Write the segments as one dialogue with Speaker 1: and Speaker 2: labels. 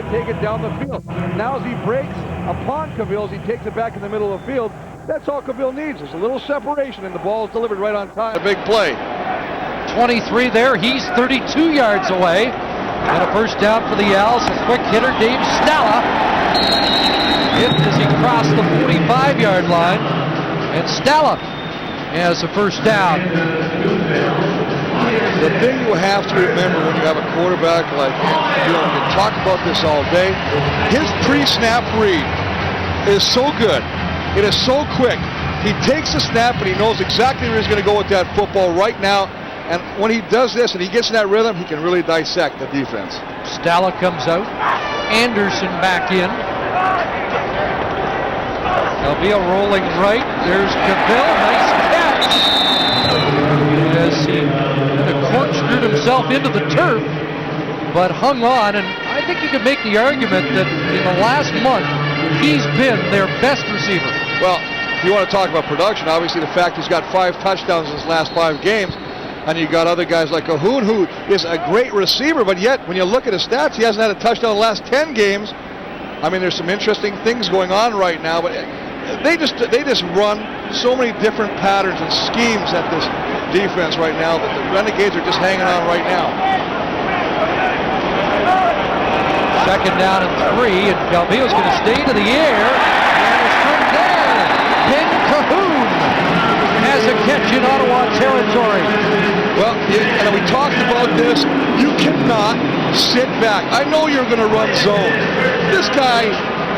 Speaker 1: take it down the field. Now as he breaks upon Cavill, as he takes it back in the middle of the field, that's all Cavill needs. There's a little separation, and the ball is delivered right on time.
Speaker 2: A big play.
Speaker 3: 23 there. He's 32 yards away. And a first down for the Owls. A quick hitter, Dave Stella. Hit as he crossed the 45-yard line. And Stella has a first down.
Speaker 2: The thing you have to remember when you have a quarterback like him, you can talk about this all day, his pre-snap read is so good. It is so quick. He takes the snap and he knows exactly where he's going to go with that football right now. And when he does this and he gets in that rhythm, he can really dissect the defense.
Speaker 3: Stala comes out. Anderson back in. There'll be a rolling right. There's Cavill. Nice catch. As he kind of corkscrewed himself into the turf, but hung on. And I think you could make the argument that in the last month, he's been their best receiver.
Speaker 2: Well, if you want to talk about production, obviously the fact he's got 5 touchdowns in his last 5 games. And you got other guys like Cahoon, who is a great receiver, but yet when you look at his stats, he hasn't had a touchdown in the last 10 games. I mean, there's some interesting things going on right now, but they just run so many different patterns and schemes at this defense right now that the Renegades are just hanging on right now.
Speaker 3: Second down and 3, and Calvillo's going to stay to the air, and it's from there. Ben Cahoon has a catch in Ottawa territory.
Speaker 2: Well, and we talked about this. You cannot sit back. I know you're going to run zone. This guy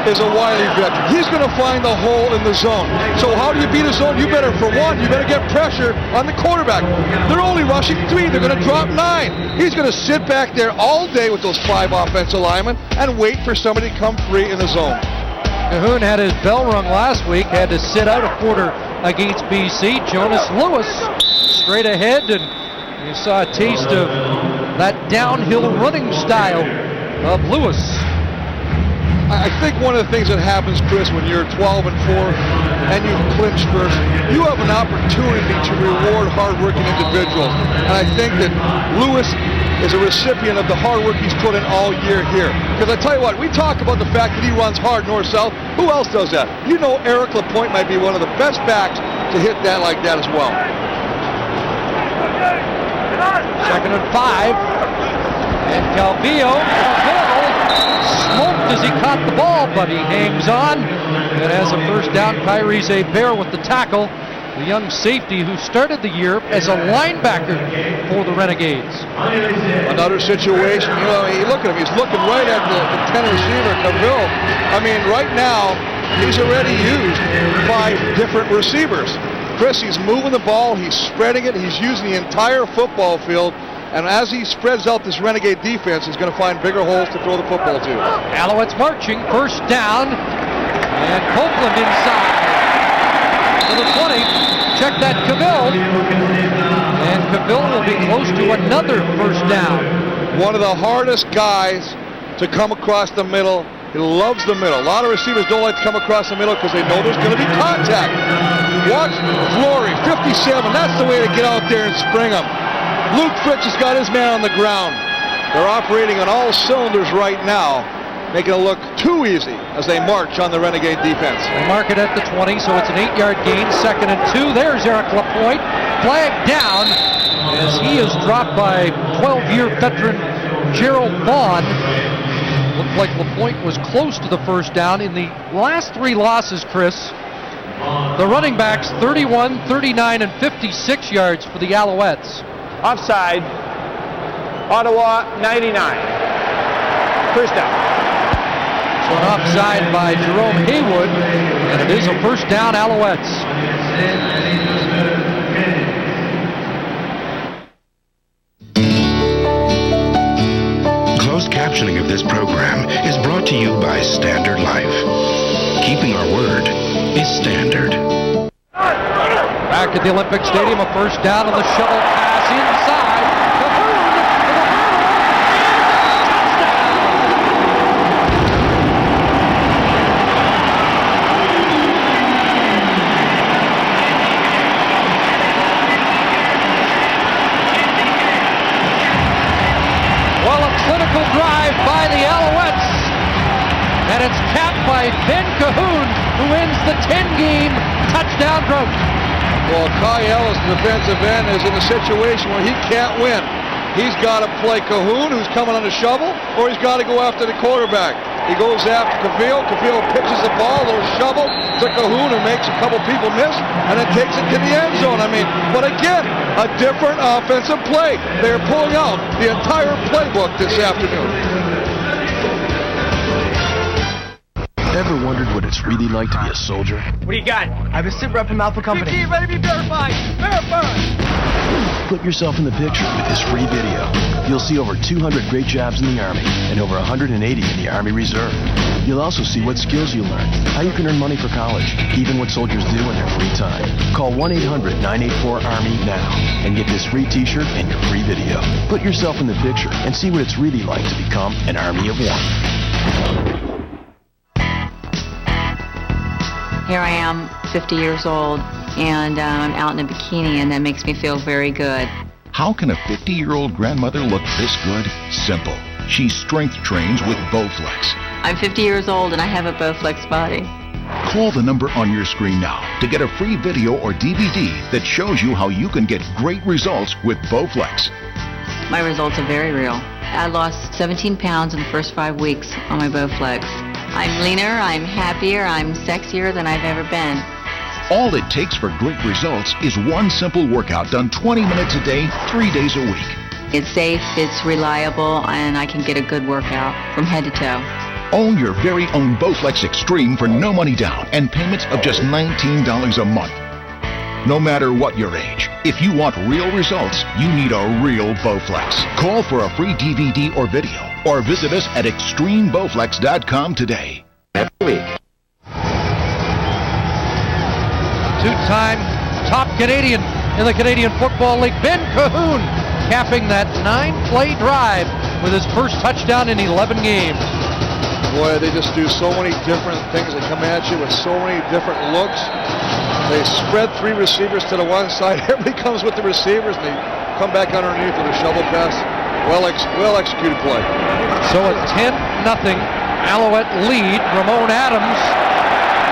Speaker 2: is a wily veteran. He's going to find the hole in the zone. So how do you beat a zone? You better, for one, you better get pressure on the quarterback. They're only rushing 3. They're going to drop 9. He's going to sit back there all day with those 5 offensive linemen and wait for somebody to come free in the zone.
Speaker 3: Cahoon had his bell rung last week, had to sit out a quarter against BC. Jonas Lewis straight ahead, and you saw a taste of that downhill running style of Lewis.
Speaker 2: I think one of the things that happens, Chris, when you're 12-4 and you clinch first, you have an opportunity to reward hard-working individuals. And I think that Lewis is a recipient of the hard work he's put in all year here. Because I tell you what, we talk about the fact that he runs hard north-south. Who else does that? You know, Eric Lapointe might be one of the best backs to hit that like that as well.
Speaker 3: Second and 5. And Calvillo smoked as he caught the ball, but he hangs on and has a first down. Kyrie Zaber with the tackle, the young safety who started the year as a linebacker for the Renegades.
Speaker 2: Another situation, you know, you look at him, he's looking right at the 10 receiver, Cavill. I mean, right now, he's already used 5 different receivers. Chris, he's moving the ball, he's spreading it, he's using the entire football field. And as he spreads out this Renegade defense, he's going to find bigger holes to throw the football to.
Speaker 3: Alouettes marching, first down, and Copeland inside to the 20. Check that, Cavill. And Cavill will be close to another first down.
Speaker 2: One of the hardest guys to come across the middle. He loves the middle. A lot of receivers don't like to come across the middle because they know there's going to be contact. Watch Flory, 57. That's the way to get out there and spring them. Luke Fritz has got his man on the ground. They're operating on all cylinders right now, making it look too easy as they march on the Renegade defense.
Speaker 3: They mark it at the 20, so it's an 8-yard gain. Second and 2. There's Eric Lapointe. Flag down as he is dropped by 12-year veteran Gerald Vaughn. Looked like Lapointe was close to the first down. In the last 3 losses, Chris, the running backs 31, 39, and 56 yards for the Alouettes.
Speaker 4: Offside, Ottawa 99. First down.
Speaker 3: So an offside by Jerome Haywood, and it is a first down, Alouettes.
Speaker 5: Closed captioning of this program is brought to you by Standard Life. Keeping our word is standard.
Speaker 3: Back at the Olympic Stadium, a first down on the shovel pass inside. Well, a clinical drive by the Alouettes. capped by Ben Cahoon, who ends the 10-game touchdown drought.
Speaker 2: Well, Kai Ellis, the defensive end, is in a situation where he can't win. He's got to play Cahoon, who's coming on the shovel, or he's got to go after the quarterback. He goes after Cavill. Cavill pitches the ball, a little shovel to Cahoon, who makes a couple people miss, and then takes it to the end zone. But again, a different offensive play. They're pulling out the entire playbook this afternoon.
Speaker 6: Ever wondered what it's really like to be a soldier?
Speaker 4: What do you got?
Speaker 7: I have a sit rep from Alpha Company.
Speaker 4: Ready to be verified. Verified.
Speaker 6: Put yourself in the picture with this free video. You'll see over 200 great jobs in the Army and over 180 in the Army Reserve. You'll also see what skills you learned, how you can earn money for college, even what soldiers do in their free time. Call 1-800-984-ARMY now and get this free t-shirt and your free video. Put yourself in the picture and see what it's really like to become an Army of One.
Speaker 8: Here I am, 50 years old, and I'm out in a bikini, and that makes me feel very good.
Speaker 9: How can a 50-year-old grandmother look this good? Simple. She strength trains with Bowflex.
Speaker 8: I'm 50 years old, and I have a Bowflex body.
Speaker 9: Call the number on your screen now to get a free video or DVD that shows you how you can get great results with Bowflex.
Speaker 8: My results are very real. I lost 17 pounds in the first 5 weeks on my Bowflex. I'm leaner, I'm happier, I'm sexier than I've ever been.
Speaker 9: All it takes for great results is one simple workout done 20 minutes a day, 3 days a week.
Speaker 8: It's safe, it's reliable, and I can get a good workout from head to toe.
Speaker 9: Own your very own Bowflex Extreme for no money down and payments of just $19 a month. No matter what your age, if you want real results, you need a real Bowflex. Call for a free DVD or video, or visit us at extremebowflex.com today.
Speaker 3: Two-time top Canadian in the Canadian Football League, Ben Cahoon, capping that 9-play drive with his first touchdown in 11 games.
Speaker 2: Boy, they just do so many different things. They come at you with so many different looks. They spread 3 receivers to the one side. Everybody comes with the receivers, and they come back underneath with a shovel pass. Well executed play.
Speaker 3: So a 10-0 Alouette lead. Ramon Adams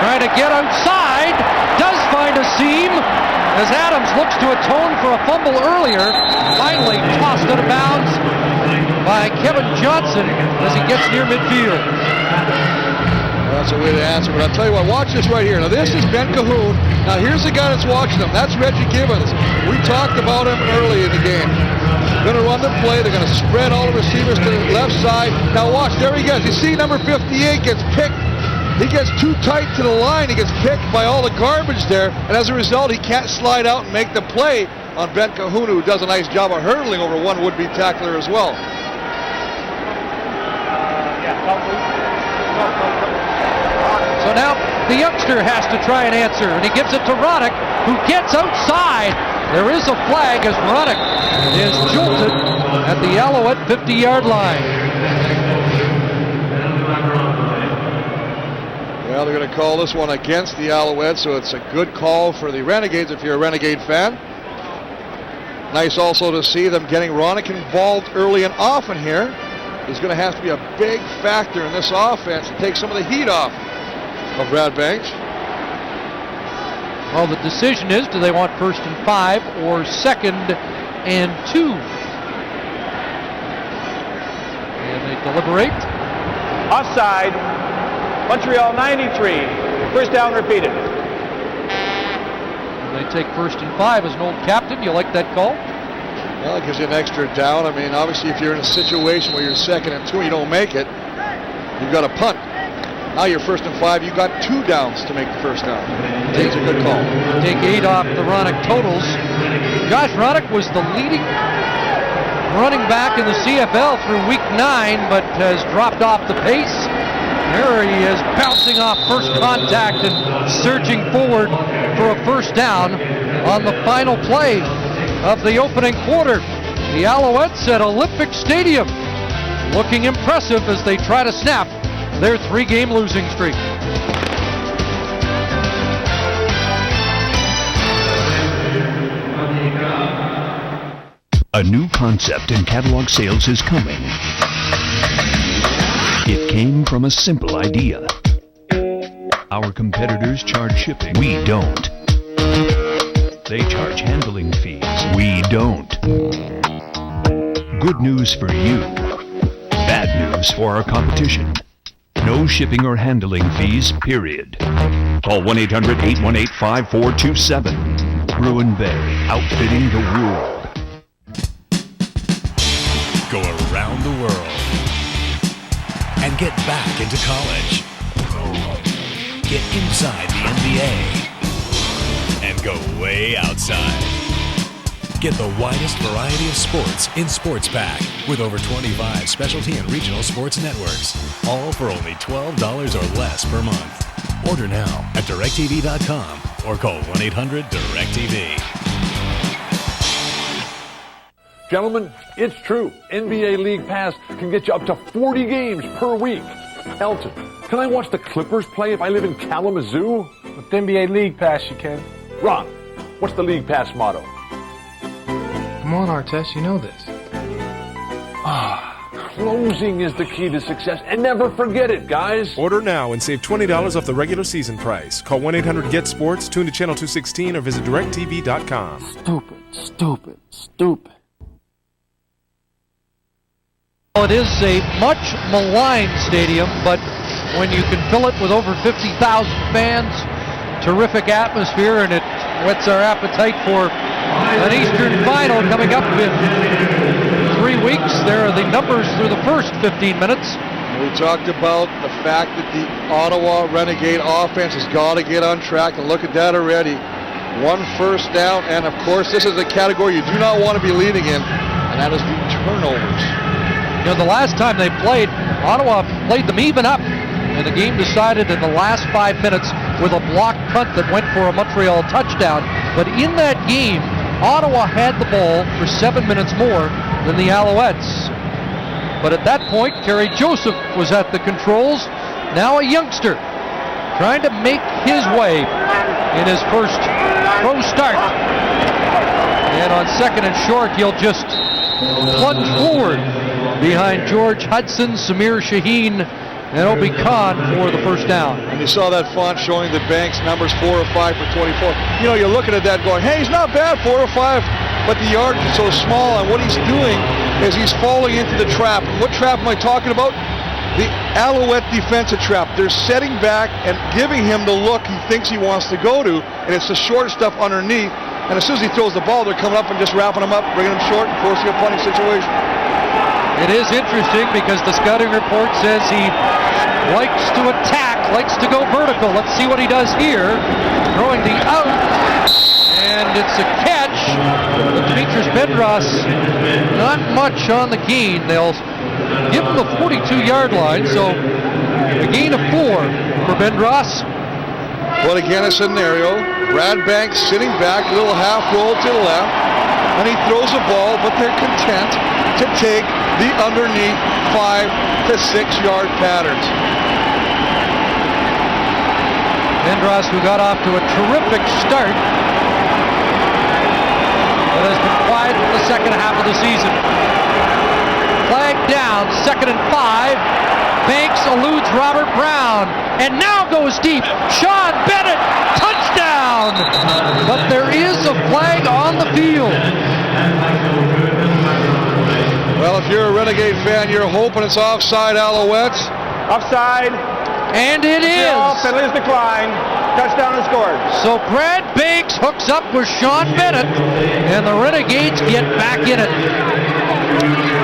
Speaker 3: trying to get outside. Does find a seam as Adams looks to atone for a fumble earlier. Finally tossed out of bounds by Kevin Johnson as he gets near midfield.
Speaker 2: That's a way to answer, but I'll tell you what, watch this right here. Now this is Ben Cahoon. Now here's the guy that's watching him. That's Reggie Gibbons. We talked about him early in the game. Going to run the play. They're going to spread all the receivers to the left side. Now watch, there he goes. You see number 58 gets picked. He gets too tight to the line. He gets picked by all the garbage there, and as a result, he can't slide out and make the play on Ben Cahoon, who does a nice job of hurdling over one would-be tackler as well.
Speaker 3: So now the youngster has to try and answer, and he gives it to Roddick, who gets outside. There is a flag as Roddick is jolted at the Alouette 50-yard line.
Speaker 2: Well, they're going to call this one against the Alouettes, so it's a good call for the Renegades if you're a Renegade fan. Nice also to see them getting Roddick involved early and often here. He's going to have to be a big factor in this offense to take some of the heat off of Brad Banks.
Speaker 3: Well, the decision is, do they want 1st and 5 or 2nd and 2? And they deliberate.
Speaker 4: Offside. Montreal 93. First down repeated.
Speaker 3: And they take 1st and 5 as an old captain. You like that call?
Speaker 2: Well, it gives you an extra down. I mean, obviously, if you're in a situation where you're 2nd and 2 and you don't make it, you've got a punt. Now you're 1st and 5. You've got 2 downs to make the first down. It's a good call.
Speaker 3: Take 8 off the Roddick totals. Josh Roddick was the leading running back in the CFL through week 9, but has dropped off the pace. Here he is bouncing off first contact and surging forward for a first down on the final play of the opening quarter. The Alouettes at Olympic Stadium looking impressive as they try to snap their 3-game losing streak.
Speaker 5: A new concept in catalog sales is coming. It came from a simple idea.
Speaker 7: Our competitors charge shipping. We don't. They charge handling fees. We don't. Good news for you. Bad news for our competition. No shipping or handling fees, period. Call 1-800-818-5427. Bruin Bay, outfitting the world.
Speaker 10: Go around the world and get back into college. Get inside the NBA and go way outside. Get the widest variety of sports in Sports Pack with over 25 specialty and regional sports networks, all for only $12 or less per month. Order now at DirecTV.com or call 1-800-DirecTV.
Speaker 11: Gentlemen, it's true. NBA League Pass can get you up to 40 games per week. Elton, can I watch the Clippers play if I live in Kalamazoo?
Speaker 12: With NBA League Pass, you can.
Speaker 11: Ron, what's the League Pass motto?
Speaker 12: Come on, Artest, you know this.
Speaker 11: Closing is the key to success, and never forget it, guys.
Speaker 13: Order now and save $20 off the regular season price. Call 1-800-GET-SPORTS, tune to channel 216, or visit DirecTV.com.
Speaker 12: Stupid, stupid, stupid.
Speaker 3: It is a much maligned stadium, but when you can fill it with over 50,000 fans, terrific atmosphere, and it whets our appetite for an Eastern final coming up in 3 weeks. There are the numbers through the first 15 minutes.
Speaker 2: We talked about the fact that the Ottawa Renegade offense has got to get on track, and look at that already. 1 first down, and of course this is a category you do not want to be leading in, and that is the turnovers.
Speaker 3: You know, the last time they played, Ottawa played them even up, and the game decided in the last 5 minutes with a blocked punt that went for a Montreal touchdown. But in that game, Ottawa had the ball for 7 minutes more than the Alouettes. But at that point, Kerry Joseph was at the controls, now a youngster, trying to make his way in his first pro start. And on second and short, he'll just plunge forward behind George Hudson, Samir Shaheen, and Obi Khan for the first down.
Speaker 2: And you saw that font showing the Banks numbers 4 or 5 for 24. You know, you're looking at that going, hey, he's not bad, 4 or 5, but the yardage is so small, and what he's doing is he's falling into the trap. What trap am I talking about? The Alouette defensive trap. They're setting back and giving him the look he thinks he wants to go to, and it's the short stuff underneath. And as soon as he throws the ball, they're coming up and just wrapping him up, bringing him short, and forcing a punting situation.
Speaker 3: It is interesting because the scouting report says he likes to attack, likes to go vertical. Let's see what he does here. Throwing the out, and it's a catch. Demetrius Bedros, not much on the gain. They'll give him the 42-yard line, so a gain of 4 for Bedros.
Speaker 2: Well, again, a scenario. Brad Banks sitting back, a little half roll to the left, and he throws the ball, but they're content to take the underneath 5 to 6 yard patterns.
Speaker 3: Bedros, who got off to a terrific start, but has been quiet for the second half of the season. Flag down, 2nd and 5. Banks eludes Robert Brown, and now goes deep. Sean Bennett, touchdown! But there is a flag on the field.
Speaker 2: Well, if you're a Renegade fan, you're hoping it's offside Alouettes.
Speaker 4: Offside.
Speaker 3: And it is.
Speaker 4: Penalty is declined. Touchdown is scored.
Speaker 3: So Brad Banks hooks up with Sean Bennett, and the Renegades get back in it.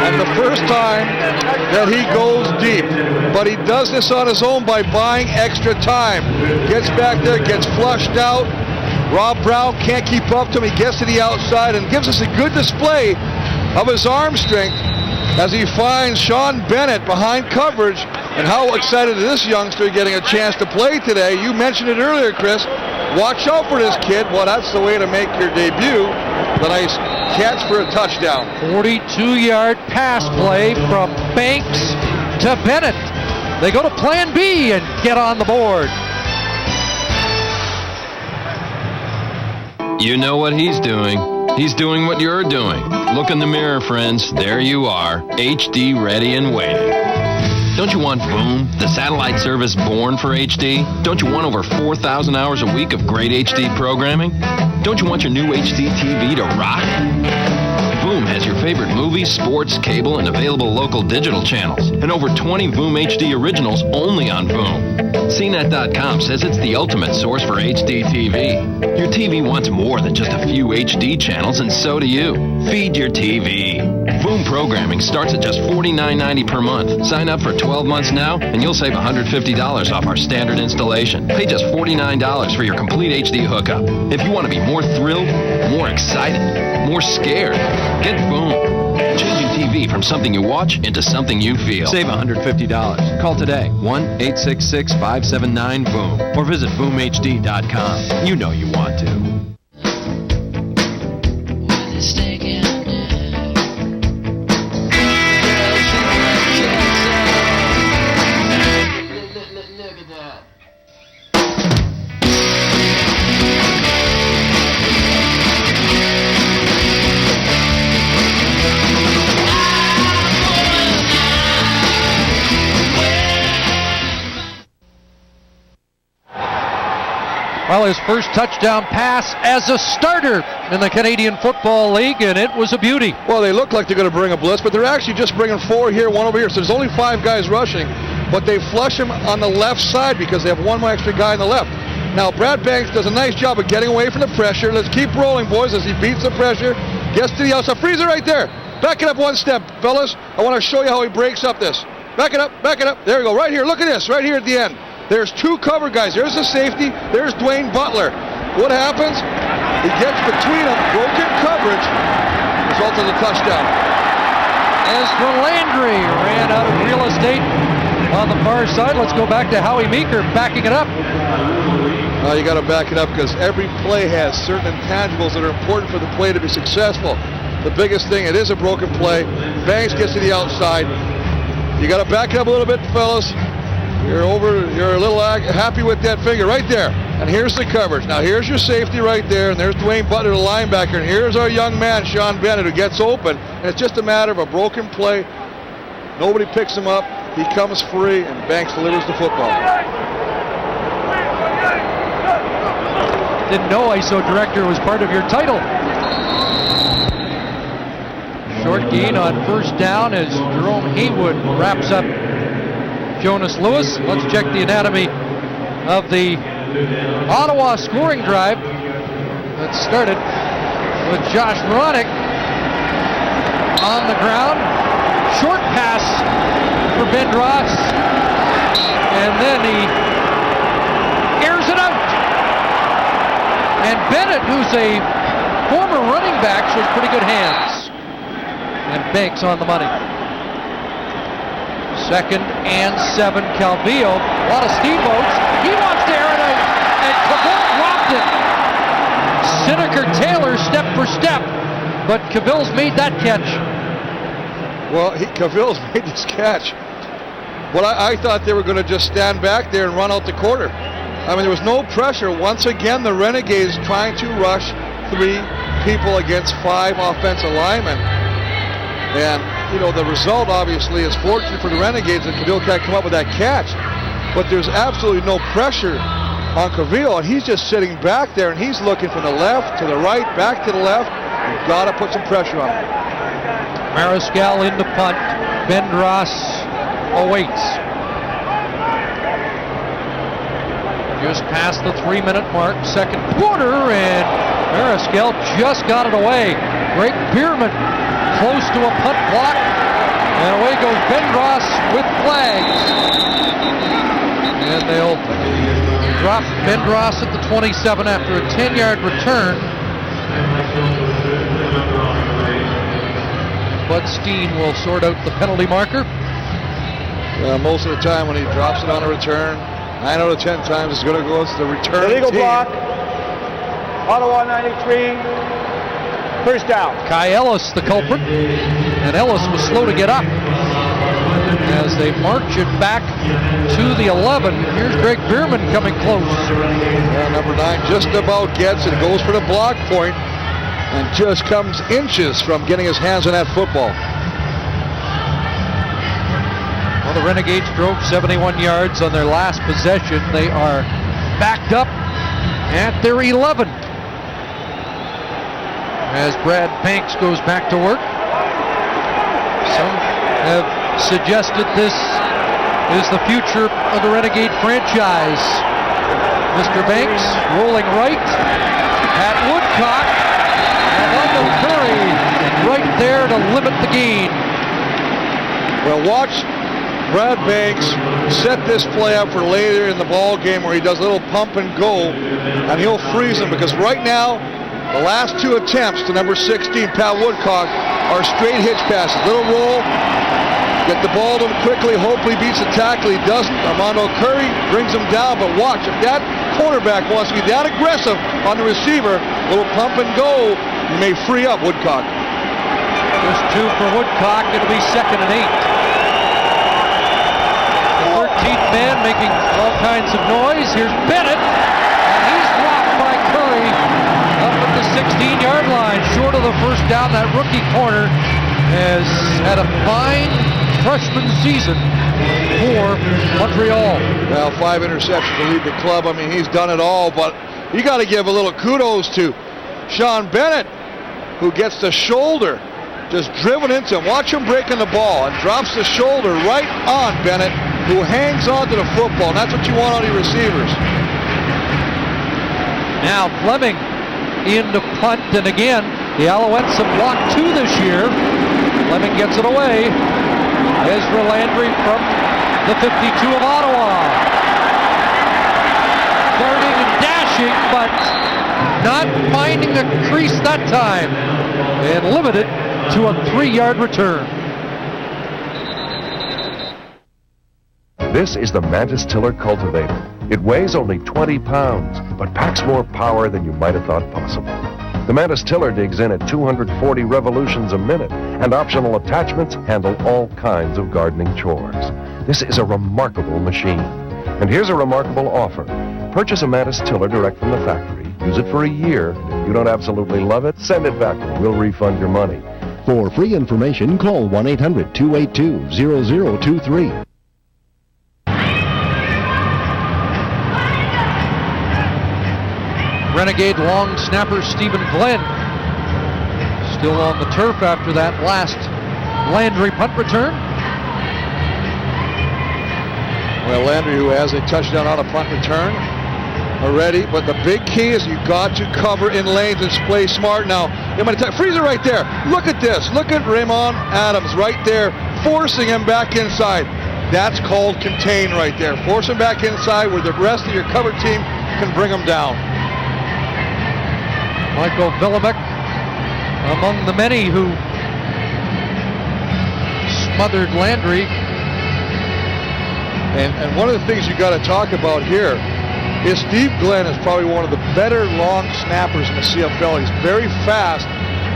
Speaker 2: And the first time that he goes deep, but he does this on his own by buying extra time. Gets back there, gets flushed out. Rob Brown can't keep up to him. He gets to the outside and gives us a good display of his arm strength as he finds Sean Bennett behind coverage. And how excited is this youngster getting a chance to play today? You mentioned it earlier, Chris. Watch out for this kid. Well, that's the way to make your debut. The nice catch for a touchdown.
Speaker 3: 42-yard pass play from Banks to Bennett. They go to plan B and get on the board.
Speaker 14: You know what he's doing. He's doing what you're doing. Look in the mirror, friends. There you are, HD ready and waiting. Don't you want Boom, the satellite service born for HD? Don't you want over 4,000 hours a week of great HD programming? Don't you want your new HD TV to rock? Boom has your favorite movies, sports, cable, and available local digital channels. And over 20 Boom HD originals only on Boom. CNET.com says it's the ultimate source for HD TV. Your TV wants more than just a few HD channels, and so do you. Feed your TV. Boom programming starts at just $49.90 per month. Sign up for 12 months now, and you'll save $150 off our standard installation. Pay just $49 for your complete HD hookup. If you want to be more thrilled, more excited, more scared, get Boom. Changing TV from something you watch into something you feel. Save $150. Call today, 1-866-579-BOOM, or visit boomhd.com. You know you want to.
Speaker 3: Well, his first touchdown pass as a starter in the Canadian Football League, and it was a beauty.
Speaker 2: Well, they look like they're going to bring a blitz, but they're actually just bringing 4 here, 1 over here. So there's only 5 guys rushing, but they flush him on the left side because they have 1 more extra guy on the left. Now, Brad Banks does a nice job of getting away from the pressure. Let's keep rolling, boys, as he beats the pressure, gets to the outside. Freeze it right there. Back it up 1 step, fellas. I want to show you how he breaks up this. Back it up, back it up. There we go, right here. Look at this, right here at the end. There's 2 cover guys. There's the safety. There's Dwayne Butler. What happens? He gets between them. Broken coverage. Results in a touchdown.
Speaker 3: Ezra Landry ran out of real estate on the far side. Let's go back to Howie Meeker backing it up.
Speaker 2: You got to back it up because every play has certain intangibles that are important for the play to be successful. The biggest thing, it is a broken play. Banks gets to the outside. You got to back it up a little bit, fellas. You're a little happy with that figure right there. And here's the coverage. Now here's your safety right there, and there's Dwayne Butler, the linebacker, and here's our young man, Sean Bennett, who gets open. And it's just a matter of a broken play. Nobody picks him up. He comes free, and Banks delivers the football.
Speaker 3: Didn't know ISO Director was part of your title. Short gain on first down as Jerome Haywood wraps up Jonas Lewis. Let's check the anatomy of the Ottawa scoring drive that started with Josh Moronic on the ground. Short pass for Ben Ross, and then he airs it out. And Bennett, who's a former running back, shows pretty good hands. And Banks on the money. 2nd and 7, Calvillo. A lot of steamboats. He wants to air it out, and Cavill dropped it. Siniker Taylor step for step, but Cavill's made that catch.
Speaker 2: Well, Cavill's made this catch. But I thought they were going to just stand back there and run out the quarter. I mean, there was no pressure. Once again, the Renegades trying to rush 3 people against 5 offensive linemen. And, you know, the result obviously is fortunate for the Renegades that Cavill can't come up with that catch. But there's absolutely no pressure on Cavill, and he's just sitting back there, and he's looking from the left to the right, back to the left. You've got to put some pressure on him.
Speaker 3: Mariscal in the punt. Bendross awaits. Just past the 3-minute mark, 2nd quarter, and Mariscal just got it away. Greg Bierman close to a punt block, and away goes Bendross with flags. And they'll drop Bendross at the 27 after a 10-yard return. Bud Steen will sort out the penalty marker.
Speaker 2: Most of the time when he drops it on a return, 9 out of 10 times it's going to go to the return
Speaker 4: Illegal
Speaker 2: team.
Speaker 4: block. Ottawa 93. First down.
Speaker 3: Kai Ellis the culprit, and Ellis was slow to get up as they march it back to the 11. Here's Greg Bierman coming close.
Speaker 2: Yeah, number 9 just about gets it, goes for the block point, and just comes inches from getting his hands on that football.
Speaker 3: Well, the Renegades drove 71 yards on their last possession. They are backed up at their 11. As Brad Banks goes back to work. Some have suggested this is the future of the Renegade franchise. Mr. Banks rolling right at Woodcock, and Wendell Curry right there to limit the gain.
Speaker 2: Well, watch Brad Banks set this play up for later in the ball game where he does a little pump and go, and he'll freeze him, because right now the last two attempts to number 16, Pat Woodcock, are straight hitch passes. Little roll, get the ball to him quickly, hopefully beats the tackle. He doesn't. Armando Curry brings him down, but watch, if that cornerback wants to be that aggressive on the receiver, little pump and go, he may free up Woodcock.
Speaker 3: Just 2 for Woodcock. It'll be 2nd and 8. The 13th man making all kinds of noise. Here's Bennett, and he's blocked by Curry up at the 16-yard line, short of the first down. That rookie corner has had a fine freshman season for Montreal.
Speaker 2: Well, 5 interceptions to lead the club. I mean, he's done it all, but you got to give a little kudos to Sean Bennett, who gets the shoulder just driven into him. Watch him breaking the ball and drops the shoulder right on Bennett, who hangs on to the football, and that's what you want on your receivers. Now
Speaker 3: Fleming in to punt, and again, the Alouettes have blocked 2 this year. Fleming gets it away. Ezra Landry from the 52 of Ottawa. Darting and dashing, but not finding a crease that time. And limited to a 3-yard return.
Speaker 15: This is the Mantis Tiller Cultivator. It weighs only 20 pounds, but packs more power than you might have thought possible. The Mantis Tiller digs in at 240 revolutions a minute, and optional attachments handle all kinds of gardening chores. This is a remarkable machine. And here's a remarkable offer. Purchase a Mantis Tiller direct from the factory, use it for a year, and if you don't absolutely love it, send it back and we'll refund your money.
Speaker 16: For free information, call 1-800-282-0023.
Speaker 3: Renegade long snapper Stephen Glenn still on the turf after that last Landry punt return.
Speaker 2: Well, Landry, who has a touchdown on a punt return already, but the big key is you got to cover in lanes and play smart. Now, freeze it right there. Look at this. Look at Raymond Adams right there, forcing him back inside. That's called contain right there. Force him back inside where the rest of your cover team can bring him down.
Speaker 3: Michael Villamek among the many who smothered Landry.
Speaker 2: And one of the things you got to talk about here is Steve Glenn is probably one of the better long snappers in the CFL. He's very fast,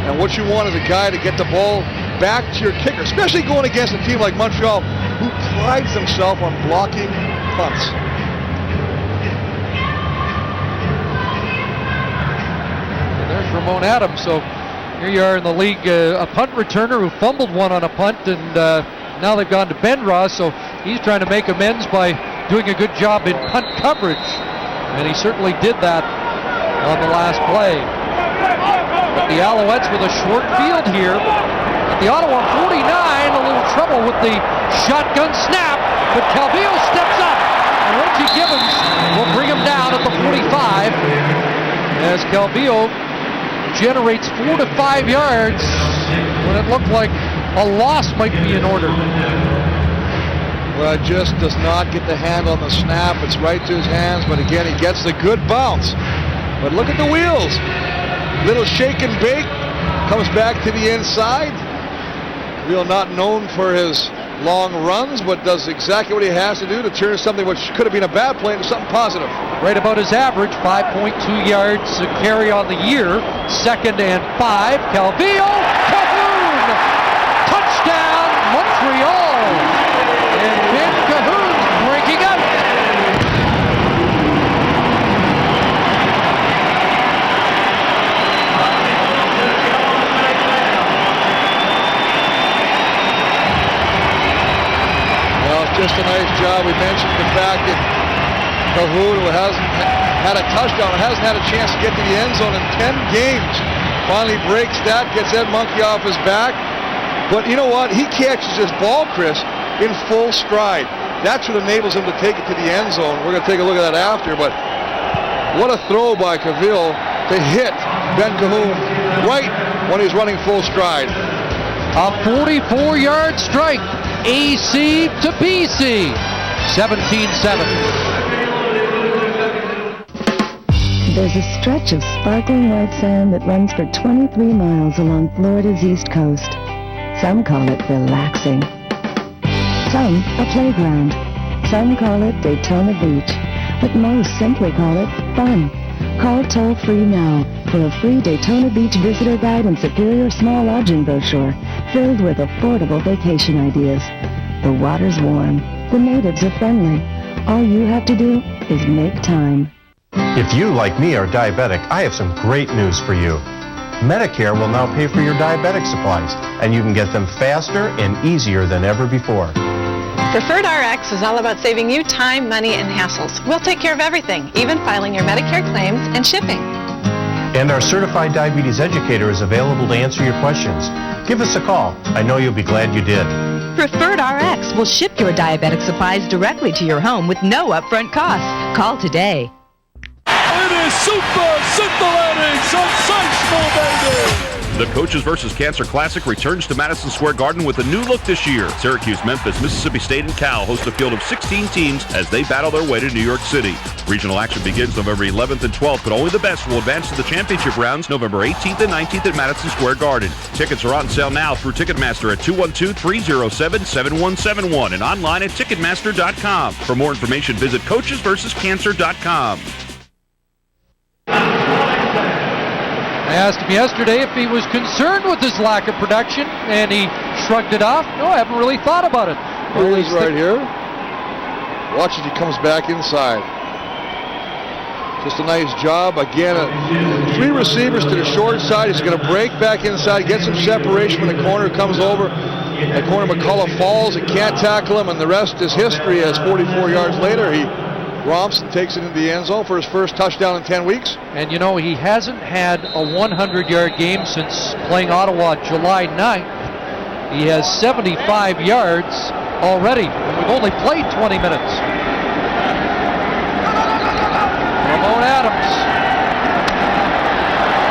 Speaker 2: and what you want is a guy to get the ball back to your kicker, especially going against a team like Montreal, who prides themselves on blocking punts.
Speaker 3: There's Ramon Adams. So here you are in the league, a punt returner who fumbled one on a punt, and now they've gone to Ben Ross, so he's trying to make amends by doing a good job in punt coverage, and he certainly did that on the last play. But the Alouettes with a short field here at the Ottawa 49, a little trouble with the shotgun snap, but Calvillo steps up, and Reggie Gibbons will bring him down at the 45 as Calvillo generates 4 to 5 yards when it looked like a loss might be in order.
Speaker 2: Well, it just does not get the hand on the snap. It's right to his hands, but again, he gets the good bounce. But look at the wheels. Little shake and bake. Comes back to the inside. Real not known for his long runs, but does exactly what he has to do to turn something which could have been a bad play into something positive.
Speaker 3: Right about his average, 5.2 yards a carry on the year. 2nd and 5. Calvillo, Cahoon! Touchdown, Montreal! And Ben Cahoon's breaking out.
Speaker 2: Just a nice job. We mentioned the fact that Cahoon, who hasn't had a touchdown, hasn't had a chance to get to the end zone in 10 games, finally breaks that, gets that monkey off his back. But you know what? He catches this ball, Chris, in full stride. That's what enables him to take it to the end zone. We're going to take a look at that after, but what a throw by Cavill to hit Ben Cahoon right when he's running full stride.
Speaker 3: A 44-yard strike, AC to BC, 17-7.
Speaker 17: There's a stretch of sparkling white sand that runs for 23 miles along Florida's east coast. Some call it relaxing. Some a playground. Some call it Daytona Beach. But most simply call it fun. Call toll-free now for a free Daytona Beach visitor guide and Superior small lodging brochure filled with affordable vacation ideas. The water's warm. The natives are friendly. All you have to do is make time.
Speaker 18: If you, like me, are diabetic, I have some great news for you. Medicare will now pay for your diabetic supplies, and you can get them faster and easier than ever before.
Speaker 19: Preferred RX is all about saving you time, money, and hassles. We'll take care of everything, even filing your Medicare claims and shipping.
Speaker 18: And our certified diabetes educator is available to answer your questions. Give us a call. I know you'll be glad you did.
Speaker 20: Preferred RX will ship your diabetic supplies directly to your home with no upfront costs. Call today.
Speaker 4: It is super scintillating, sensational, baby!
Speaker 21: The Coaches vs. Cancer Classic returns to Madison Square Garden with a new look this year. Syracuse, Memphis, Mississippi State, and Cal host a field of 16 teams as they battle their way to New York City. Regional action begins November 11th and 12th, but only the best will advance to the championship rounds November 18th and 19th at Madison Square Garden. Tickets are on sale now through Ticketmaster at 212-307-7171 and online at Ticketmaster.com. For more information, visit CoachesVersusCancer.com.
Speaker 3: I asked him yesterday if he was concerned with his lack of production, and he shrugged it off. No, I haven't really thought about it.
Speaker 2: Here he is right here. Watch as he comes back inside. Just a nice job. Again, 3 receivers to the short side. He's going to break back inside, get some separation when the corner comes over. That corner, McCullough, falls and can't tackle him, and the rest is history as 44 yards later, he romps and takes it into the end zone for his first touchdown in 10 weeks.
Speaker 3: And you know, he hasn't had a 100-yard game since playing Ottawa July 9th. He has 75 yards already, and we've only played 20 minutes. Ramon Adams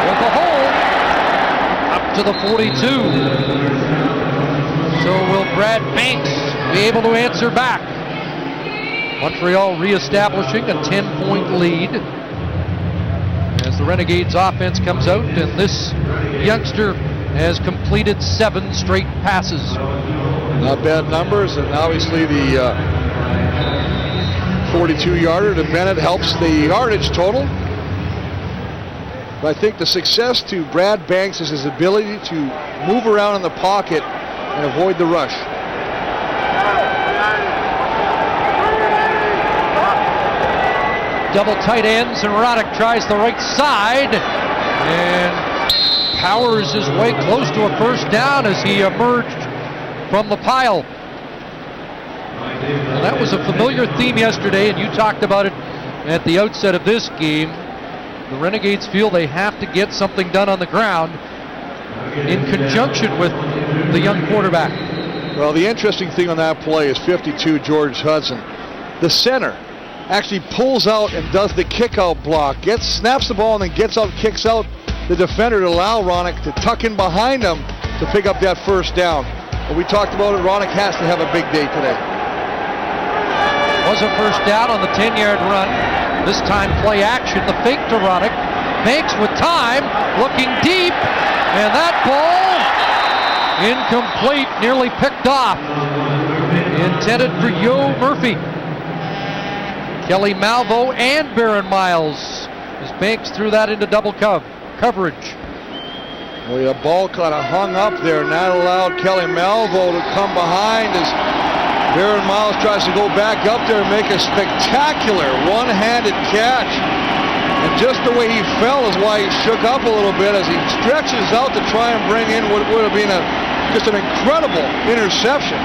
Speaker 3: with the hole up to the 42. So will Brad Banks be able to answer back? Montreal reestablishing a 10-point lead as the Renegades offense comes out, and this youngster has completed 7 straight passes.
Speaker 2: Not bad numbers, and obviously the 42-yarder to Bennett helps the yardage total. But I think the success to Brad Banks is his ability to move around in the pocket and avoid the rush.
Speaker 3: Double tight ends, and Roddick tries the right side and powers his way close to a first down as he emerged from the pile. And that was a familiar theme yesterday, and you talked about it at the outset of this game. The Renegades feel they have to get something done on the ground in conjunction with the young quarterback.
Speaker 2: Well, the interesting thing on that play is 52, George Hudson. The center actually pulls out and does the kick-out block, snaps the ball, and then gets out, kicks out the defender to allow Roddick to tuck in behind him to pick up that first down. But we talked about it, Roddick has to have a big day today.
Speaker 3: Was a first down on the 10-yard run. This time play action, the fake to Roddick. Banks with time, looking deep, and that ball incomplete, nearly picked off. Intended for Yo Murphy. Kelly Malvo and Baron Miles as Banks threw that into double coverage.
Speaker 2: Well, the ball kind of hung up there, not allowed Kelly Malvo to come behind as Baron Miles tries to go back up there and make a spectacular one-handed catch. And just the way he fell is why he shook up a little bit as he stretches out to try and bring in what would have been just an incredible interception.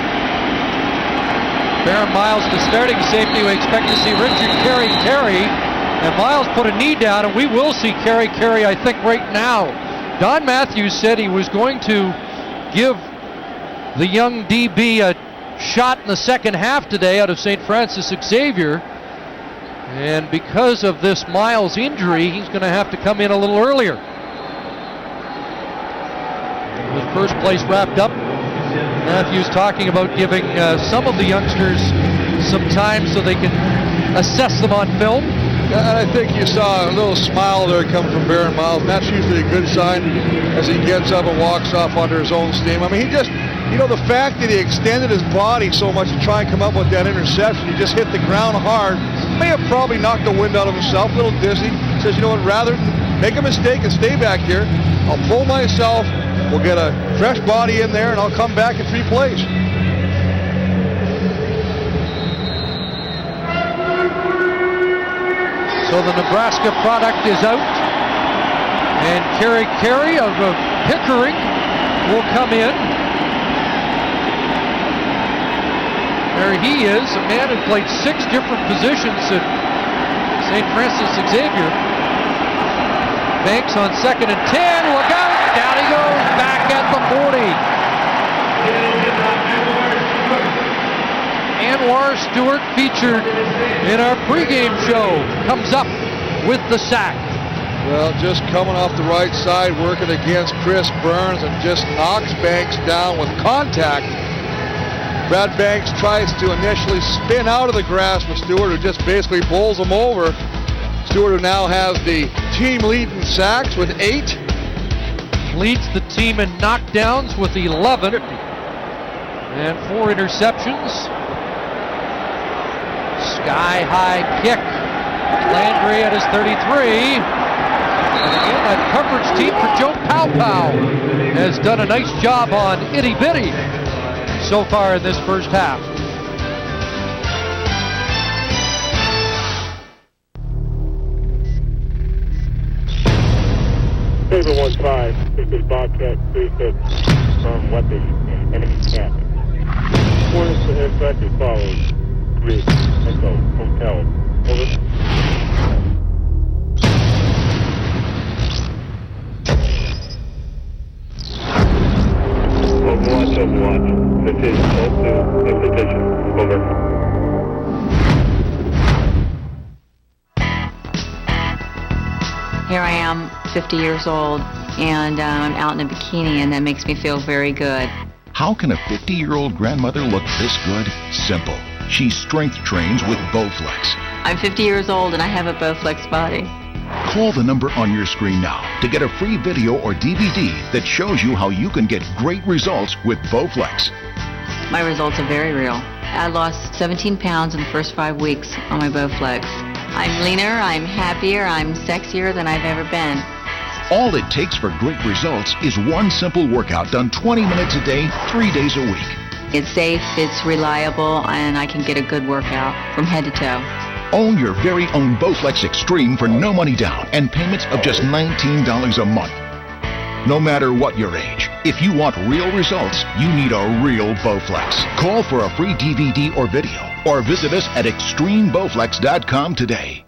Speaker 3: Baron Miles, the starting safety. We expect to see Richard Carey. And Miles put a knee down, and we will see Carey, I think, right now. Don Matthews said he was going to give the young DB a shot in the second half today out of St. Francis Xavier. And because of this Miles injury, he's going to have to come in a little earlier. With first place wrapped up, Matthews talking about giving some of the youngsters some time so they can assess them on film.
Speaker 2: And I think you saw a little smile there come from Baron Miles. And that's usually a good sign as he gets up and walks off under his own steam. I mean, he just, the fact that he extended his body so much to try and come up with that interception, he just hit the ground hard, may have probably knocked the wind out of himself, a little dizzy. Says, you know what, rather than make a mistake and stay back here, I'll pull myself, we'll get a fresh body in there, and I'll come back in 3 plays.
Speaker 3: So the Nebraska product is out, and Carey of Pickering will come in. There he is, a man who played 6 different positions at St. Francis Xavier. Banks on 2nd and 10, look out, down he goes, back at the 40. Anwar Stewart, featured in our pregame show, comes up with the sack.
Speaker 2: Well, just coming off the right side, working against Chris Burns, and just knocks Banks down with contact. Brad Banks tries to initially spin out of the grasp of Stewart, who just basically bowls him over. Stewart, who now has the team lead in sacks with 8.
Speaker 3: Leads the team in knockdowns with 11. And 4 interceptions. Sky-high kick. Landry at his 33. And again, that coverage team for Joe Pow has done a nice job on Itty Bitty so far in this first half.
Speaker 1: Saber 1-5, this is Bobcat 36 from weapons and enemy camp. Orders to impact as follows. Grid, Echo, Hotel, over. Overwatch. This is call to position. Over.
Speaker 8: Here I am, 50 years old, and I'm out in a bikini, and that makes me feel very good.
Speaker 9: How can a 50-year-old grandmother look this good? Simple. She strength trains with Bowflex.
Speaker 8: I'm 50 years old, and I have a Bowflex body.
Speaker 9: Call the number on your screen now to get a free video or DVD that shows you how you can get great results with Bowflex.
Speaker 8: My results are very real. I lost 17 pounds in the first 5 weeks on my Bowflex. I'm leaner, I'm happier, I'm sexier than I've ever been.
Speaker 9: All it takes for great results is one simple workout done 20 minutes a day, 3 days a week.
Speaker 8: It's safe, it's reliable, and I can get a good workout from head to toe.
Speaker 9: Own your very own Bowflex Extreme for no money down and payments of just $19 a month. No matter what your age, if you want real results, you need a real Bowflex. Call for a free DVD or video, or visit us at extremebowflex.com today.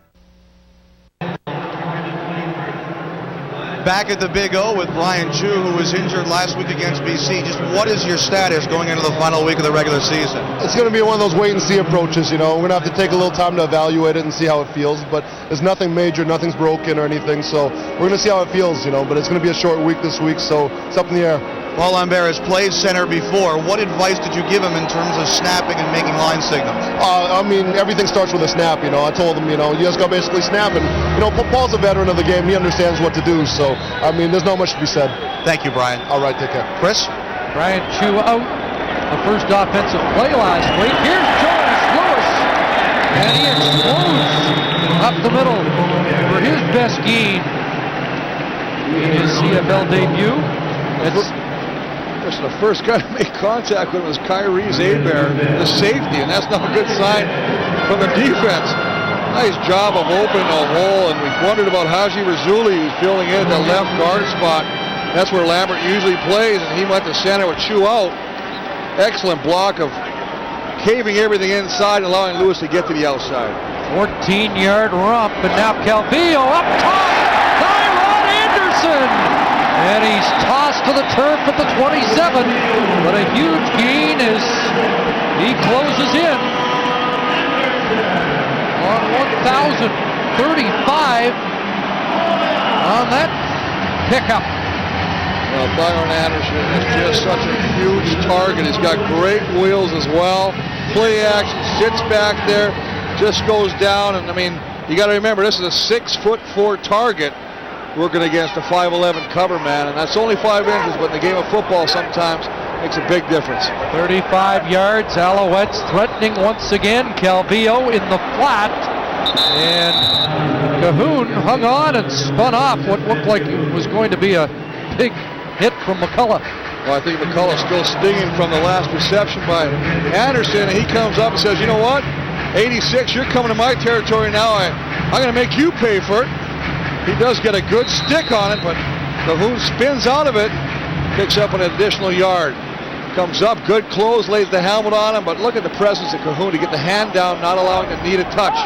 Speaker 22: Back at the Big O with Brian Chu, who was injured last week against BC. Just what is your status going into the final week of the regular season?
Speaker 23: It's going to be one of those wait-and-see approaches, We're going to have to take a little time to evaluate it and see how it feels, but there's nothing major, nothing's broken or anything, so we're going to see how it feels, but it's going to be a short week this week, so it's up in the air.
Speaker 22: Paul Lambert has played center before. What advice did you give him in terms of snapping and making line signals?
Speaker 23: Everything starts with a snap, I told him, you just got to basically snap, and, Paul's a veteran of the game. He understands what to do, so, there's not much to be said.
Speaker 22: Thank you, Brian.
Speaker 23: All right, take care.
Speaker 22: Chris?
Speaker 3: Brian Chu out. The first offensive play last week. Here's Jonas Lewis, and he explodes up the middle for his best gain in his CFL debut.
Speaker 2: The first guy to make contact with him was Kyrie Zaber, the safety, and that's not a good sign from the defense. Nice job of opening a hole, and we wondered about Haji Razuli, who's filling in the left guard spot. That's where Lambert usually plays, and he went to center with Chu out. Excellent block of caving everything inside and allowing Lewis to get to the outside.
Speaker 3: 14-yard rump, and now Calvillo up top. Tyrod Anderson! And he's tossed to the turf at the 27, but a huge gain as he closes in on 1,035 on that pickup.
Speaker 2: Well, Tyrod Anderson is just such a huge target. He's got great wheels as well. Play action, sits back there, just goes down. And I mean, you got to remember, this is a 6'4" target working against a 5'11" cover man, and that's only 5 inches, but in the game of football sometimes makes a big difference.
Speaker 3: 35 yards, Alouettes threatening once again. Calvillo in the flat, and Cahoon hung on and spun off what looked like it was going to be a big hit from McCullough.
Speaker 2: Well, I think McCullough's still stinging from the last reception by Anderson, and he comes up and says, you know what, 86, you're coming to my territory now. I'm going to make you pay for it. He does get a good stick on it, but Cahoon spins out of it, picks up an additional yard. Comes up, good close, lays the helmet on him, but look at the presence of Cahoon to get the hand down, not allowing the knee to touch.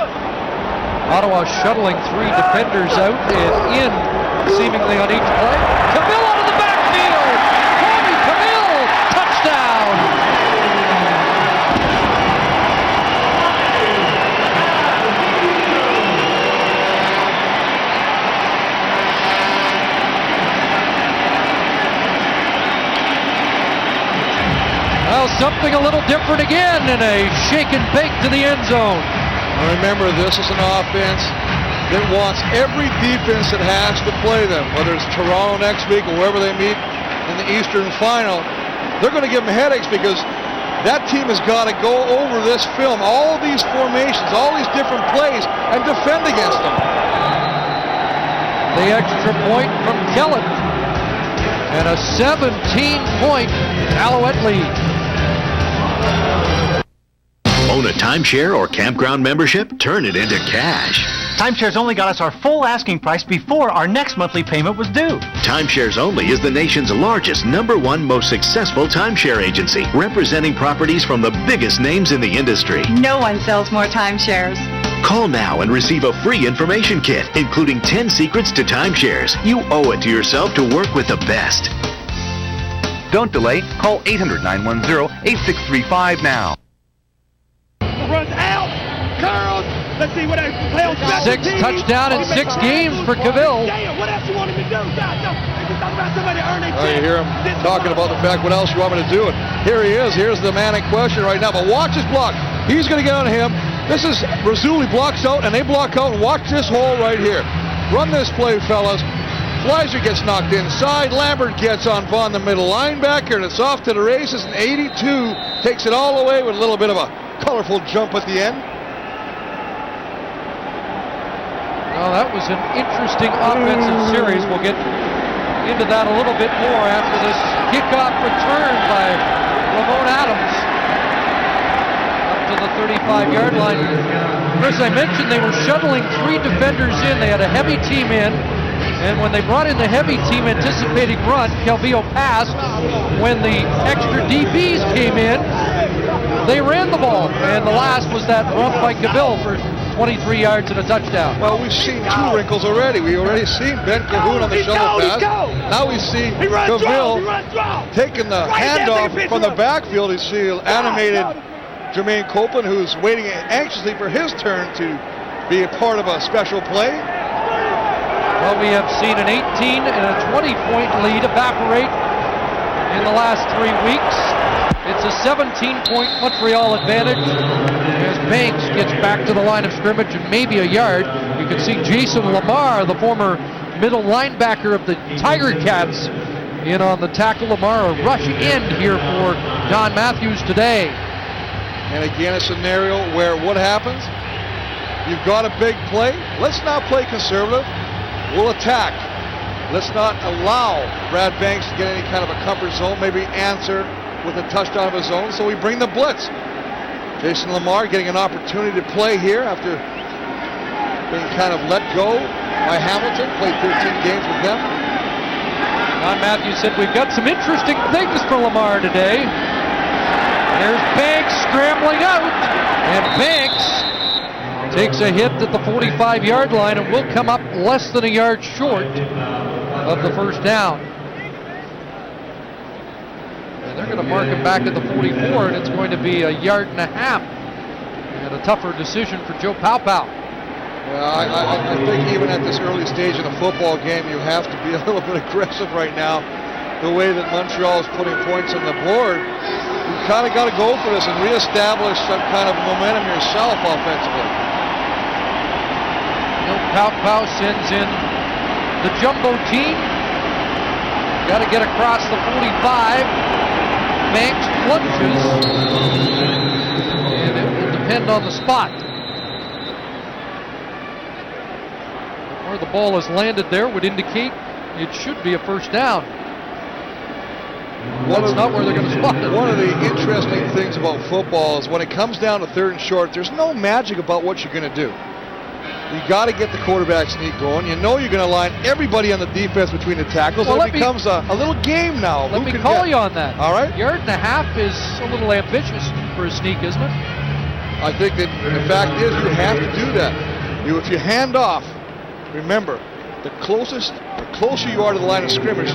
Speaker 3: Ottawa shuttling 3 defenders out and in seemingly on each play. Cavill out of the backfield! Corey Cavill! Touchdown! Well, something a little different again, and a shake and bake to the end zone.
Speaker 2: Now remember, this is an offense that wants every defense that has to play them, whether it's Toronto next week or wherever they meet in the Eastern Final. They're going to give them headaches because that team has got to go over this film, all these formations, all these different plays, and defend against them.
Speaker 3: The extra point from Kellett, and a 17-point Alouette lead.
Speaker 10: Own a timeshare or campground membership? Turn it into cash.
Speaker 5: Timeshares Only got us our full asking price before our next monthly payment was due.
Speaker 10: Timeshares Only is the nation's largest, #1 most successful timeshare agency, representing properties from the biggest names in the industry.
Speaker 6: No one sells more timeshares.
Speaker 10: Call now and receive a free information kit, including 10 secrets to timeshares. You owe it to yourself to work with the best.
Speaker 7: Don't delay. Call 800-910-8635 now.
Speaker 4: Runs out, curls. Let's see what else. Play on special
Speaker 3: 6
Speaker 4: teams.
Speaker 3: touchdown in 6 games for Cavill.
Speaker 4: Damn, what else you want him to do? God, no. If you talk about somebody earning
Speaker 2: You hear him talking about the fact, what else you want me to do? And here he is. Here's the man in question right now. But watch his block. He's going to get on him. This is Razuli blocks out, and they block out. And watch this hole right here. Run this play, fellas. Fleiser gets knocked inside. Lambert gets on Vaughn, the middle linebacker, and it's off to the races. And 82 takes it all away with a little bit of a colorful jump at the end.
Speaker 3: Well, that was an interesting offensive series. We'll get into that a little bit more after this kickoff return by Lamone Adams up to the 35-yard line. As I mentioned, they were shuttling 3 defenders in. They had a heavy team in, and when they brought in the heavy team anticipating run, Calvillo passed. When the extra DBs came in, they ran the ball, and the last was that rump by Cavill for 23 yards and a touchdown.
Speaker 2: Well, we've seen 2 wrinkles already. We already seen Ben Cahoon on the shovel pass. Now we see Cavill taking the handoff from the backfield. You see animated Jermaine Copeland, who's waiting anxiously for his turn to be a part of a special play.
Speaker 3: Well, we have seen an 18 and a 20-point lead evaporate in the last 3 weeks. It's a 17-point Montreal advantage as Banks gets back to the line of scrimmage and maybe a yard. You can see Jason Lamar, the former middle linebacker of the Tiger Cats, in on the tackle. Lamar, a rush end here for Don Matthews today.
Speaker 2: And again, a scenario where what happens? You've got a big play. Let's not play conservative. We'll attack. Let's not allow Brad Banks to get any kind of a comfort zone, maybe answer with a touchdown of his own, so we bring the blitz. Jason Lamar getting an opportunity to play here after being kind of let go by Hamilton, played 13 games with them.
Speaker 3: Don Matthews said, we've got some interesting things for Lamar today. There's Banks scrambling out, and Banks takes a hit at the 45-yard line and will come up less than a yard short of the first down. And they're going to mark him back at the 44, and it's going to be a yard and a half. And a tougher decision for Joe Paopao.
Speaker 2: I think even at this early stage in a football game, you have to be a little bit aggressive right now. The way that Montreal is putting points on the board, you kind of got to go for this and reestablish some kind of momentum yourself offensively.
Speaker 3: Paopao sends in the jumbo team. Got to get across the 45. Banks plunges, and it will depend on the spot. Where the ball has landed there would indicate it should be a first down. That's not where they're going to spot it.
Speaker 2: One of the interesting things about football is when it comes down to third and short, there's no magic about what you're going to do. You got to get the quarterback sneak going. You know you're going to line everybody on the defense between the tackles. Well, it becomes a little game now.
Speaker 3: Let me call you on that.
Speaker 2: All right.
Speaker 3: Yard and a half is a little ambitious for a sneak, isn't it?
Speaker 2: I think that the fact is you have to do that. If you hand off, remember, the closer you are to the line of scrimmage,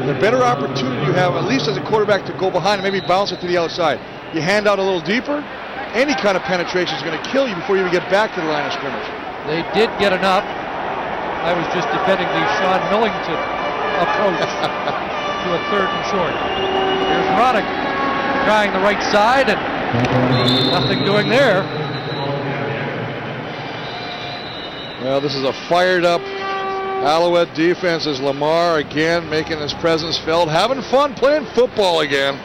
Speaker 2: the better opportunity you have, at least as a quarterback, to go behind and maybe bounce it to the outside. You hand out a little deeper, any kind of penetration is going to kill you before you even get back to the line of scrimmage.
Speaker 3: They did get enough. I was just defending the Sean Millington approach to a third and short. Here's Ronick trying the right side, and nothing doing there.
Speaker 2: Well, this is a fired up Alouette defense as Lamar again making his presence felt, having fun playing football again.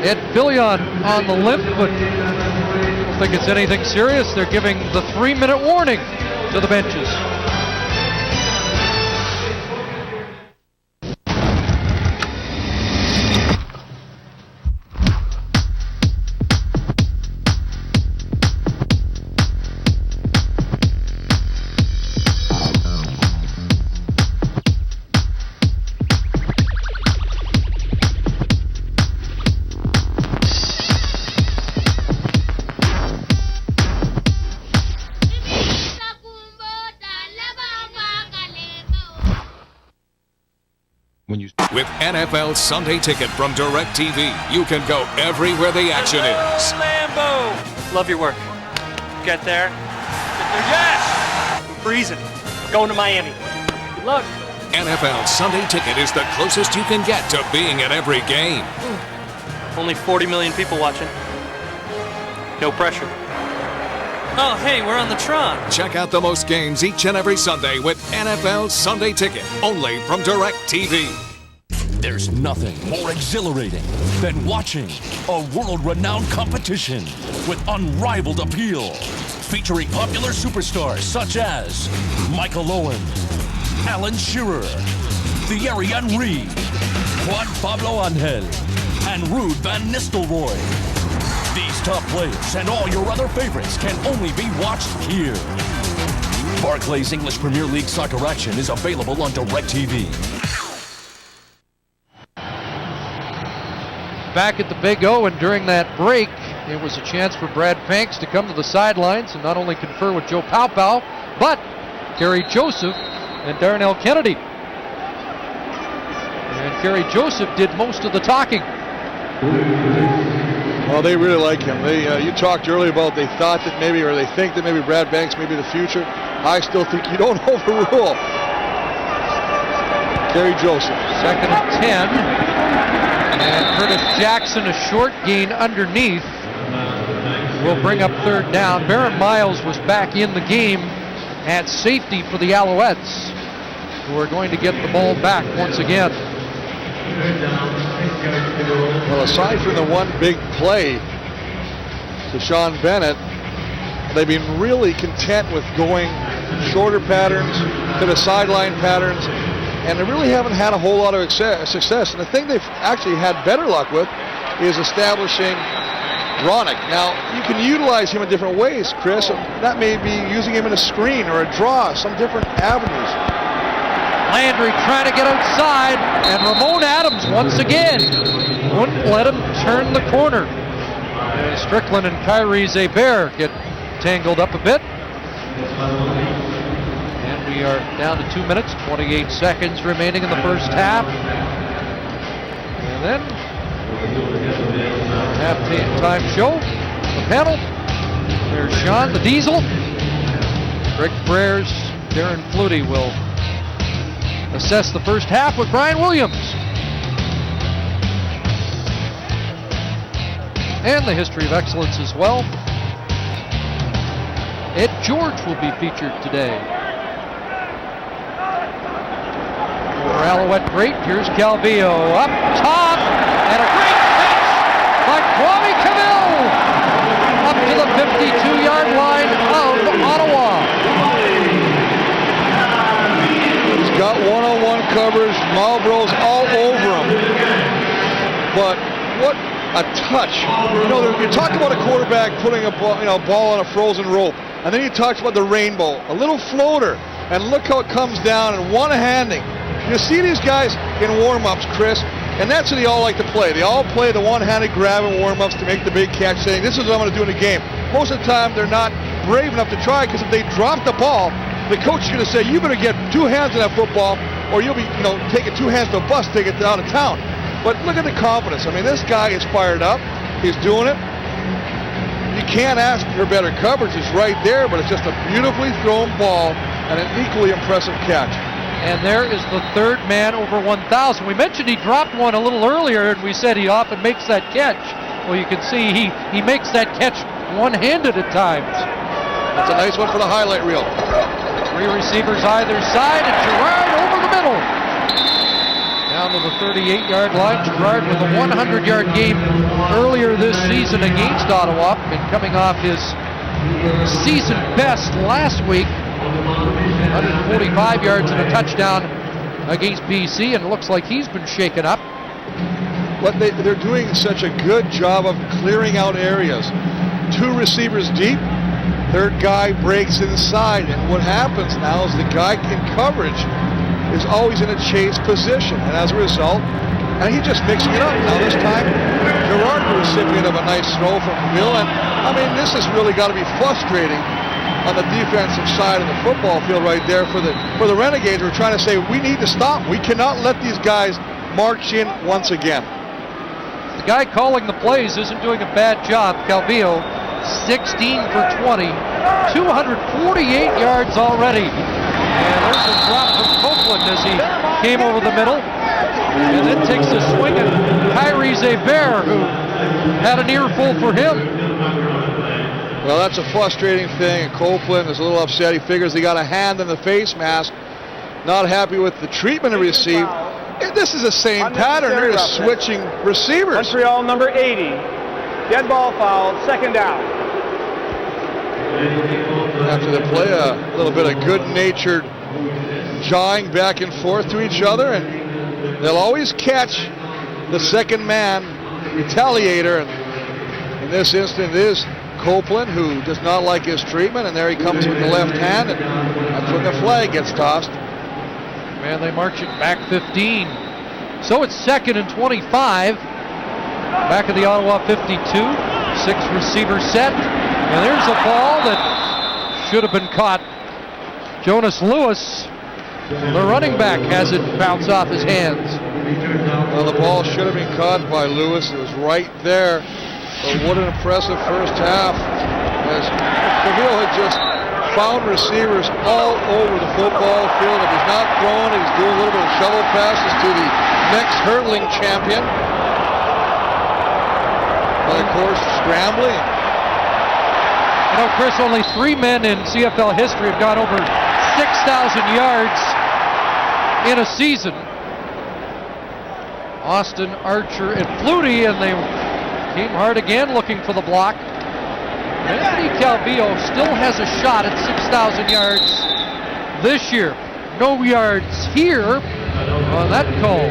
Speaker 3: Ed Fillion on the limp, but I don't think it's anything serious. They're giving the 3-minute warning to the benches.
Speaker 11: With NFL Sunday Ticket from DirecTV, you can go everywhere the action is.
Speaker 12: Lambeau! Love your work. Get there. Yes! I'm freezing. We're going to Miami. Good luck.
Speaker 11: NFL Sunday Ticket is the closest you can get to being at every game.
Speaker 12: Only 40 million people watching. No pressure. Oh, hey, we're on the Tron.
Speaker 11: Check out the most games each and every Sunday with NFL Sunday Ticket, only from DirecTV.
Speaker 13: There's nothing more exhilarating than watching a world-renowned competition with unrivaled appeal, featuring popular superstars such as Michael Owen, Alan Shearer, Thierry Henry, Juan Pablo Angel, and Ruud van Nistelrooy. These top players and all your other favorites can only be watched here. Barclays English Premier League soccer action is available on DirecTV.
Speaker 3: Back at the Big O, and during that break, it was a chance for Brad Banks to come to the sidelines and not only confer with Joe Paopao, but Kerry Joseph and Darnell Kennedy. And Kerry Joseph did most of the talking.
Speaker 2: Well, they really like him. You talked earlier about they thought that maybe, or they think that maybe Brad Banks may be the future. I still think you don't overrule Kerry Joseph.
Speaker 3: 2nd and 10. And Curtis Jackson, a short gain underneath, will bring up 3rd down. Baron Miles was back in the game at safety for the Alouettes, who are going to get the ball back once again.
Speaker 2: Well, aside from the one big play to Sean Bennett, they've been really content with going shorter patterns to the sideline patterns, and they really haven't had a whole lot of success. And the thing they've actually had better luck with is establishing Ronick. Now, you can utilize him in different ways, Chris. That may be using him in a screen or a draw, some different avenues.
Speaker 3: Landry trying to get outside, and Ramon Adams once again wouldn't let him turn the corner. And Strickland and Kyrie Zeber get tangled up a bit. And we are down to 2 minutes, 28 seconds remaining in the first half. And then, half-time show. The panel. There's Sean, the Diesel. Greg Frères, Darren Flutie will assess the first half with Brian Williams. And the history of excellence as well. Ed George will be featured today. For Alouette great, here's Calvillo up top, and a great catch by Kwame Cavill up to the 52-yard line of Ottawa.
Speaker 2: He's got one-on-one coverage, Marlborough's all over him. But what a touch. You know, you talk about a quarterback putting a ball on a frozen rope, and then you talk about the rainbow, a little floater, and look how it comes down in one-handing. You see these guys in warm-ups, Chris, and that's what they all like to play. They all play the one-handed grab in warm-ups to make the big catch, saying, this is what I'm going to do in the game. Most of the time, they're not brave enough to try, because if they drop the ball, the coach is going to say, you better get two hands on that football, or you'll be, taking two hands to a bus to take it out of town. But look at the confidence. I mean, this guy is fired up. He's doing it. You can't ask for better coverage. It's right there, but it's just a beautifully thrown ball and an equally impressive catch.
Speaker 3: And there is the third man over 1,000. We mentioned he dropped one a little earlier, and we said he often makes that catch. Well, you can see he makes that catch one-handed at times.
Speaker 2: That's a nice one for the highlight reel.
Speaker 3: Three receivers either side, and Gerard over the middle. Down to the 38-yard line. Gerard with a 100-yard game earlier this season against Ottawa, and coming off his season best last week. 145 yards and a touchdown against BC, and it looks like he's been shaken up.
Speaker 2: But they're doing such a good job of clearing out areas. Two receivers deep, third guy breaks inside, and what happens now is the guy in coverage is always in a chase position, and as a result, and he's just mixing it up. Now this time, Gerard, the recipient of a nice throw from Bill, and I mean, this has really got to be frustrating on the defensive side of the football field right there for the Renegades. We're trying to say, we need to stop. We cannot let these guys march in once again.
Speaker 3: The guy calling the plays isn't doing a bad job. Calvillo, 16 for 20, 248 yards already. And there's a drop from Copeland as he came over the middle. And then takes a swing at Kyrie Zeber, who had an earful for him.
Speaker 2: Well, that's a frustrating thing. Copeland is a little upset. He figures he got a hand in the face mask. Not happy with the treatment he received. This is the same pattern. They're just switching receivers.
Speaker 14: Montreal number 80. Dead ball foul, second down.
Speaker 2: After they play a little bit of good-natured jawing back and forth to each other, and they'll always catch the second man retaliator. And in this instant, it is Copeland, who does not like his treatment, and there he comes with the left hand, and that's when the flag gets tossed.
Speaker 3: Man, they march it back 15. So it's 2nd and 25. Back of the Ottawa 52. 6 receiver set. And there's a ball that should have been caught. Jonas Lewis, the running back, has it bounce off his hands.
Speaker 2: Well, the ball should have been caught by Lewis. It was right there. But what an impressive first half, as Cavill had just found receivers all over the football field. If he's not throwing it, he's doing a little bit of shovel passes to the next hurdling champion. But of course, scrambling.
Speaker 3: You know, Chris, only 3 men in CFL history have gone over 6,000 yards in a season. Austin, Archer, and Flutie, and they came hard again looking for the block. Anthony Calvillo still has a shot at 6,000 yards this year. No yards here on that call.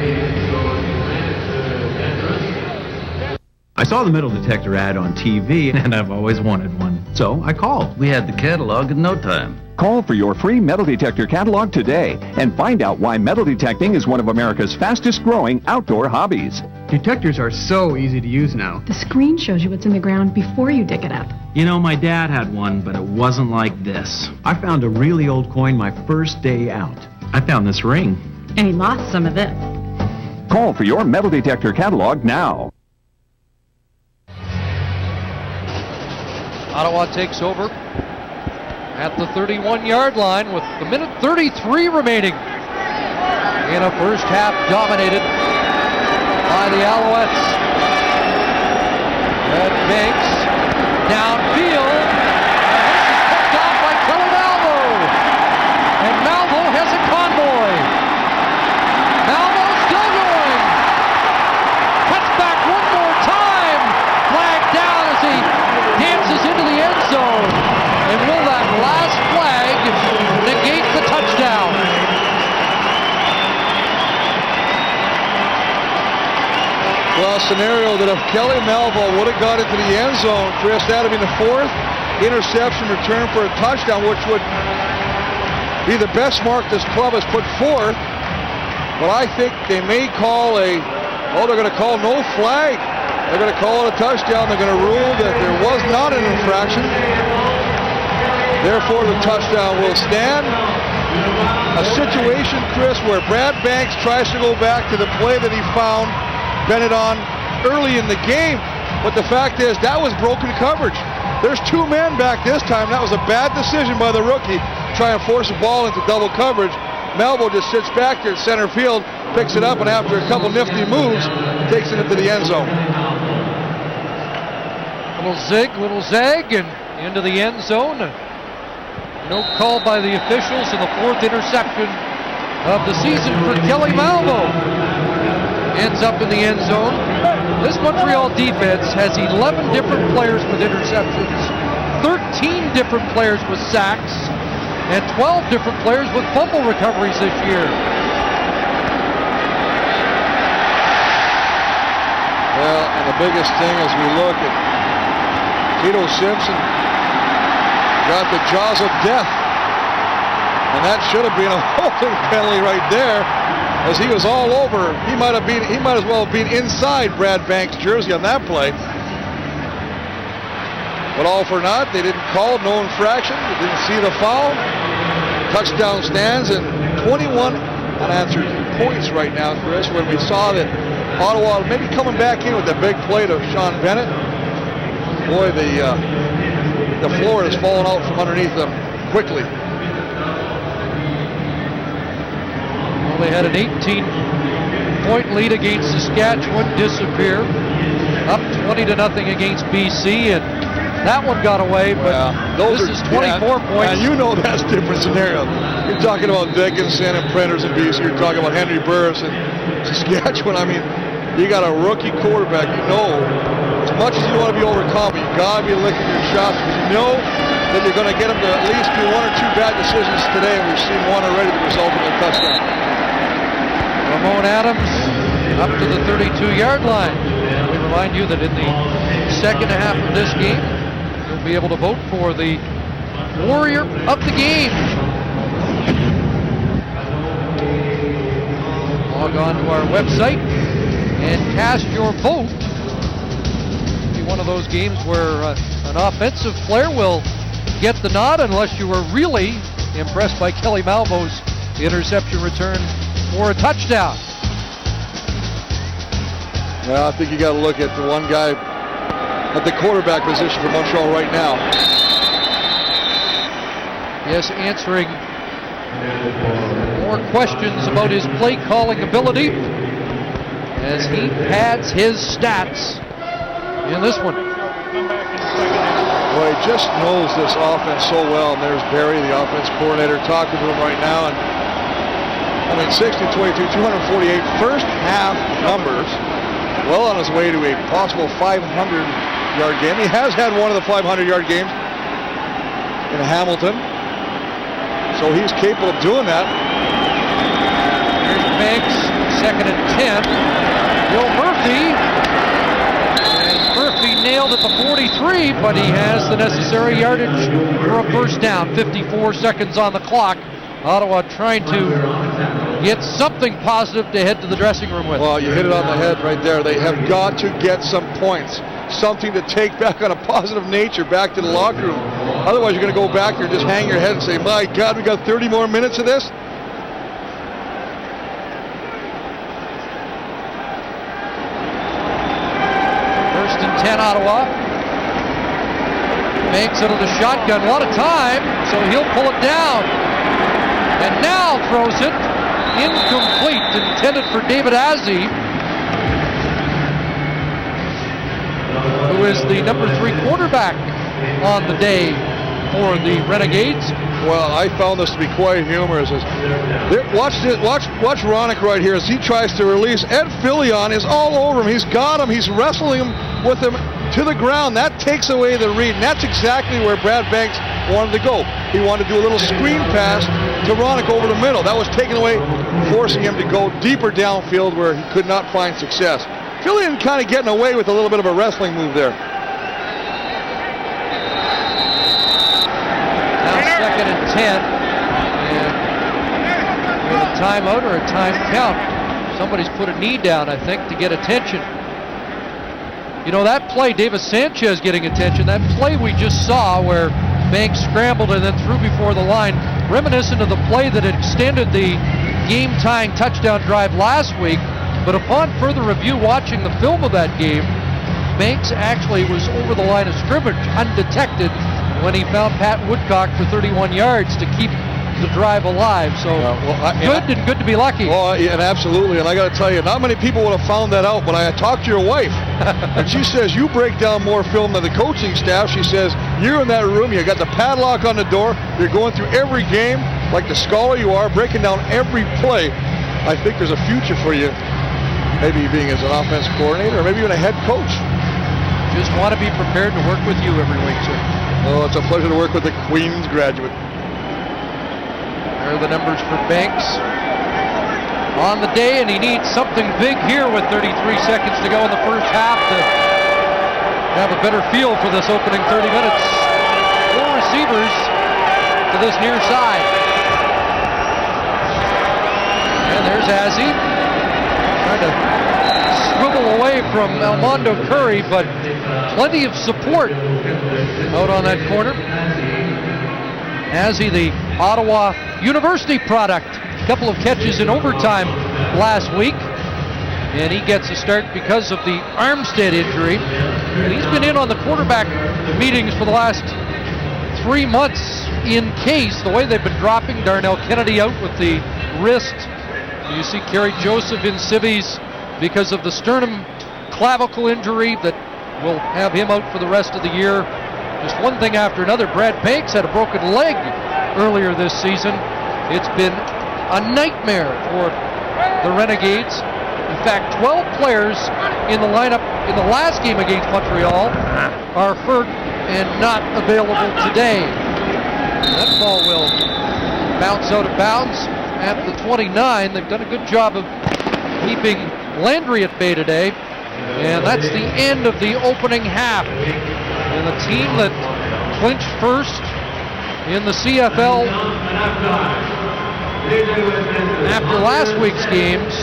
Speaker 15: I saw the metal detector ad on TV, and I've always wanted one. So I called. We had the catalog in no time.
Speaker 16: Call for your free metal detector catalog today and find out why metal detecting is one of America's fastest growing outdoor hobbies.
Speaker 15: Detectors are so easy to use now.
Speaker 17: The screen shows you what's in the ground before you dig it up.
Speaker 15: You know, my dad had one, but it wasn't like this. I found a really old coin my first day out. I found this ring.
Speaker 17: And he lost some of it.
Speaker 16: Call for your metal detector catalog now.
Speaker 3: Ottawa takes over at the 31-yard line with the minute 33 remaining in a first half dominated by the Alouettes. Red Banks downfield. This is picked off by Kelly Malvo. And Malvo has a convoy. Malvo still going. Cuts back one more time. Flag down as he dances into the end zone. And will that last flag negate the touchdown?
Speaker 2: Well, a scenario that if Kelly Malvo would have got into the end zone, Chris, that would be the fourth interception return for a touchdown, which would be the best mark this club has put forth. But I think they may call they're going to call no flag. They're going to call it a touchdown. They're going to rule that there was not an infraction. Therefore, the touchdown will stand. A situation, Chris, where Brad Banks tries to go back to the play that he found Bennett on early in the game, but the fact is that was broken coverage. There's two men back this time. That was a bad decision by the rookie. Try and force the ball into double coverage. Malvo just sits back there at center field, picks it up, and after a couple nifty moves, takes it into the end zone.
Speaker 3: Little zag, and into the end zone. No call by the officials, and the fourth interception of the season for Kelly Malvo ends up in the end zone. This Montreal defense has 11 different players with interceptions, 13 different players with sacks, and 12 different players with fumble recoveries this year.
Speaker 2: Well, and the biggest thing as we look at Tito Simpson got the jaws of death, and that should have been a holding penalty right there. As he was all over, he might as well have been inside Brad Banks' jersey on that play. But all for naught, they didn't call, no infraction, they didn't see the foul. Touchdown stands, and 21 unanswered points right now, Chris, when we saw that Ottawa maybe coming back in with the big play to Sean Bennett. Boy, the floor has fallen out from underneath them quickly.
Speaker 3: They had an 18-point lead against Saskatchewan, disappear. Up 20-0 against BC, and that one got away, but this is 24 points.
Speaker 2: And you know that's a different scenario. You're talking about Dickinson and Prenders and BC. You're talking about Henry Burris and Saskatchewan. I mean, you got a rookie quarterback. You know, as much as you want to be overcome, you got to be licking your shots because you know that you're going to get him to at least do one or two bad decisions today, and we've seen one already that resulted in a touchdown.
Speaker 3: Ramon Adams up to the 32-yard line. And we remind you that in the second half of this game, you'll be able to vote for the Warrior of the Game. Log on to our website and cast your vote. It'll be one of those games where an offensive player will get the nod unless you were really impressed by Kelly Malvo's interception return for a touchdown.
Speaker 2: Well, I think you got to look at the one guy at the quarterback position for Montreal right now.
Speaker 3: Yes, answering more questions about his play calling ability as he pads his stats in this one.
Speaker 2: Boy, he just knows this offense so well. And there's Barry, the offense coordinator, talking to him right now. And I mean, 60-22, 248 first half numbers. Well on his way to a possible 500-yard game. He has had one of the 500-yard games in Hamilton. So he's capable of doing that.
Speaker 3: Here's Banks, second and 10. Bill Murphy. And Murphy nailed at the 43, but he has the necessary yardage for a first down. 54 seconds on the clock. Ottawa trying to get something positive to head to the dressing room with.
Speaker 2: Well, you hit it on the head right there. They have got to get some points, something to take back on a positive nature back to the locker room. Otherwise, you're going to go back there and just hang your head and say, my God, we got 30 more minutes of this?
Speaker 3: First and 10, Ottawa. Banks out of the shotgun. A lot of time, so he'll pull it down. And now throws it incomplete, intended for David Azzi, who is the number 3 quarterback on the day for the Renegades.
Speaker 2: Well, I found this to be quite humorous. Watch Ronick right here as he tries to release. Ed Fillion is all over him. He's got him. He's wrestling him with him to the ground. That takes away the read, and that's exactly where Brad Banks wanted to go. He wanted to do a little screen pass to Ronick over the middle. That was taken away, forcing him to go deeper downfield where he could not find success. Fillion kind of getting away with a little bit of a wrestling move there.
Speaker 3: Now second and 10. And with a timeout or a time count. Somebody's put a knee down, I think, to get attention. You know, that play, Davis Sanchez getting attention, that play we just saw where Banks scrambled and then threw before the line, reminiscent of the play that extended the game-tying touchdown drive last week. But upon further review, watching the film of that game, Banks actually was over the line of scrimmage undetected when he found Pat Woodcock for 31 yards to keep the drive alive. So good to be lucky.
Speaker 2: Well, and absolutely. And I got to tell you, not many people would have found that out, but I talked to your wife, and she says you break down more film than the coaching staff. She says you're in that room, you got the padlock on the door, you're going through every game like the scholar you are, breaking down every play. I think there's a future for you, maybe being as an offense coordinator or maybe even a head coach.
Speaker 3: Just want to be prepared to work with you every week, sir.
Speaker 2: Oh, it's a pleasure to work with the Queens graduate.
Speaker 3: There are the numbers for Banks on the day, and he needs something big here with 33 seconds to go in the first half to have a better feel for this opening 30 minutes. 4 receivers to this near side. And there's Azzi trying to swivel away from Armando Curry, but plenty of support out on that corner. Azzi, the Ottawa University product, a couple of catches in overtime last week, and he gets a start because of the Armstead injury. And he's been in on the quarterback meetings for the last 3 months in case, the way they've been dropping Darnell Kennedy out with the wrist. You see Kerry Joseph in civvies because of the sternum clavicle injury that will have him out for the rest of the year. Just one thing after another. Brad Banks had a broken leg earlier this season. It's been a nightmare for the Renegades. In fact, 12 players in the lineup in the last game against Montreal are hurt and not available today. That ball will bounce out of bounds at the 29. They've done a good job of keeping Landry at bay today. And that's the end of the opening half. And the team that clinched first in the CFL after last week's games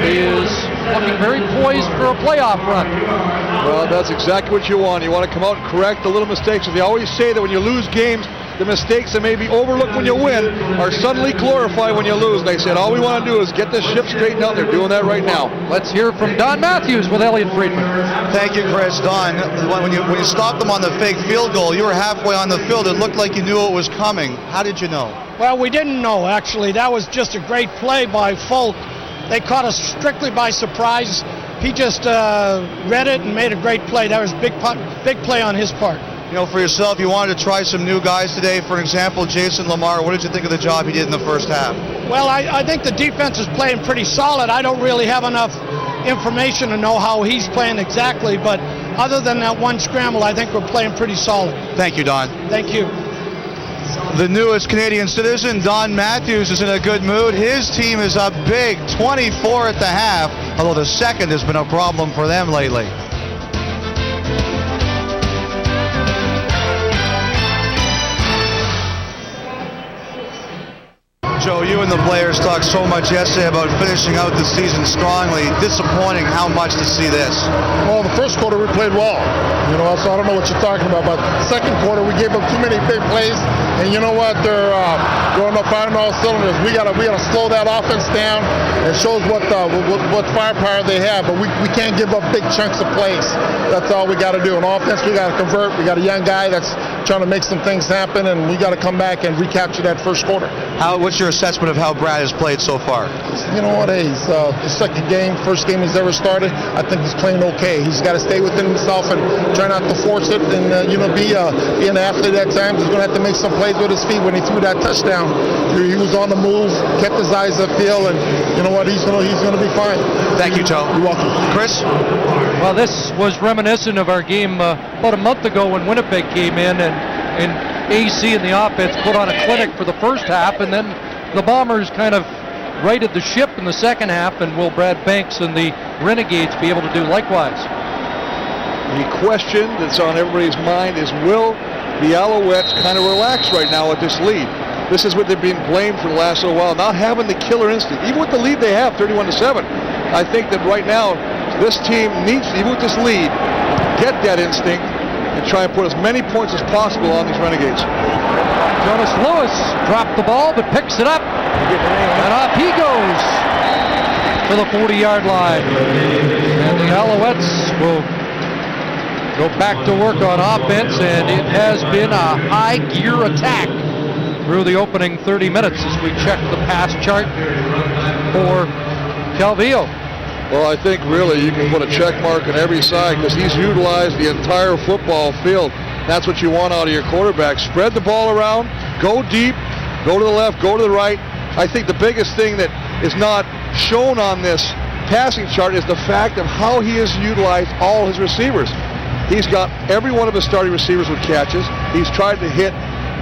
Speaker 3: is looking very poised for a playoff run.
Speaker 2: Well, that's exactly what you want. You want to come out and correct the little mistakes. They always say that when you lose games, the mistakes that may be overlooked when you win are suddenly glorified when you lose. They said all we want to do is get this ship straightened out. They're doing that right now.
Speaker 3: Let's hear from Don Matthews with Elliot Friedman.
Speaker 22: Thank you, Chris. Don, when you stopped them on the fake field goal, you were halfway on the field. It looked like you knew it was coming. How did you know?
Speaker 18: Well, we didn't know, actually. That was just a great play by Folk. They caught us strictly by surprise. He just read it and made a great play. That was a big play on his part.
Speaker 22: You know, for yourself, you wanted to try some new guys today. For example, Jason Lamar. What did you think of the job he did in the first half?
Speaker 18: Well, I think the defense is playing pretty solid. I don't really have enough information to know how he's playing exactly, but other than that one scramble, I think we're playing pretty solid.
Speaker 22: Thank you, Don.
Speaker 18: Thank you.
Speaker 22: The newest Canadian citizen, Don Matthews, is in a good mood. His team is up big, 24 at the half, although the second has been a problem for them lately. you and the players talked so much yesterday about finishing out the season strongly. Disappointing how much to see this.
Speaker 23: Well, the first quarter we played well. So I don't know what you're talking about. But second quarter we gave up too many big plays, and you know what? They're going up firing all cylinders. We gotta slow that offense down. It shows what firepower they have, but we can't give up big chunks of plays. That's all we got to do. On offense, we got to convert. We got a young guy that's trying to make some things happen, and we got to come back and recapture that first quarter.
Speaker 22: What's your assessment of how Brad has played so far?
Speaker 23: You know what? He's his second game, first game he's ever started. I think he's playing okay. He's got to stay within himself and try not to force it, and be an athlete at times. He's going to have to make some plays with his feet. When he threw that touchdown, he was on the move, kept his eyes upfield, and you know what? He's going to be fine.
Speaker 22: Thank you, Joe.
Speaker 23: You're welcome.
Speaker 22: Chris?
Speaker 3: Well, this was reminiscent of our game about a month ago when Winnipeg came in, and AC and the offense put on a clinic for the first half, and then the Bombers kind of righted the ship in the second half, and will Brad Banks and the Renegades be able to do likewise?
Speaker 2: The question that's on everybody's mind is, will the Alouettes kind of relax right now with this lead? This is what they've been blamed for the last little while, not having the killer instinct. Even with the lead they have, 31-7, I think that right now this team needs, even with this lead, get that instinct and try and put as many points as possible on these Renegades.
Speaker 3: Jonas Lewis dropped the ball but picks it up, and off he goes to the 40-yard line. And the Alouettes will go back to work on offense, and it has been a high-gear attack through the opening 30 minutes as we check the pass chart for Calvillo.
Speaker 2: Well, I think really you can put a check mark on every side because he's utilized the entire football field. That's what you want out of your quarterback. Spread the ball around, go deep, go to the left, go to the right. I think the biggest thing that is not shown on this passing chart is the fact of how he has utilized all his receivers. He's got every one of his starting receivers with catches. He's tried to hit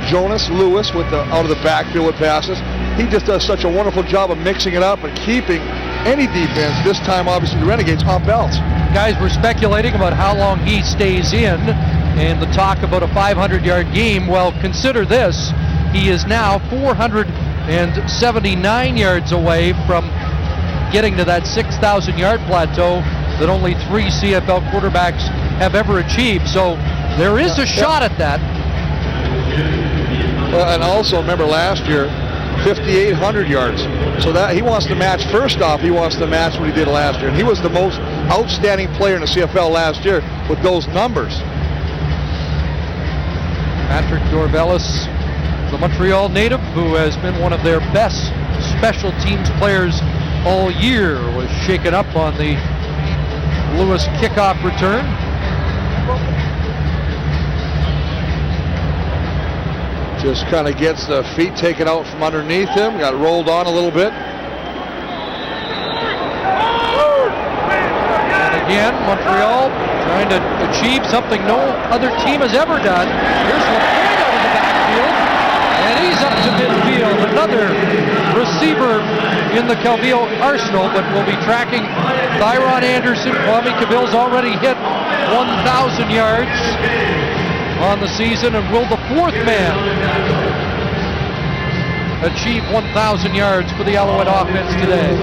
Speaker 2: Jonas Lewis with out of the backfield with passes. He just does such a wonderful job of mixing it up and keeping any defense, this time obviously the Renegades, off balance.
Speaker 3: Guys were speculating about how long he stays in, and the talk about a 500-yard game. Well, consider this. He is now 479 yards away from getting to that 6,000-yard plateau that only 3 CFL quarterbacks have ever achieved. So there is a shot at that.
Speaker 2: And also, remember last year, 5,800 yards. So that he wants to match, first off, he wants to match what he did last year. And he was the most outstanding player in the CFL last year with those numbers.
Speaker 3: Patrick Dorvelis, the Montreal native, who has been one of their best special teams players all year, was shaken up on the Lewis kickoff return.
Speaker 2: Just kind of gets the feet taken out from underneath him, got rolled on a little bit.
Speaker 3: And again, Montreal trying to achieve something no other team has ever done. Here's LaPointe out of the backfield, and he's up to midfield. Another receiver in the Calvillo arsenal, but we'll be tracking Thyron Anderson. Kwame Cavill's already hit 1,000 yards on the season, and will the fourth man achieve 1,000 yards for the Alouette offense today?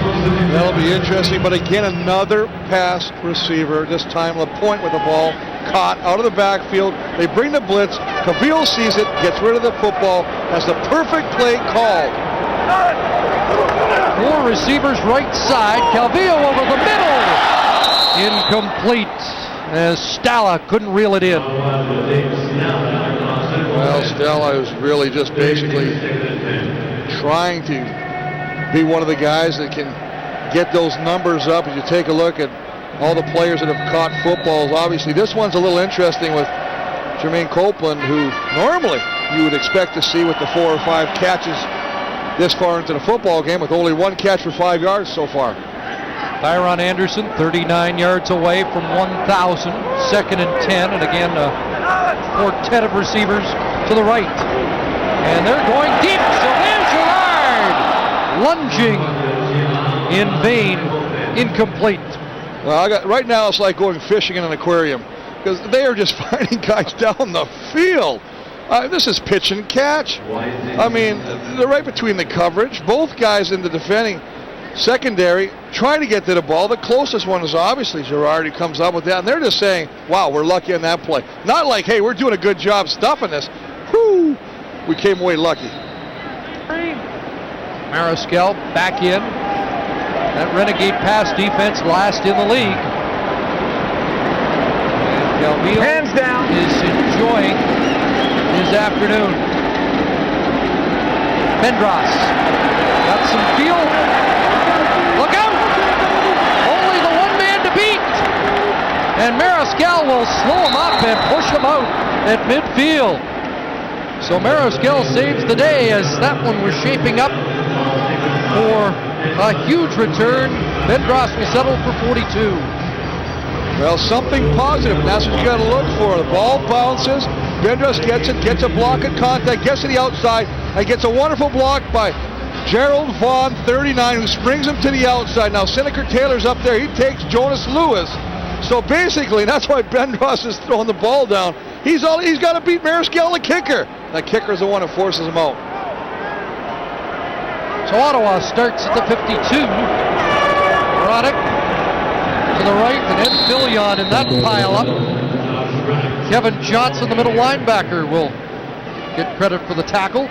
Speaker 2: That'll be interesting, but again, another pass receiver, this time LaPointe with the ball, caught out of the backfield. They bring the blitz, Cavillo sees it, gets rid of the football, has the perfect play called.
Speaker 3: 4 receivers right side, Calvillo over the middle, incomplete, as Stala couldn't reel it in.
Speaker 2: Well, Stala is really just basically trying to be one of the guys that can get those numbers up. As you take a look at all the players that have caught footballs, obviously this one's a little interesting with Jermaine Copeland, who normally you would expect to see with the 4 or 5 catches this far into the football game, with only 1 catch for 5 yards so far.
Speaker 3: Thyron Anderson, 39 yards away from 1,000, 2nd and 10, and again a quartet of receivers to the right. And they're going deep. Sylvain Girard lunging in vain, incomplete.
Speaker 2: Well, right now it's like going fishing in an aquarium, because they are just finding guys down the field. This is pitch and catch. I mean, they're right between the coverage. Both guys in the defending secondary trying to get to the ball. The closest one is obviously Girard, who comes up with that. And they're just saying, wow, we're lucky on that play. Not like, hey, we're doing a good job stuffing this. Whoo! We came away lucky.
Speaker 3: Mariscal back in. That Renegade pass defense last in the league. And Galville
Speaker 14: hands down
Speaker 3: is enjoying his afternoon. Bendros got some field. Look out! Only the one man to beat. And Mariscal will slow him up and push him out at midfield. So Mariscal saves the day as that one was shaping up for a huge return. Bendros will settle for 42.
Speaker 2: Well, something positive, and that's what you got to look for. The ball bounces, Bendros gets it, gets a block at contact, gets to the outside, and gets a wonderful block by Gerald Vaughn, 39, who springs him to the outside. Now, Seneca Taylor's up there. He takes Jonas Lewis. So basically, that's why Bendros is throwing the ball down. He's got to beat Mariscal, the kicker. That kicker is the one that forces him out.
Speaker 3: So Ottawa starts at the 52. Roddick to the right, and Ed Fillion in that pile-up. Kevin Johnson, the middle linebacker, will get credit for the tackle.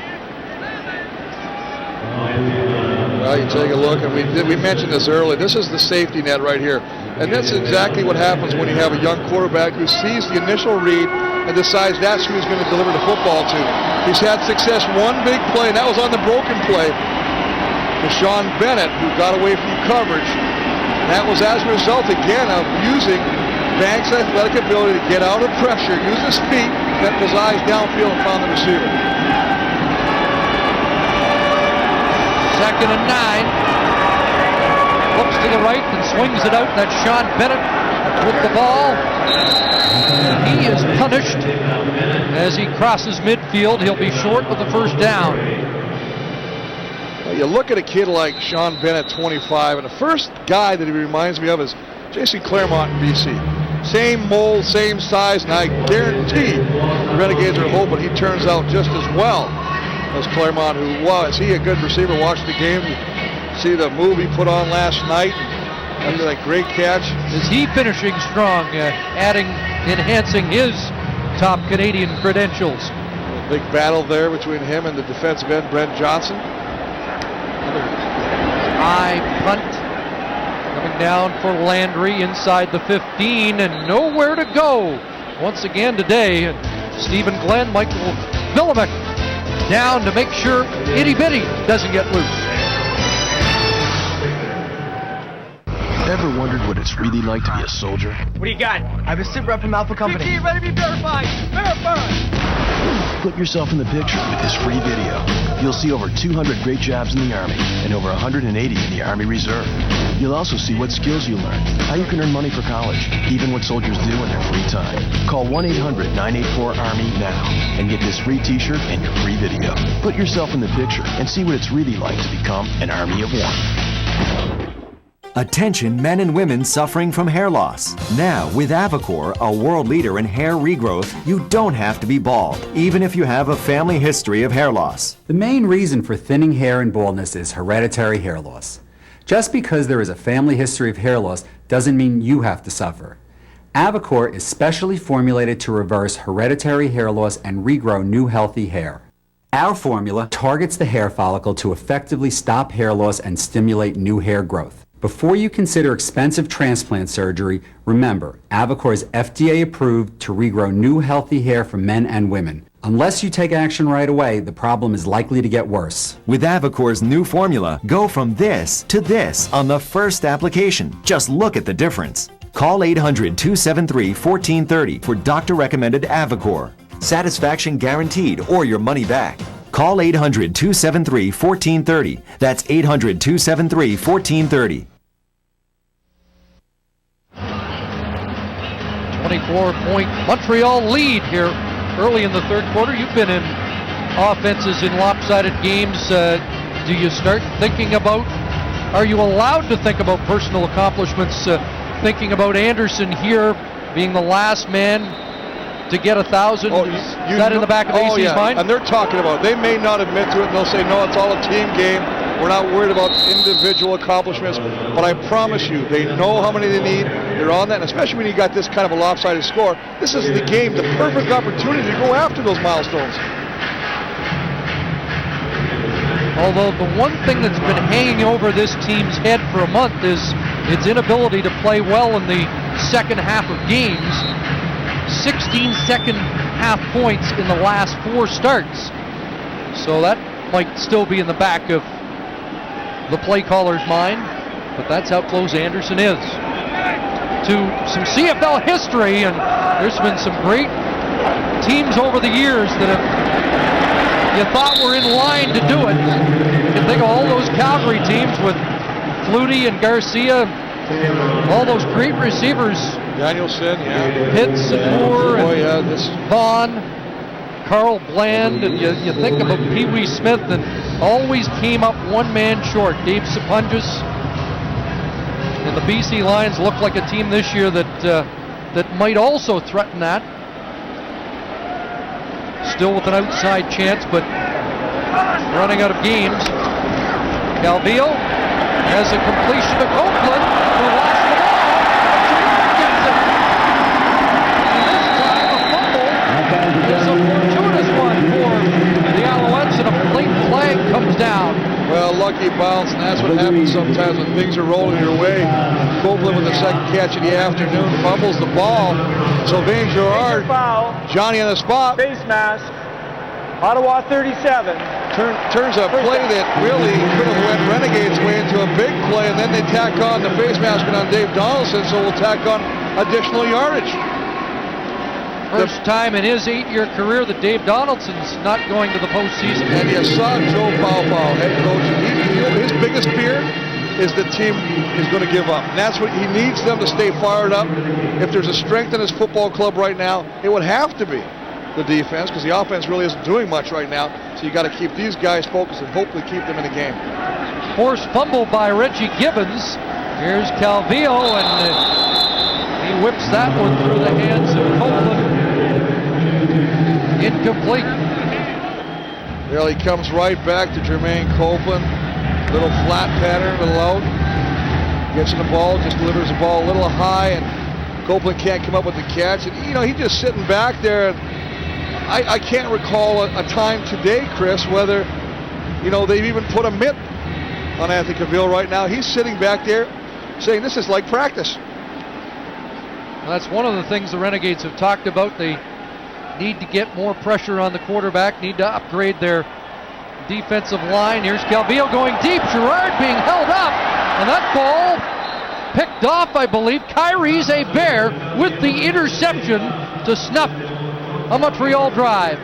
Speaker 2: Well, you take a look, and we mentioned this earlier. This is the safety net right here. And that's exactly what happens when you have a young quarterback who sees the initial read and decides that's who he's going to deliver the football to. He's had success one big play, and that was on the broken play to Sean Bennett, who got away from coverage. And that was as a result, again, of using Banks' athletic ability to get out of pressure, use his feet, kept his eyes downfield and found the receiver.
Speaker 3: 2nd and 9. Looks to the right and swings it out. That's Sean Bennett with the ball. And he is punished as he crosses midfield. He'll be short with the first down.
Speaker 2: Well, you look at a kid like Sean Bennett, 25, and the first guy that he reminds me of is J.C. Claremont in BC. Same mold, same size, and I guarantee the Renegades are hoping he turns out just as well as Claremont, who was. He a good receiver. Watched the game. See the move he put on last night after that great catch.
Speaker 3: Is he finishing strong, enhancing his top Canadian credentials?
Speaker 2: A big battle there between him and the defensive end, Brent Johnson.
Speaker 3: Another high punt coming down for Landry inside the 15 and nowhere to go once again today. And Stephen Glenn, Michael Vilovic down to make sure Itty Bitty doesn't get loose.
Speaker 19: Ever wondered what it's really like to be a soldier?
Speaker 14: What do you got? I have a sit rep from Alpha Company.
Speaker 4: PT, ready to be verified. Verified.
Speaker 19: Put yourself in the picture with this free video. You'll see over 200 great jobs in the Army and over 180 in the Army Reserve. You'll also see what skills you learned, how you can earn money for college, even what soldiers do in their free time. Call 1-800-984-ARMY now and get this free t-shirt and your free video. Put yourself in the picture and see what it's really like to become an Army of One.
Speaker 20: Attention men and women suffering from hair loss. Now, with Avocor, a world leader in hair regrowth, you don't have to be bald, even if you have a family history of hair loss.
Speaker 21: The main reason for thinning hair and baldness is hereditary hair loss. Just because there is a family history of hair loss doesn't mean you have to suffer. Avocor is specially formulated to reverse hereditary hair loss and regrow new healthy hair. Our formula targets the hair follicle to effectively stop hair loss and stimulate new hair growth. Before you consider expensive transplant surgery, remember, Avocor is FDA approved to regrow new healthy hair for men and women. Unless you take action right away, the problem is likely to get worse.
Speaker 20: With Avocor's new formula, go from this to this on the first application. Just look at the difference. Call 800-273-1430 for doctor-recommended Avocor. Satisfaction guaranteed or your money back. Call 800-273-1430. That's 800-273-1430.
Speaker 3: 24-point Montreal lead here early in the third quarter. You've been in offenses in lopsided games. Do you start thinking about, are you allowed to think about personal accomplishments, thinking about Anderson here being the last man to get 1,000. Is that in the back of AC's mind?
Speaker 2: And they're talking about it. They may not admit to it, and they'll say, no, it's all a team game. We're not worried about individual accomplishments. But I promise you, they know how many they need. They're on that, and especially when you got this kind of a lopsided score. This is the game, the perfect opportunity to go after those milestones.
Speaker 3: Although the one thing that's been hanging over this team's head for a month is its inability to play well in the second half of games. 16 second half points in the last 4 starts. So that might still be in the back of the play caller's mind, but that's how close Anderson is to some CFL history, and there's been some great teams over the years that have you thought were in line to do it. You can think of all those Calgary teams with Flutie and Garcia, all those great receivers.
Speaker 2: Danielson,
Speaker 3: Pitts and Moore and Vaughn, Carl Bland, and you think about Pee Wee Smith, and always came up one man short. Dave Sapunjas. And the BC Lions look like a team this year that might also threaten that. Still with an outside chance, but running out of games. Calvillo has a completion to Copeland, who lost the ball. Gets it. And this time a fumble is a fortuitous one for the Alouettes, and a late flag comes down.
Speaker 2: Well, lucky bounce, and that's what happens sometimes when things are rolling your way. Copeland with the second catch of the afternoon fumbles the ball. Sylvain Girard, Johnny on the spot.
Speaker 14: Face mask. Ottawa 37.
Speaker 2: Turns a play that really could have went Renegades' way into a big play, and then they tack on the face mask on Dave Donaldson, so we'll tack on additional yardage.
Speaker 3: First time in his 8-year career that Dave Donaldson's not going to the postseason.
Speaker 2: And you saw Joe Paopao, head coach, his biggest fear is the team is going to give up. And that's what he needs them to stay fired up. If there's a strength in his football club right now, it would have to be the defense, because the offense really isn't doing much right now. So you got to keep these guys focused and hopefully keep them in the game.
Speaker 3: Forced fumble by Reggie Gibbons. Here's Calvillo, and he whips that one through the hands of Copeland. Incomplete.
Speaker 2: Well, he comes right back to Jermaine Copeland. Little flat pattern, little out. Gets in the ball, just delivers the ball a little high, and Copeland can't come up with the catch. And, he's just sitting back there. And I can't recall a time today, Chris, whether, they've even put a mitt on Anthony Calvillo right now. He's sitting back there saying this is like practice.
Speaker 3: Well, that's one of the things the Renegades have talked about. They need to get more pressure on the quarterback, need to upgrade their defensive line. Here's Calvillo going deep. Girard being held up, and that ball picked off, I believe. Kyrie's Hebert with the interception to snuff a Montreal drive.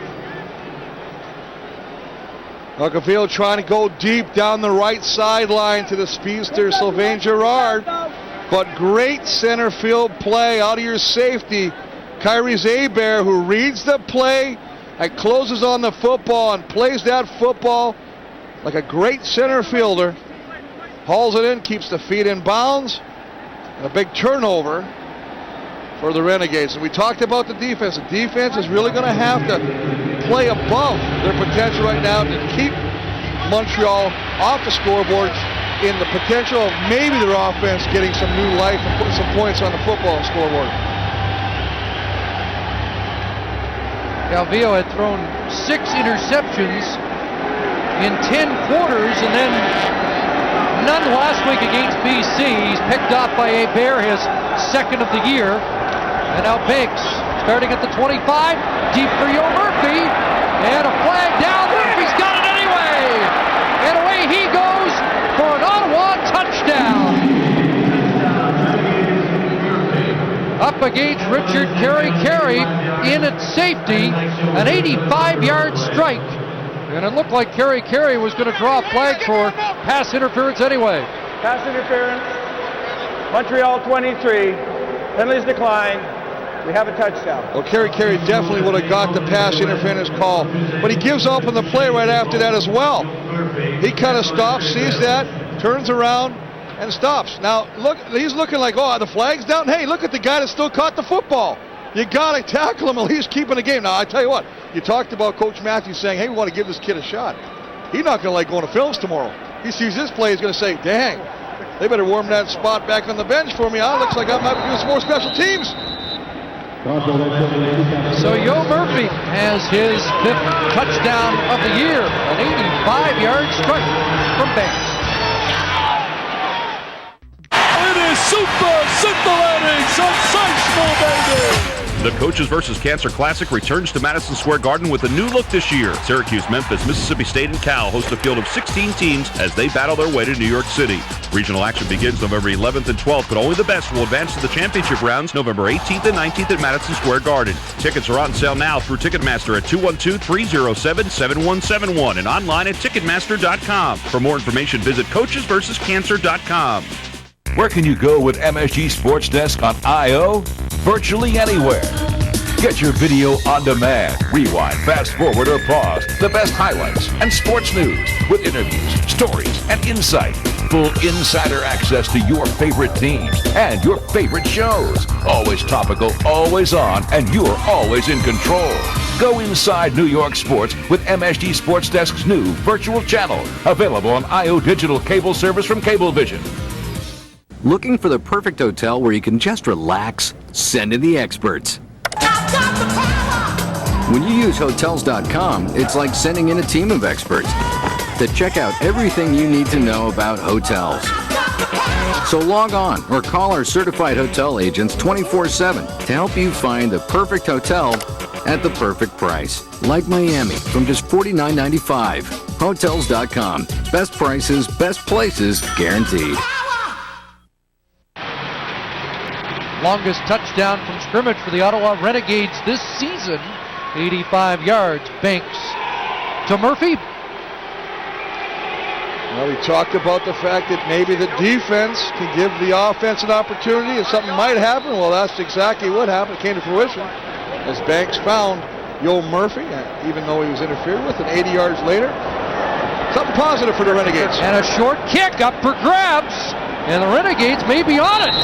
Speaker 2: Calvillo trying to go deep down the right sideline to the speedster Sylvain Girard, but great center field play out of your safety. Kyrie's Hebert, who reads the play and closes on the football and plays that football like a great center fielder. Hauls it in, keeps the feet in bounds, and a big turnover for the Renegades. And we talked about the defense. The defense is really going to have to play above their potential right now to keep Montreal off the scoreboard, in the potential of maybe their offense getting some new life and putting some points on the football scoreboard.
Speaker 3: Calvillo had thrown 6 interceptions in 10 quarters, and then none last week against BC. He's picked off by Hebert, his second of the year. And now Banks starting at the 25, deep for Yo Murphy, and a flag down. Murphy's got it anyway, and away he goes for an Ottawa touchdown. Up against Richard Carey in at safety, an 85-yard strike. And it looked like Carey was going to draw a flag for pass interference anyway.
Speaker 14: Pass interference, Montreal 23, penalties declined. We have a touchdown.
Speaker 2: Well, Carey definitely would have got the pass interference call, but he gives up on the play right after that as well. He kind of stops, sees that, turns around, and stops. Now, look, he's looking like, oh, the flag's down. Hey, look at the guy that still caught the football. You got to tackle him, at least keep in the game. Now, I tell you what, you talked about Coach Matthews saying, hey, we want to give this kid a shot. He's not going to like going to films tomorrow. He sees this play, he's going to say, dang, they better warm that spot back on the bench for me. It looks like I'm having to do some more special teams.
Speaker 3: So Yo Murphy has his 5th touchdown of the year, an 85-yard strike from Banks.
Speaker 13: It is super scintillating, sensational, baby!
Speaker 1: The Coaches vs. Cancer Classic returns to Madison Square Garden with a new look this year. Syracuse, Memphis, Mississippi State, and Cal host a field of 16 teams as they battle their way to New York City. Regional action begins November 11th and 12th, but only the best will advance to the championship rounds November 18th and 19th at Madison Square Garden. Tickets are on sale now through Ticketmaster at 212-307-7171 and online at Ticketmaster.com. For more information, visit CoachesVersusCancer.com.
Speaker 8: Where can you go with MSG Sports Desk on I.O.? Virtually anywhere. Get your video on demand, rewind, fast forward, or pause. The best highlights and sports news with interviews, stories, and insight. Full insider access to your favorite teams and your favorite shows. Always topical, always on, and you're always in control. Go inside New York sports with MSG Sports Desk's new virtual channel. Available on I.O. Digital Cable Service from Cablevision.
Speaker 7: Looking for the perfect hotel where you can just relax? Send in the experts. When you use Hotels.com, it's like sending in a team of experts to check out everything you need to know about hotels. So log on or call our certified hotel agents 24/7 to help you find the perfect hotel at the perfect price. Like Miami from just $49.95. Hotels.com. Best prices, best places, guaranteed.
Speaker 3: Longest touchdown from scrimmage for the Ottawa Renegades this season, 85 yards. Banks to Murphy.
Speaker 2: Well, we talked about the fact that maybe the defense can give the offense an opportunity and something might happen. Well, that's exactly what happened. It came to fruition as Banks found Yo Murphy, even though he was interfered with, and 80 yards later, something positive for the Renegades.
Speaker 3: And a short kick up for grabs, and the Renegades may be on it.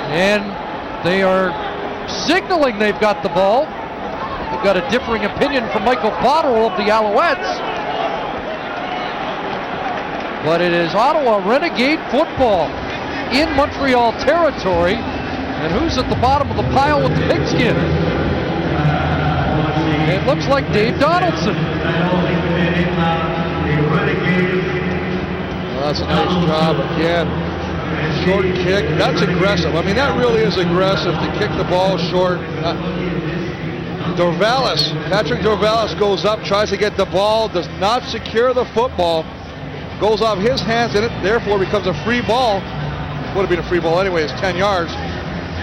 Speaker 3: And they are signaling they've got the ball. They've got a differing opinion from Michael Botterill of the Alouettes. But it is Ottawa Renegade football in Montreal territory. And who's at the bottom of the pile with the pigskin? It looks like Dave Donaldson.
Speaker 2: Well, that's a nice job again. Short kick, that's aggressive. I mean, that really is aggressive to kick the ball short. Patrick Dorvalis goes up, tries to get the ball, does not secure the football, goes off his hands, and it therefore becomes a free ball. Would have been a free ball anyway, it's 10 yards.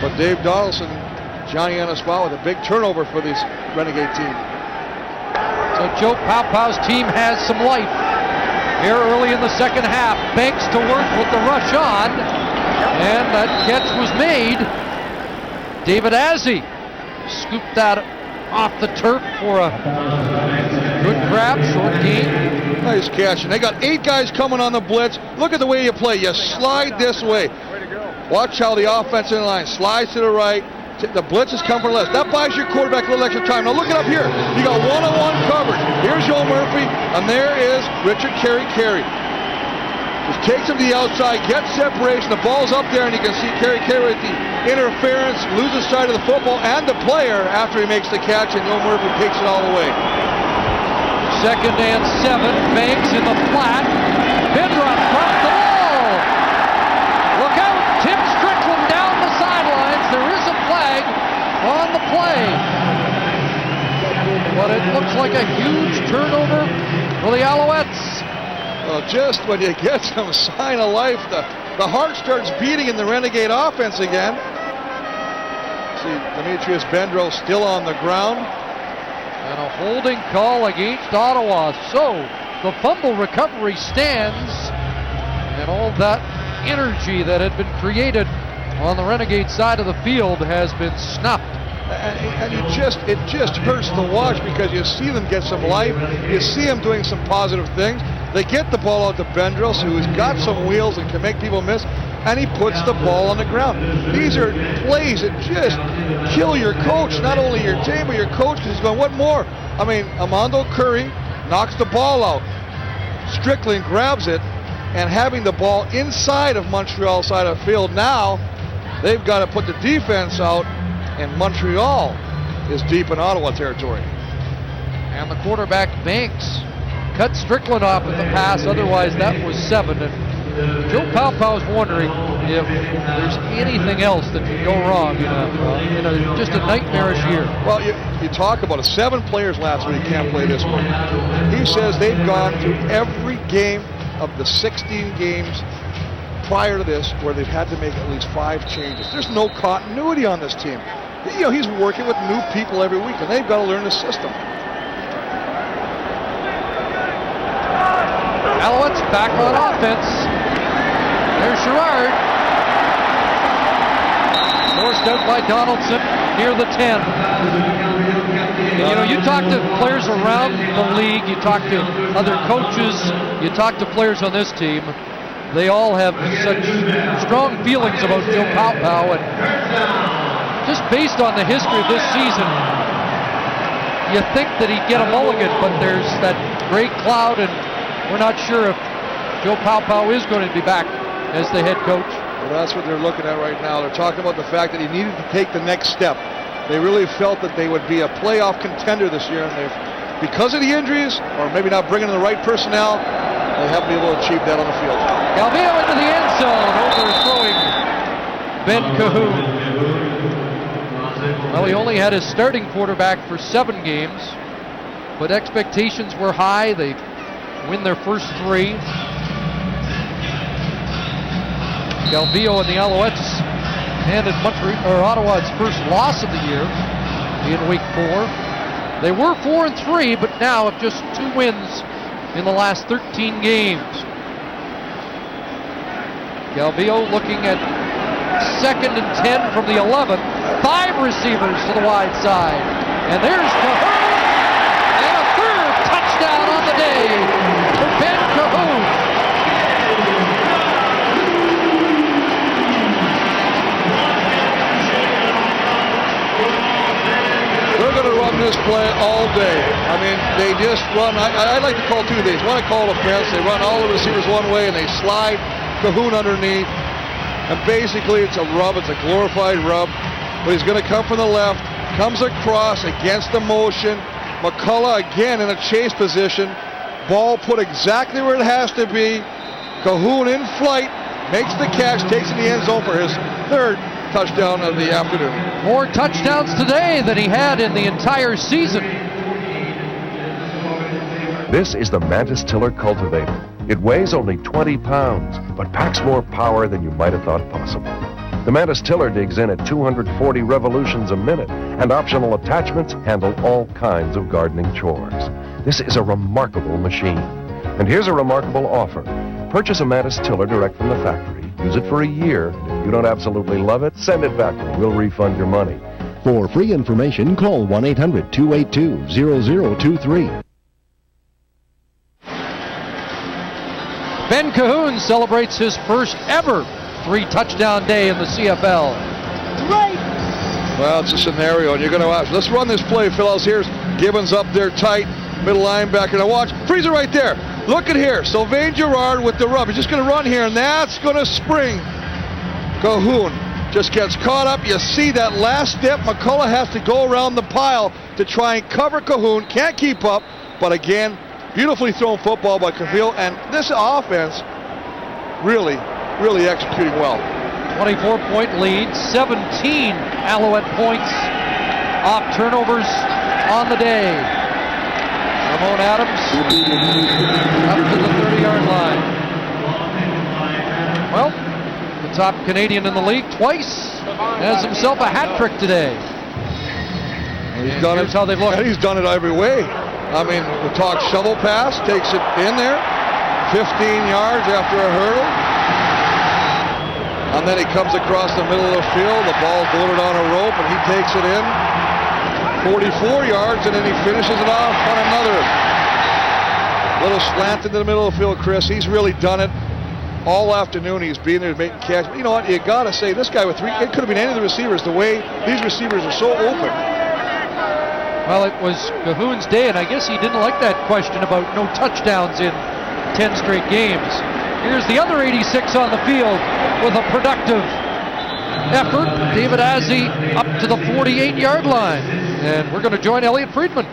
Speaker 2: But Dave Donaldson, Johnny on the spot with a big turnover for this Renegade team.
Speaker 3: So Joe Paupau's team has some life. Here early in the second half, Banks to work with the rush on, and that catch was made. David Azzi scooped that off the turf for a good grab, short gain.
Speaker 2: Nice catch, and they got 8 guys coming on the blitz. Look at the way you play. You slide this way. Watch how the offensive line slides to the right. The blitz is coming from the left. That buys your quarterback a little extra time. Now look it up here. You got one-on-one coverage. Here's Yo Murphy, and there is Richard Carey. Just takes him to the outside, gets separation. The ball's up there, and you can see Carey with the interference, loses sight of the football and the player after he makes the catch, and Yo Murphy takes it all the way.
Speaker 3: 2nd and 7. Banks in the flat. Bindrop dropped the ball. Look out. Tim Strickland down the sidelines. There is a flag on the play. But it looks like a huge turnover for the Alouettes.
Speaker 2: Well, just when you get some sign of life, the heart starts beating in the Renegade offense again. See Demetrius Bendro still on the ground.
Speaker 3: And a holding call against Ottawa. So the fumble recovery stands. And all that energy that had been created on the Renegade side of the field has been snuffed.
Speaker 2: And it just hurts to watch because you see them get some life. You see them doing some positive things. They get the ball out to Bendros, who's got some wheels and can make people miss. and he puts the ball on the ground. These are plays that just kill your coach, not only your team, but your coach, because he's going, what more? I mean, Armando Curry knocks the ball out. Strickland grabs it, and having the ball inside of Montreal side of the field, now they've got to put the defense out, and Montreal is deep in Ottawa territory.
Speaker 3: And the quarterback Banks cut Strickland off with the pass, otherwise that was 7. And Joe Paopao is wondering if there's anything else that could go wrong in just a nightmarish year.
Speaker 2: Well, you talk about it. 7 players last week can't play this week. He says they've gone through every game of the 16 games prior to this where they've had to make at least 5 changes. There's no continuity on this team. He's working with new people every week, and they've got to learn the system.
Speaker 3: Alouettes back on offense. There's Sherrard. Forced out by Donaldson near the 10. And, you talk to players around the league, you talk to other coaches, you talk to players on this team. They all have such strong feelings about Joe Paopao, and just based on the history of this season, you think that he'd get a mulligan, but there's that great cloud, and we're not sure if Joe Paopao is going to be back as the head coach.
Speaker 2: Well, that's what they're looking at right now. They're talking about the fact that he needed to take the next step. They really felt that they would be a playoff contender this year, and because of the injuries, or maybe not bringing in the right personnel, they haven't been able to achieve that on the field.
Speaker 3: Calvillo into the end zone, overthrowing Ben Cahoon. Well, he only had his starting quarterback for 7 games, but expectations were high. They win their first 3. Calvillo and the Alouettes handed Ottawa its first loss of the year in week 4. They were 4-3, but now have just 2 wins in the last 13 games. Calvillo looking at 2nd and 10 from the 11. 5 receivers to the wide side. And there's Cahoon! And a 3rd touchdown on the day for Ben Cahoon.
Speaker 2: They're going to run this play all day. I mean, they just run. I like to call 2 days. One, I call offense. They run all the receivers one way, and they slide Cahoon underneath. And basically, it's a rub. It's a glorified rub. But he's going to come from the left. Comes across against the motion. McCullough again in a chase position. Ball put exactly where it has to be. Cahoon in flight. Makes the catch. Takes in the end zone for his 3rd touchdown of the afternoon.
Speaker 3: More touchdowns today than he had in the entire season.
Speaker 5: This is the Mantis Tiller Cultivator. It weighs only 20 pounds, but packs more power than you might have thought possible. The Mantis Tiller digs in at 240 revolutions a minute, and optional attachments handle all kinds of gardening chores. This is a remarkable machine. And here's a remarkable offer. Purchase a Mantis Tiller direct from the factory. Use it for a year. If you don't absolutely love it, send it back and we'll refund your money.
Speaker 6: For free information, call 1-800-282-0023.
Speaker 3: Ben Cahoon celebrates his first ever 3-touchdown day in the CFL.
Speaker 2: Well, it's a scenario, and you're going to ask, let's run this play, fellas. Here's Gibbons up there tight, middle linebacker. Now watch, freeze it right there. Look at here, Sylvain Girard with the rub. He's just going to run here, and that's going to spring. Cahoon just gets caught up. You see that last step. McCullough has to go around the pile to try and cover Cahoon. Can't keep up, but again, beautifully thrown football by Calvillo, and this offense really executing well.
Speaker 3: 24-point lead, 17 Alouette points off turnovers on the day. Ramon Adams up to the 30-yard line. Well, the top Canadian in the league twice has himself a hat trick today.
Speaker 2: He's done it.
Speaker 3: How they look.
Speaker 2: And he's done it every way. I mean, we talk shovel pass, takes it in there, 15 yards after a hurdle. And then he comes across the middle of the field, the ball's loaded on a rope, and he takes it in 44 yards, and then he finishes it off on another little slant into the middle of the field, Chris. He's really done it. all afternoon he's being there making catches. But you know what? You got to say, this guy with 3, it could have been any of the receivers. The way these receivers are so open.
Speaker 3: Well, it was Cahoon's day, and I guess he didn't like that question about no touchdowns in 10 straight games. Here's the other 86 on the field with a productive effort. David Azzi up to the 48-yard line. And we're going to join Elliot Friedman.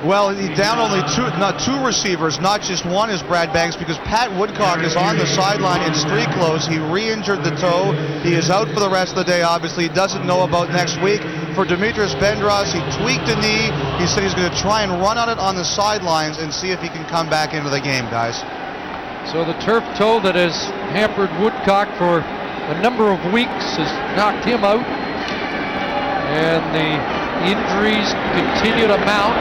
Speaker 22: Well, he's down only two receivers, not just one, is Brad Banks, because Pat Woodcock is on the sideline in street clothes. He re-injured the toe. He is out for the rest of the day, obviously. He doesn't know about next week. For Demetrius Bendros, he tweaked a knee. He said he's going to try and run on it on the sidelines and see if he can come back into the game, guys.
Speaker 3: So the turf toe that has hampered Woodcock for a number of weeks has knocked him out. And the injuries continue to mount.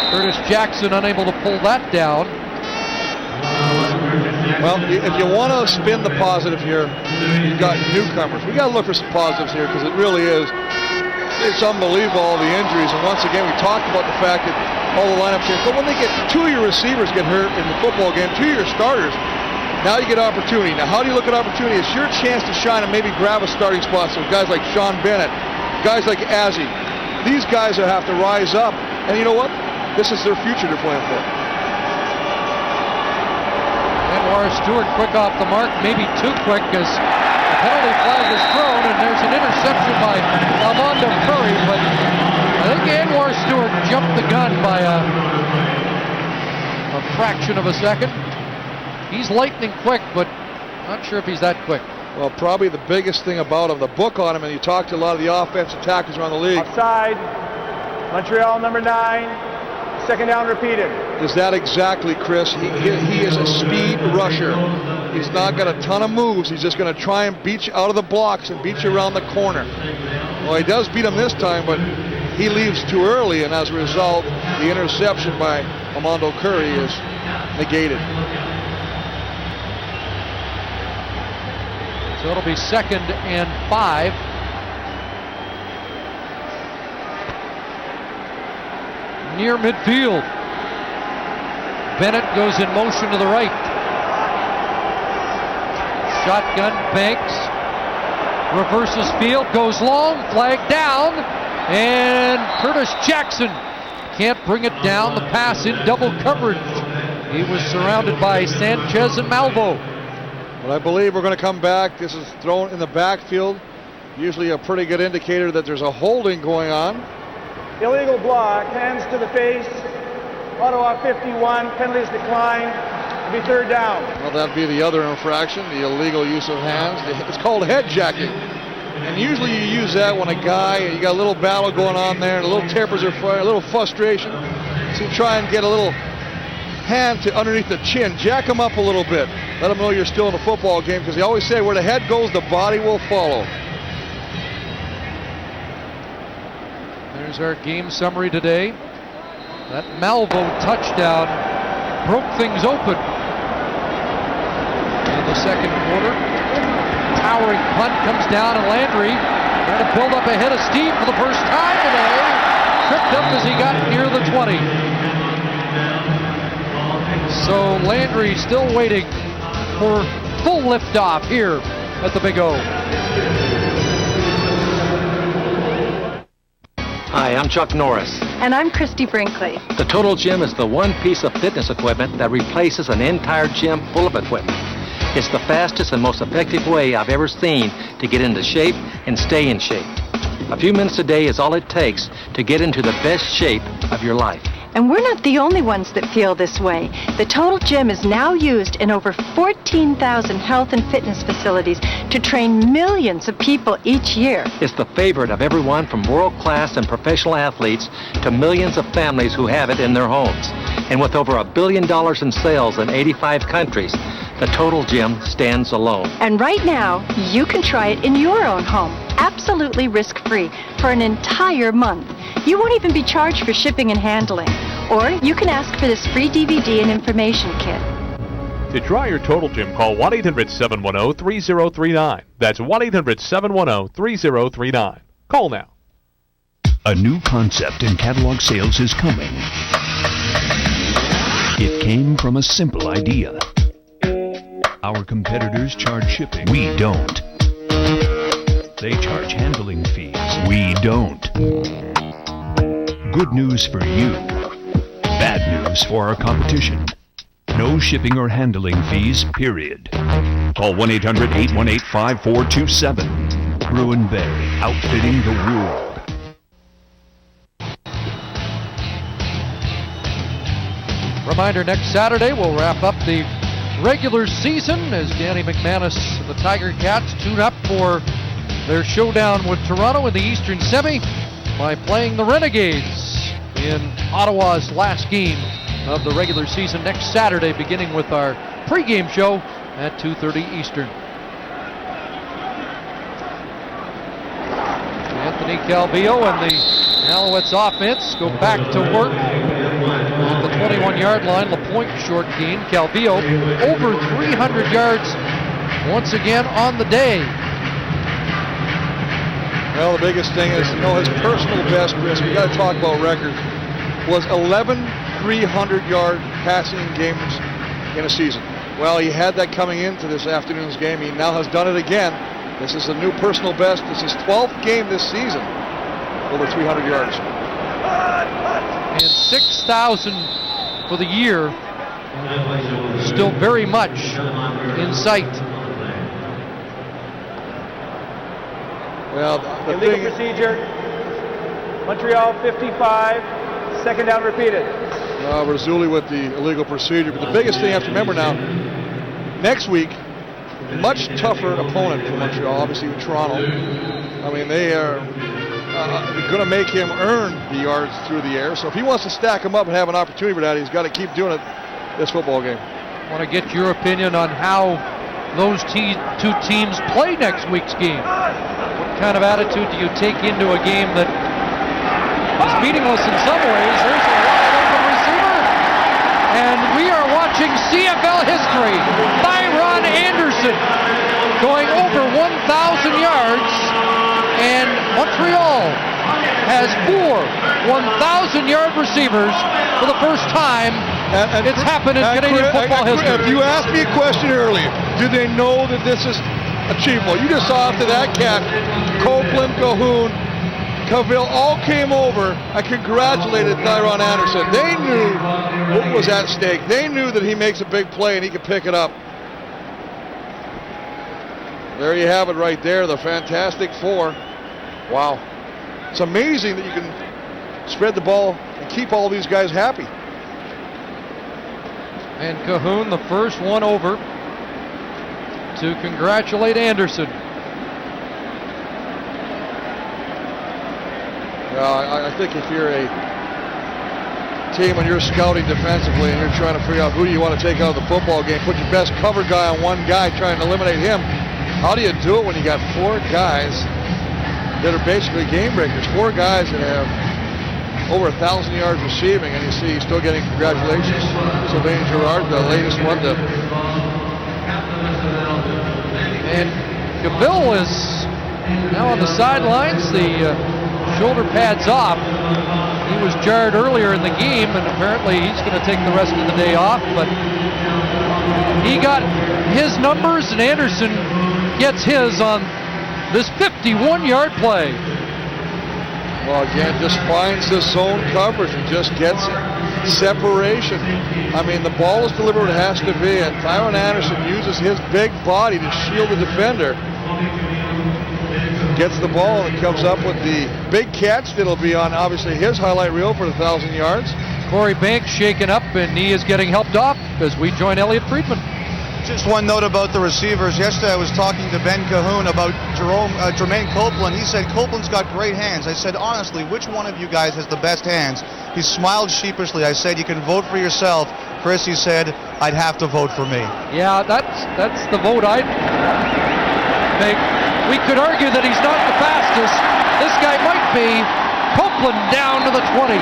Speaker 3: Curtis Jackson unable to pull that down.
Speaker 2: Well, if you want to spin the positive here, you've got newcomers. We got to look for some positives here because it really is. It's unbelievable, all the injuries. And once again, we talked about the fact that all the lineups here. But when they get 2 of your receivers get hurt in the football game, 2 of your starters, now you get opportunity. Now, how do you look at opportunity? It's your chance to shine and maybe grab a starting spot. So guys like Sean Bennett, guys like Azzi, these guys will have to rise up. And you know what? This is their future they're playing for.
Speaker 3: And Morris Stewart quick off the mark, maybe too quick as the penalty flag is thrown, and there's an interception by Armando Curry, but I think Anwar Stewart jumped the gun by a fraction of a second. He's lightning quick, but not sure if he's that quick.
Speaker 2: Well, probably the biggest thing about him, the book on him, and you talk to a lot of the offensive tackles around the league.
Speaker 14: Offside, Montreal number 9. Second down repeated.
Speaker 2: Is that exactly, Chris? He is a speed rusher. He's not got a ton of moves. He's just going to try and beat you out of the blocks and beat you around the corner. Well, he does beat him this time, but he leaves too early, and as a result, the interception by Armando Curry is negated.
Speaker 3: So it'll be 2nd and 5. Near midfield. Bennett goes in motion to the right. Shotgun, Banks. Reverses field, goes long, flag down. And Curtis Jackson can't bring it down. The pass in double coverage. He was surrounded by Sanchez and Malvo.
Speaker 2: But I believe we're going to come back. This is thrown in the backfield. Usually a pretty good indicator that there's a holding going on.
Speaker 14: Illegal block, hands to the face. Ottawa 51, penalties declined. It'll be 3rd down.
Speaker 2: Well, that'd be the other infraction, the illegal use of hands. It's called head-jacking. And usually you use that when a guy, you got a little battle going on there, and a little tempers are fire, a little frustration. So you try and get a little hand to underneath the chin, jack him up a little bit. Let them know you're still in a football game, because they always say where the head goes, the body will follow.
Speaker 3: There's our game summary today. That Malvo touchdown broke things open in the second quarter. Towering punt comes down, and Landry trying to build up ahead of Steve for the first time today. Tripped up as he got near the 20. So Landry still waiting for full liftoff here at the Big O.
Speaker 9: Hi, I'm Chuck Norris.
Speaker 10: And I'm Christy Brinkley.
Speaker 9: The Total Gym is the one piece of fitness equipment that replaces an entire gym full of equipment. It's the fastest and most effective way I've ever seen to get into shape and stay in shape. A few minutes a day is all it takes to get into the best shape of your life.
Speaker 10: And we're not the only ones that feel this way. The Total Gym is now used in over 14,000 health and fitness facilities to train millions of people each year.
Speaker 9: It's the favorite of everyone from world-class and professional athletes to millions of families who have it in their homes. And with over $1 billion in sales in 85 countries, the Total Gym stands alone.
Speaker 10: And right now, you can try it in your own home, absolutely risk-free, for an entire month. You won't even be charged for shipping and handling. Or you can ask for this free DVD and information kit.
Speaker 12: To try your Total Gym, call 1-800-710-3039. That's 1-800-710-3039. Call now.
Speaker 6: A new concept in catalog sales is coming. It came from a simple idea. Our competitors charge shipping. We don't. They charge handling fees. We don't. Good news for you. Bad news for our competition. No shipping or handling fees, period. Call 1-800-818-5427. Bruin Bay, outfitting the world.
Speaker 3: Reminder, next Saturday we'll wrap up the regular season as Danny McManus and the Tiger Cats tune up for their showdown with Toronto in the Eastern Semi by playing the Renegades in Ottawa's last game of the regular season next Saturday, beginning with our pregame show at 2:30 Eastern. Anthony Calvillo and the Alouettes offense go back to work at the 21-yard line. LaPointe short gain. Calvillo over 300 yards once again on the day.
Speaker 2: Well, the biggest thing is, his personal best, Chris, we got to talk about records, was 11 300-yard passing games in a season. Well, he had that coming into this afternoon's game. He now has done it again. This is a new personal best. This is 12th game this season over 300 yards.
Speaker 3: And 6,000 for the year, still very much in sight.
Speaker 2: Well, the
Speaker 14: illegal procedure. Montreal 55, second down repeated.
Speaker 2: Razuli with the illegal procedure. But the biggest thing you have to remember now, next week, much tougher opponent for Montreal, obviously with Toronto. I mean, they are going to make him earn the yards through the air. So if he wants to stack them up and have an opportunity for that, he's got to keep doing it this football game.
Speaker 3: I want to get your opinion on how those two teams play next week's game. What kind of attitude do you take into a game that is meaningless in some ways? There's a wide open receiver. And we are watching CFL history. Byron Anderson going over 1,000 yards. And Montreal has 4 1,000-yard receivers for the first time. It's happened in Canadian football history.
Speaker 2: If you asked me a question earlier, do they know that this is achievable? You just saw after that catch, Copeland, Cahoon, Cavill all came over and congratulated Tyrone Anderson. They knew what was at stake. They knew that he makes a big play and he can pick it up. There you have it right there, the Fantastic Four. Wow. It's amazing that you can spread the ball and keep all these guys happy.
Speaker 3: And Cahoon, the first one over to congratulate Anderson.
Speaker 2: I think if you're a team and you're scouting defensively and you're trying to figure out who do you want to take out of the football game, put your best cover guy on one guy trying to eliminate him. How do you do it when you got 4 guys that are basically game breakers? 4 guys that have over 1,000 yards receiving, and you see he's still getting congratulations. Sylvain Girard, the latest one to.
Speaker 3: And Cavill is now on the sidelines. The shoulder pads off. He was jarred earlier in the game, and apparently he's going to take the rest of the day off. But he got his numbers, and Anderson gets his on this 51-yard play.
Speaker 2: Well, again, just finds the zone coverage and just gets separation. I mean, the ball is delivered where it has to be, and Tyrone Anderson uses his big body to shield the defender. Gets the ball and comes up with the big catch that'll be on, obviously, his highlight reel for 1,000 yards.
Speaker 3: Corey Banks shaken up, and he is getting helped off as we join Elliot Friedman.
Speaker 22: Just one note about the receivers. Yesterday I was talking to Ben Cahoon about Jermaine Copeland. He said, Copeland's got great hands. I said, honestly, which one of you guys has the best hands? He smiled sheepishly. I said, you can vote for yourself. Chris, he said, I'd have to vote for me.
Speaker 3: Yeah, that's the vote I'd make. We could argue that he's not the fastest. This guy might be. Copeland down to the 20.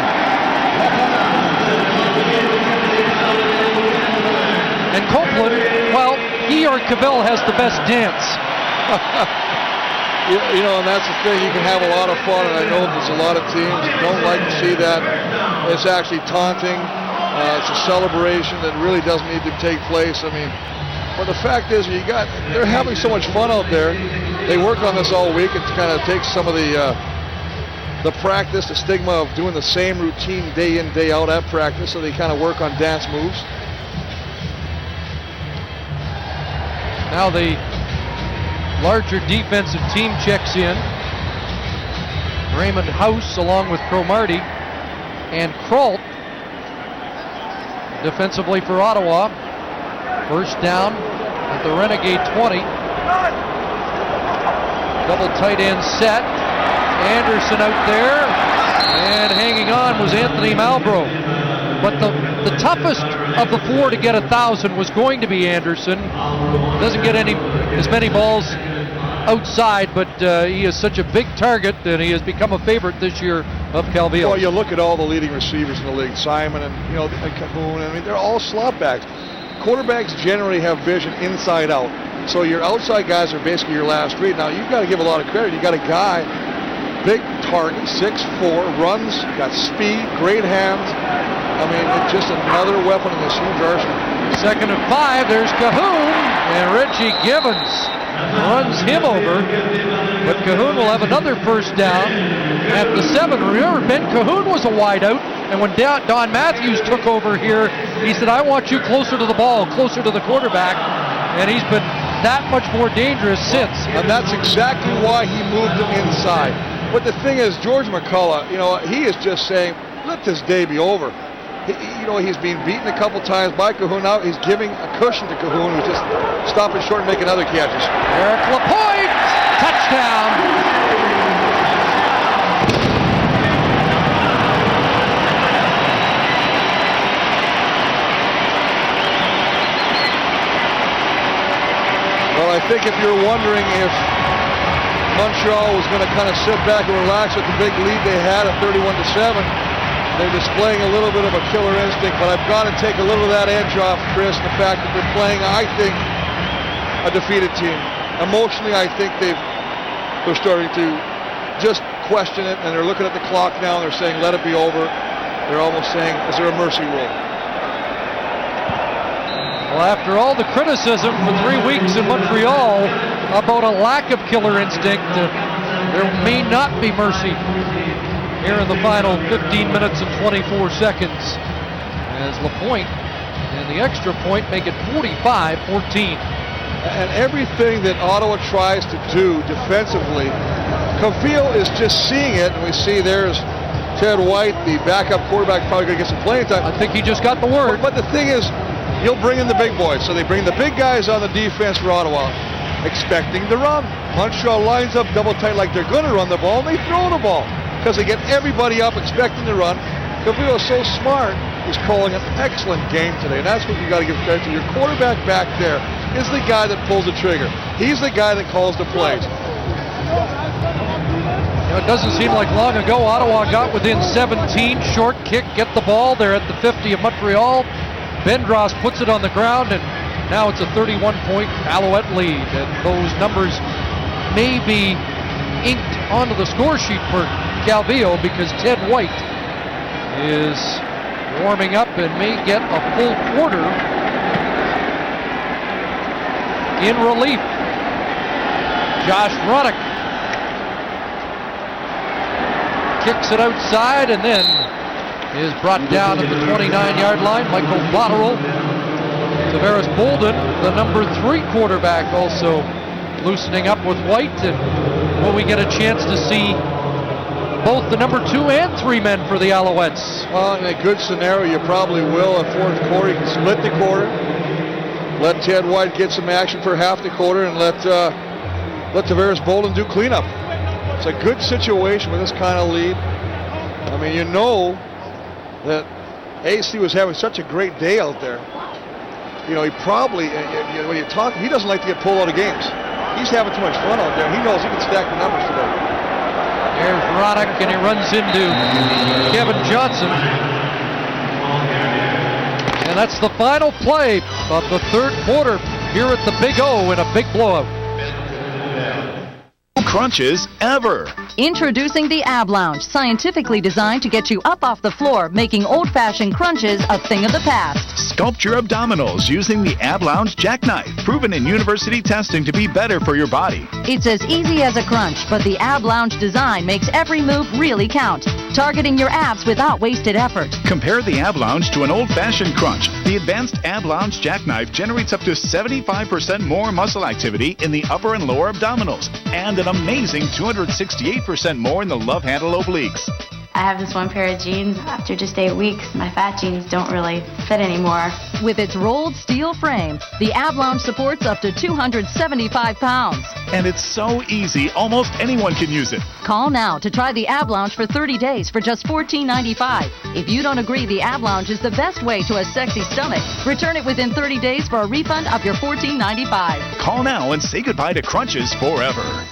Speaker 3: And Copeland, well, he or Cavill has the best dance.
Speaker 2: And that's the thing. You can have a lot of fun, and I know there's a lot of teams that don't like to see that. It's actually taunting. It's a celebration that really doesn't need to take place. I mean, But the fact is, they're having so much fun out there. They work on this all week. It kind of takes some of the practice, the stigma of doing the same routine day in, day out at practice, so they kind of work on dance moves.
Speaker 3: Now the larger defensive team checks in. Raymond House along with Cromartie and Kralt defensively for Ottawa. First down at the Renegade 20. Double tight end set. Anderson out there, and hanging on was Anthony Malbrough. But the toughest of the four to get 1,000 was going to be Anderson. Doesn't get as many balls outside, but he is such a big target, and he has become a favorite this year of Calvillo.
Speaker 2: Well, you look at all the leading receivers in the league, Simon and Cahoon. I mean, they're all slot backs. Quarterbacks generally have vision inside out, so your outside guys are basically your last read. Now you've got to give a lot of credit. You got a guy, big target, 6'4", runs, got speed, great hands. I mean, it's just another weapon in this huge arsenal.
Speaker 3: 2nd and 5. There's Cahoon, and Reggie Gibbons runs him over, but Cahoon will have another first down at the 7. Remember, Ben Cahoon was a wideout, and when Don Matthews took over here, he said, I want you closer to the ball, closer to the quarterback, and he's been that much more dangerous since.
Speaker 2: And that's exactly why he moved him inside. But the thing is, George McCullough, he is just saying, let this day be over. He's been beaten a couple times by Cahoon. Now he's giving a cushion to Cahoon, who's just stopping short and making other catches.
Speaker 3: Eric Lapointe, touchdown.
Speaker 2: Well, I think if you're wondering if Montreal was going to kind of sit back and relax with the big lead they had at 31-7, they're displaying a little bit of a killer instinct, but I've got to take a little of that edge off, Chris, the fact that they're playing, I think, a defeated team. Emotionally, I think they're starting to just question it, and they're looking at the clock now, and they're saying, let it be over. They're almost saying, is there a mercy rule?
Speaker 3: Well, after all the criticism for 3 weeks in Montreal about a lack of killer instinct, there may not be mercy here in the final 15 minutes and 24 seconds as Lapointe and the extra point make it 45-14.
Speaker 2: And everything that Ottawa tries to do defensively, Calvillo is just seeing it, and we see there's Ted White, the backup quarterback, probably going to get some playing time.
Speaker 3: I think he just got the word.
Speaker 2: But the thing is, you'll bring in the big boys. So they bring the big guys on the defense for Ottawa, expecting to run. Montreal lines up double tight like they're going to run the ball, and they throw the ball because they get everybody up expecting to run. Calvillo is so smart. He's calling an excellent game today, and that's what you got to give credit to. Your quarterback back there is the guy that pulls the trigger. He's the guy that calls the plays.
Speaker 3: It doesn't seem like long ago Ottawa got within 17. Short kick, get the ball. They're at the 50 of Montreal. Bendros puts it on the ground, and now it's a 31-point Alouette lead. And those numbers may be inked onto the score sheet for Calvillo because Ted White is warming up and may get a full quarter in relief. Josh Ruddock kicks it outside and then is brought down at the 29-yard line. Michael Botterill. Tavares Bolden, the number 3 quarterback, also loosening up with White. And will we get a chance to see both the number 2 and 3 men for the Alouettes?
Speaker 2: Well, in a good scenario, you probably will. In fourth quarter, you can split the quarter. Let Ted White get some action for half the quarter and let Tavares Bolden do cleanup. It's a good situation with this kind of lead. I mean, you know that AC was having such a great day out there. He probably, when you talk, he doesn't like to get pulled out of games. He's having too much fun out there. He knows he can stack the numbers today.
Speaker 3: There's Roddick, and he runs into Kevin Johnson. And that's the final play of the third quarter here at the Big O in a big blowout.
Speaker 8: crunches ever.
Speaker 11: Introducing the Ab Lounge, scientifically designed to get you up off the floor, making old-fashioned crunches a thing of the past.
Speaker 8: Sculpt your abdominals using the Ab Lounge jackknife, proven in university testing to be better for your body.
Speaker 11: It's as easy as a crunch, but the Ab Lounge design makes every move really count, targeting your abs without wasted effort.
Speaker 8: Compare the Ab Lounge to an old-fashioned crunch. The advanced Ab Lounge jackknife generates up to 75% more muscle activity in the upper and lower abdominals, and an amazing 268% more in the love handle obliques.
Speaker 15: I have this one pair of jeans. After just 8 weeks, my fat jeans don't really fit anymore.
Speaker 11: With its rolled steel frame, the Ab Lounge supports up to 275 pounds.
Speaker 8: And it's so easy, almost anyone can use it.
Speaker 11: Call now to try the Ab Lounge for 30 days for just $14.95. If you don't agree the Ab Lounge is the best way to a sexy stomach, return it within 30 days for a refund of your $14.95.
Speaker 8: Call now and say goodbye to crunches forever.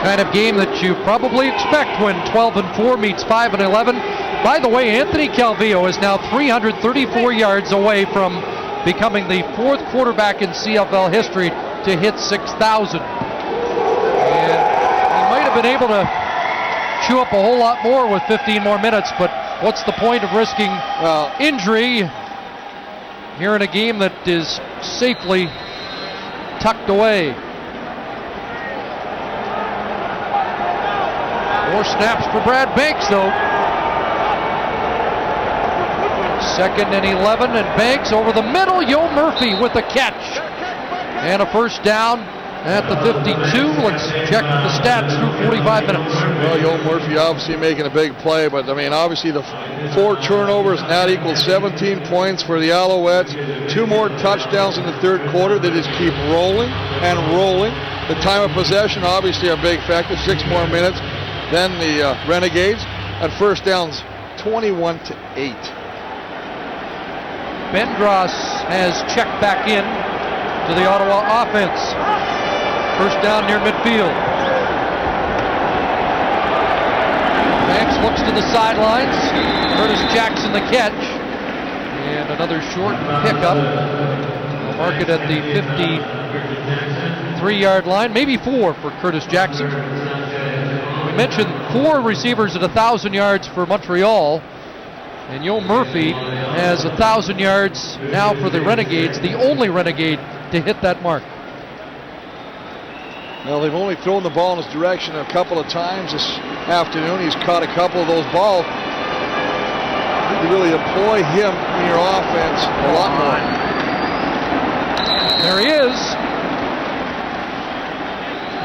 Speaker 3: Kind of game that you probably expect when 12-4 meets 5-11. By the way, Anthony Calvillo is now 334 yards away from becoming the fourth quarterback in CFL history to hit 6,000. And he might have been able to chew up a whole lot more with 15 more minutes, but what's the point of risking injury here in a game that is safely tucked away? More snaps for Brad Banks, though. 2nd and 11, and Banks over the middle. Yo Murphy with a catch. And a first down at the 52. Let's check the stats through 45 minutes.
Speaker 2: Well, Yo Murphy obviously making a big play, but I mean, obviously the 4 turnovers, and that equals 17 points for the Alouettes. 2 more touchdowns in the third quarter. They just keep rolling and rolling. The time of possession, obviously a big factor. 6 more minutes. Then the Renegades at first downs 21-8.
Speaker 3: Bendross has checked back in to the Ottawa offense. First down near midfield. Banks looks to the sidelines. Curtis Jackson the catch. And another short pickup. We'll mark it at the 53-yard line. Maybe 4 for Curtis Jackson. Mentioned 4 receivers at 1,000 yards for Montreal, and Yo Murphy has 1,000 yards now for the Renegades, the only Renegade to hit that mark.
Speaker 2: Well, they've only thrown the ball in his direction a couple of times this afternoon. He's caught a couple of those balls. You can really employ him in your offense a lot more.
Speaker 3: There he is.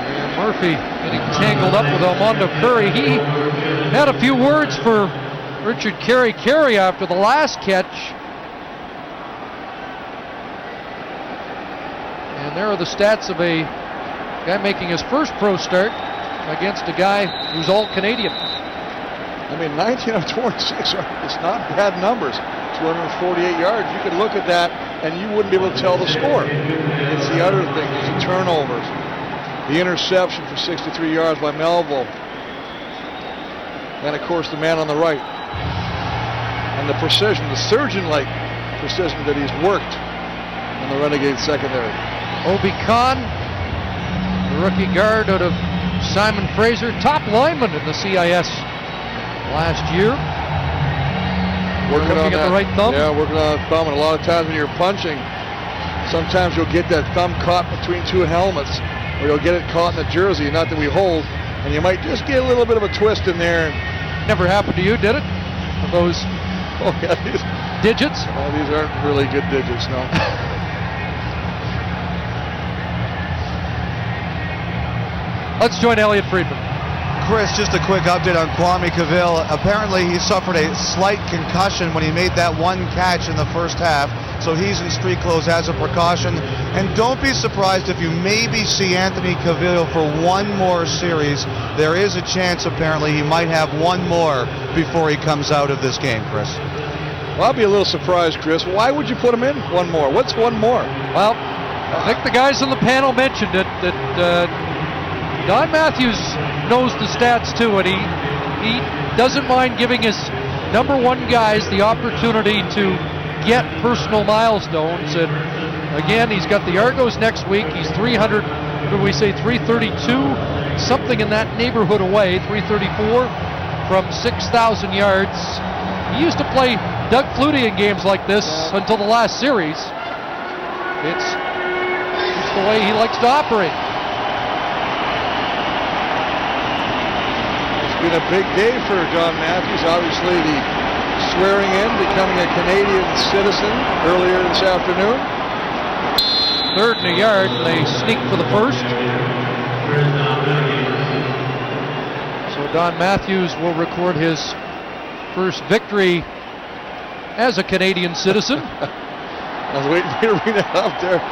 Speaker 3: And Murphy getting tangled up with Armando Curry. He had a few words for Richard Carey after the last catch. And there are the stats of a guy making his first pro start against a guy who's all Canadian.
Speaker 2: I mean, 19 of 26, it's not bad numbers. 248 yards. You could look at that and you wouldn't be able to tell the score. It's the other thing, it's the turnovers. The interception for 63 yards by Melville. And, of course, the man on the right. And the precision, the surgeon-like precision that he's worked in the Renegade secondary.
Speaker 3: Obi Khan, the rookie guard out of Simon Fraser, top lineman in the CIS last year.
Speaker 2: Working on
Speaker 3: at
Speaker 2: that,
Speaker 3: the right thumb.
Speaker 2: Yeah, working on the thumb. And a lot of times when you're punching, sometimes you'll get that thumb caught between 2 helmets, or you'll get it caught in the jersey. Not that we hold, And you might just get a little bit of a twist in there.
Speaker 3: Never happened to you, did it? Those digits?
Speaker 2: Oh, these aren't really good digits, no.
Speaker 3: Let's join Elliot Friedman.
Speaker 22: Chris, just a quick update on Kwame Cavill. Apparently he suffered a slight concussion when he made that one catch in the first half, so he's in street clothes as a precaution. And don't be surprised if you maybe see Anthony Cavill for one more series. There is a chance, apparently, he might have one more before he comes out of this game, Chris.
Speaker 2: Well, I'll be a little surprised, Chris. Why would you put him in one more? What's one more?
Speaker 3: Well, I think the guys on the panel mentioned it, that Don Matthews knows the stats too, and he doesn't mind giving his number one guys the opportunity to get personal milestones. And again, he's got the Argos next week. He's 300, what did we say, 332, something in that neighborhood away, 334 from 6,000 yards. He used to play Doug Flutie in games like this until the last series. It's the way he likes to operate.
Speaker 2: It's been a big day for Don Matthews. Obviously, the swearing in, becoming a Canadian citizen earlier this afternoon.
Speaker 3: 3rd and a yard, and they sneak for the first. So Don Matthews will record his first victory as a Canadian citizen.
Speaker 2: I was waiting for you to read it up there.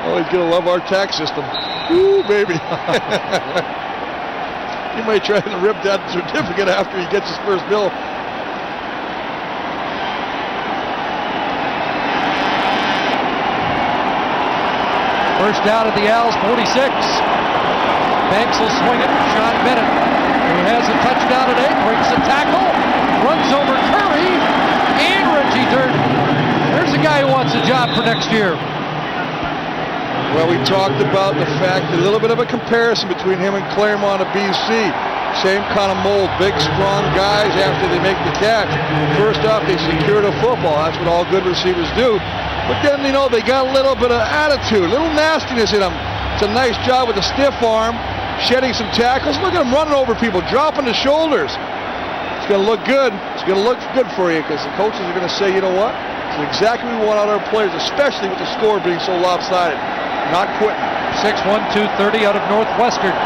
Speaker 2: Oh, he's going to love our tax system. Ooh, baby. He might try to rip that certificate after he gets his first bill.
Speaker 3: First down at the Als, 46. Banks will swing it. Sean Bennett, who has a touchdown today, breaks a tackle, runs over Curry, and Reggie Durden. There's a guy who wants a job for next year.
Speaker 2: Well, we talked about the fact, a little bit of a comparison between him and Claremont of BC. Same kind of mold, big, strong guys after they make the catch. First off, they secured a football. That's what all good receivers do. But then, you know, they got a little bit of attitude, a little nastiness in them. It's a nice job with a stiff arm, shedding some tackles. Look at him running over people, dropping the shoulders. It's going to look good. It's going to look good for you because the coaches are going to say, you know what? It's exactly what we want out of our players, especially with the score being so lopsided. Not quitting.
Speaker 3: 6'1", 230 out of Northwestern. 25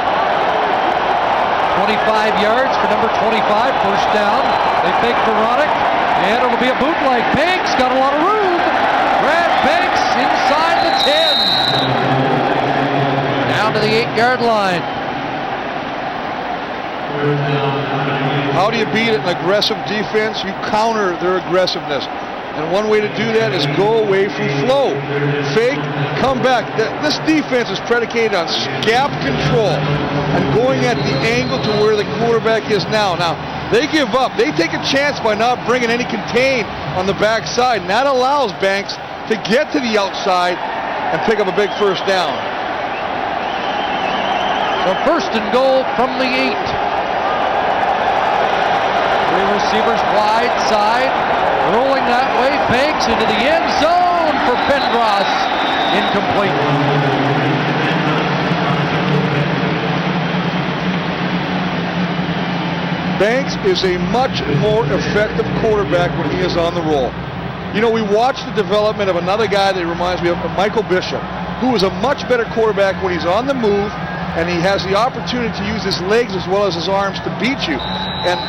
Speaker 3: yards for number 25, first down. They fake Veronic, and it'll be a bootleg. Banks got a lot of room. Brad Banks inside the 10. Down to the 8-yard line.
Speaker 2: How do you beat an aggressive defense? You counter their aggressiveness. And one way to do that is go away from flow. Fake, come back. This defense is predicated on gap control and going at the angle to where the quarterback is now. Now, they give up. They take a chance by not bringing any contain on the backside, and that allows Banks to get to the outside and pick up a big first down.
Speaker 3: So first and goal from the 8. 3 receivers wide side. Rolling that way, Banks into the end zone for Pendross. Incomplete.
Speaker 2: Banks is a much more effective quarterback when he is on the roll. You know, we watched the development of another guy that reminds me of Michael Bishop, who is a much better quarterback when he's on the move and he has the opportunity to use his legs as well as his arms to beat you. And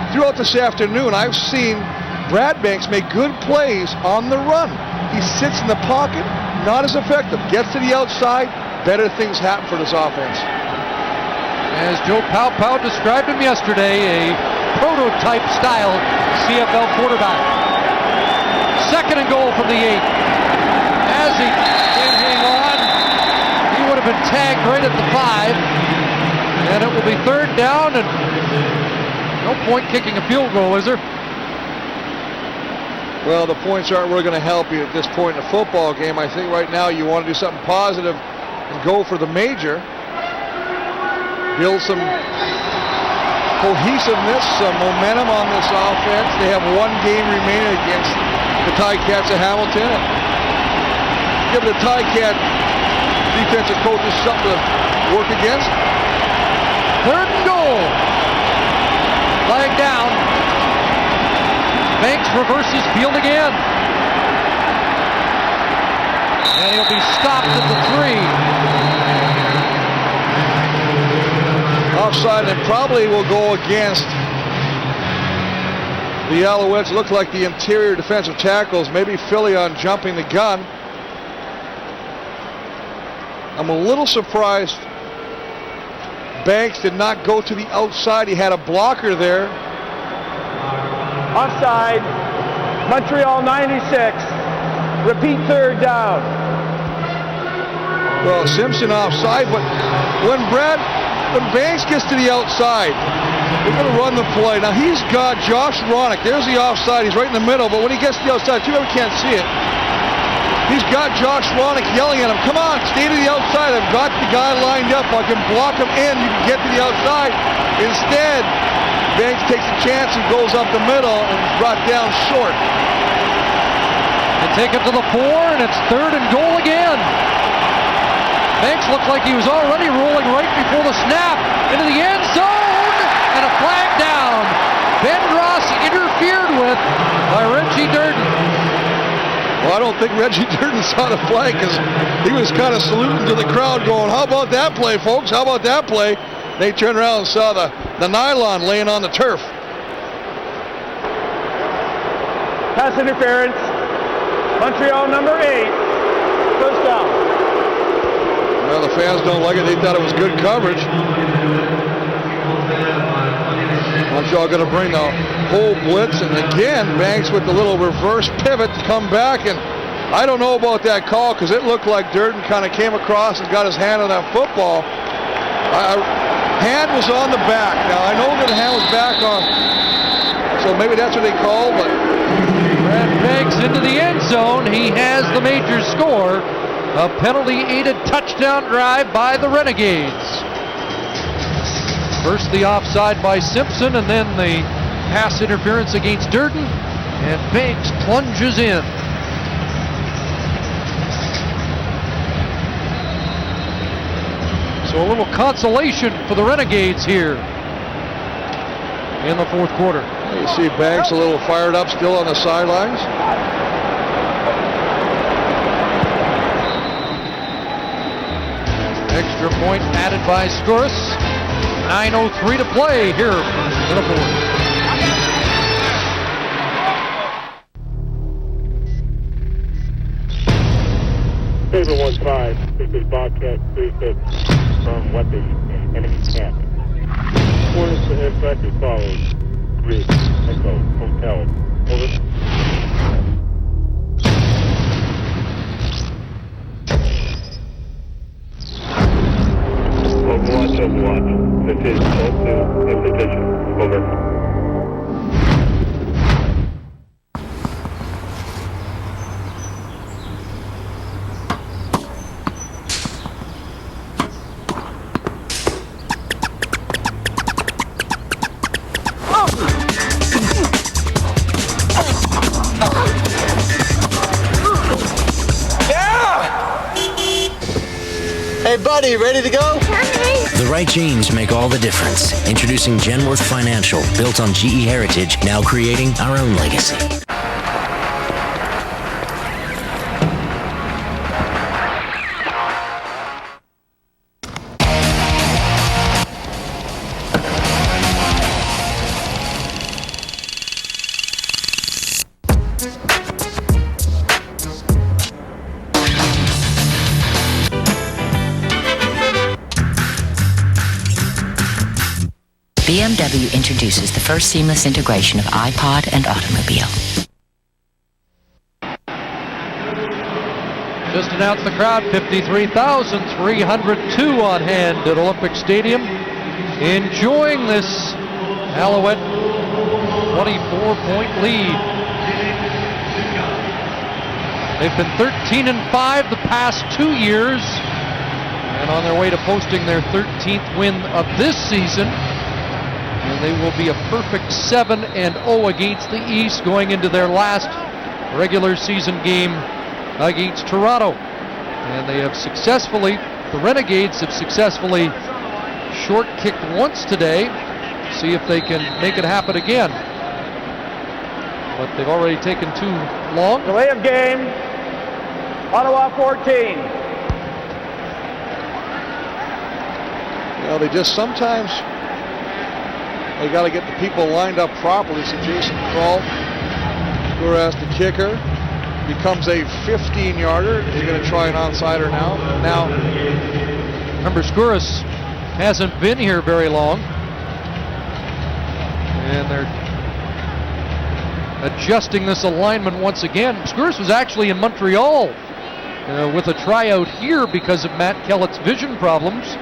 Speaker 2: throughout this afternoon, I've seen Brad Banks make good plays on the run. He sits in the pocket, not as effective. Gets to the outside, better things happen for this offense.
Speaker 3: As Joe Pow described him yesterday, a prototype style CFL quarterback. Second and goal from the 8. As he can hang on, he would have been tagged right at the 5. And it will be third down, and no point kicking a field goal, is there?
Speaker 2: Well, the points aren't really going to help you at this point in the football game. I think right now you want to do something positive and go for the major. Build some cohesiveness, some momentum on this offense. They have one game remaining against the Ticats of Hamilton. Give the Ticat defensive coaches something to work against.
Speaker 3: Third and goal goal. Flag down. Banks reverses field again. And he'll be stopped at the 3.
Speaker 2: Offside, and probably will go against the Alouettes. Look like the interior defensive tackles. Maybe Philly on jumping the gun. I'm a little surprised Banks did not go to the outside. He had a blocker there.
Speaker 14: Offside. Montreal 96. Repeat third down.
Speaker 2: Well, Simpson offside, but when Banks gets to the outside, they're going to run the play. Now he's got Josh Ronick. There's the offside. He's right in the middle, but when he gets to the outside, you can't see it. He's got Josh Ronick yelling at him, come on, stay to the outside. I've got the guy lined up. I can block him in. You can get to the outside. Instead, Banks takes a chance and goes up the middle and is brought down short.
Speaker 3: They take it to the 4, and it's 3rd and goal again. Banks looked like he was already rolling right before the snap into the end zone, and a flag down. Ben Ross interfered with by Reggie Durden.
Speaker 2: Well, I don't think Reggie Durden saw the flag because he was kind of saluting to the crowd going, how about that play, folks? How about that play? They turned around and saw the nylon laying on the turf.
Speaker 14: Pass interference. Montreal number 8. First down.
Speaker 2: Well, the fans don't like it. They thought it was good coverage. Montreal going to bring the whole blitz, and again, Banks with the little reverse pivot to come back, and I don't know about that call because it looked like Durden kind of came across and got his hand on that football. Hand was on the back. Now, I know that the hand was back on, so maybe that's what they call, but...
Speaker 3: Brad Banks into the end zone. He has the major score. A penalty-aided touchdown drive by the Renegades. First the offside by Simpson, and then the pass interference against Durden, and Banks plunges in. So a little consolation for the Renegades here in the 4th quarter.
Speaker 2: You see Banks a little fired up still on the sidelines.
Speaker 3: Extra point added by Skouras. 9:03 to play here in the 4th.
Speaker 16: Saber 1-5, this is Bobcat 3-6 from weapon enemy camp. Orders for aircraft as follows. Grid, Echo, Hotel, over. Overwatch. This is Call 2 in position. Over.
Speaker 17: Hey buddy, ready to go?
Speaker 18: The right genes make all the difference. Introducing Genworth Financial, built on GE heritage, now creating our own legacy.
Speaker 24: BMW introduces the first seamless integration of iPod and automobile.
Speaker 3: Just announced the crowd, 53,302 on hand at Olympic Stadium, enjoying this Alouette 24-point lead. They've been 13-5 the past 2 years, and on their way to posting their 13th win of this season. And they will be a perfect 7-0 against the East going into their last regular season game against Toronto. And they have successfully, the Renegades have successfully short kick once today. See if they can make it happen again. But they've already taken too long.
Speaker 14: Delay of game. Ottawa 14.
Speaker 2: They just sometimes, they got to get the people lined up properly. So Jason Kroll, whereas the kicker becomes a 15-yarder. He's going to try an onside now.
Speaker 3: Remember, Skouras hasn't been here very long. And they're adjusting this alignment once again. Skouras was actually in Montreal with a tryout here because of Matt Kellett's vision problems.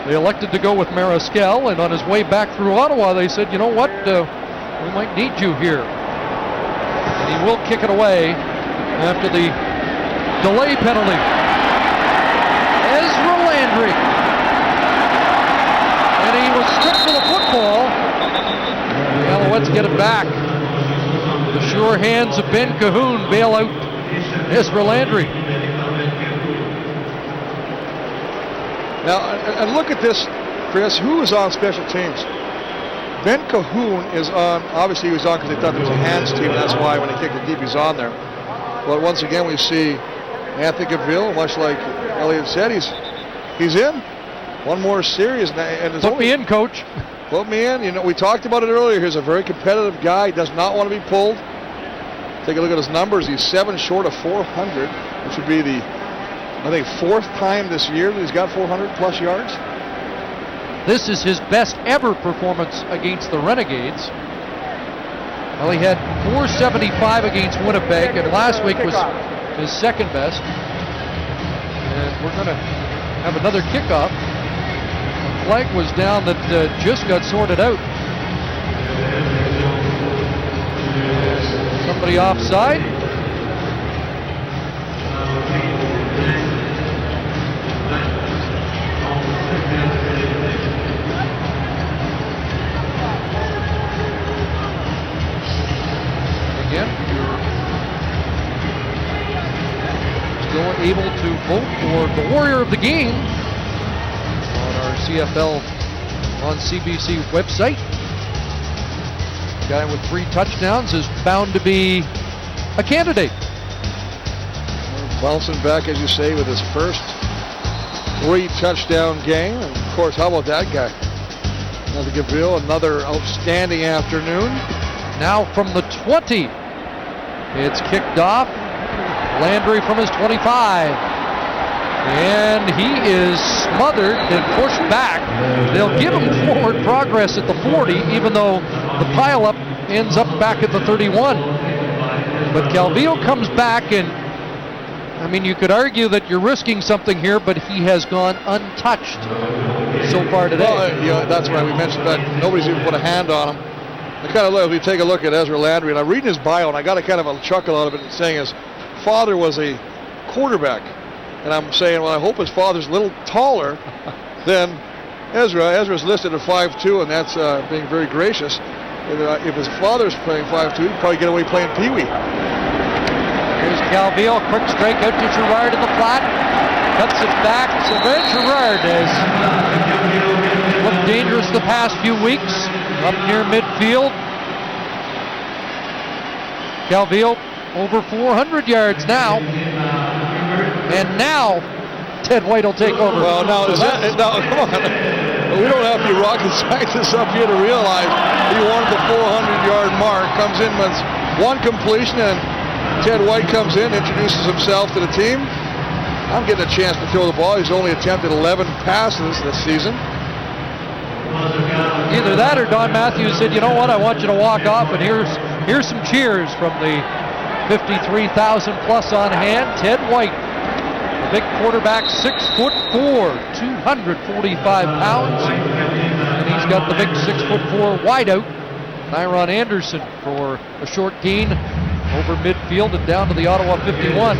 Speaker 3: They elected to go with Mariscal, and on his way back through Ottawa, they said, you know what, we might need you here. And he will kick it away after the delay penalty. Ezra Landry. And he was stripped of the football. The Alouettes get it back. The sure hands of Ben Cahoon bail out Ezra Landry.
Speaker 2: Now, and look at this, Chris. Who is on special teams? Ben Cahoon is on. Obviously, he was on because they thought there was a hands team, and that's why when he kicked it deep, he's on there. But once again, we see Anthony Gaville, much like Elliot said, he's in. One more series, and
Speaker 3: put me in, coach.
Speaker 2: Put me in. You know, we talked about it earlier. He's a very competitive guy. He does not want to be pulled. Take a look at his numbers. He's 7 short of 400, which would be the, I think, 4th time this year that he's got 400 plus yards.
Speaker 3: This is his best ever performance against the Renegades. Well, he had 475 against Winnipeg, and last week was his second best. And we're going to have another kickoff. The flag was down that just got sorted out. Somebody offside. Again, you're still able to vote for the Warrior of the Game on our CFL on CBC website. The guy with 3 touchdowns is bound to be a candidate.
Speaker 2: Bouncing back, as you say, with his first 3 touchdown game. And of course, how about that guy? Another Gaville, another outstanding afternoon.
Speaker 3: Now from the 20. It's kicked off. Landry from his 25. And he is smothered and pushed back. They'll give him forward progress at the 40, even though the pileup ends up back at the 31. But Calvillo comes back, and I mean, you could argue that you're risking something here, but he has gone untouched so far today.
Speaker 2: Well, yeah, that's right. We mentioned that nobody's even put a hand on him. I kind of look, if you take a look at Ezra Landry, and I'm reading his bio, and I got a kind of a chuckle out of it, saying his father was a quarterback. And I'm saying, well, I hope his father's a little taller than Ezra. Ezra's listed at 5'2", and that's being very gracious. If his father's playing 5'2", he'd probably get away playing Pee-wee.
Speaker 3: Here's Calvillo, quick strike out to Girard in the flat. Cuts it back. Sylvain Girard has looked dangerous the past few weeks. Up near midfield. Calvillo over 400 yards now. And now, Ted White will take over.
Speaker 2: Well, now, come on. We don't have to be rocket scientists up here to realize he wanted the 400-yard mark. Comes in with 1 completion, and Ted White comes in, introduces himself to the team. I'm getting a chance to throw the ball. He's only attempted 11 passes this season.
Speaker 3: Either that or Don Matthews said, you know what, I want you to walk off, and here's some cheers from the 53,000 plus on hand. Ted White, the big quarterback, 6'4", 245 pounds. And he's got the big 6'4" wideout, Tyron Anderson, for a short gain over midfield and down to the Ottawa 51.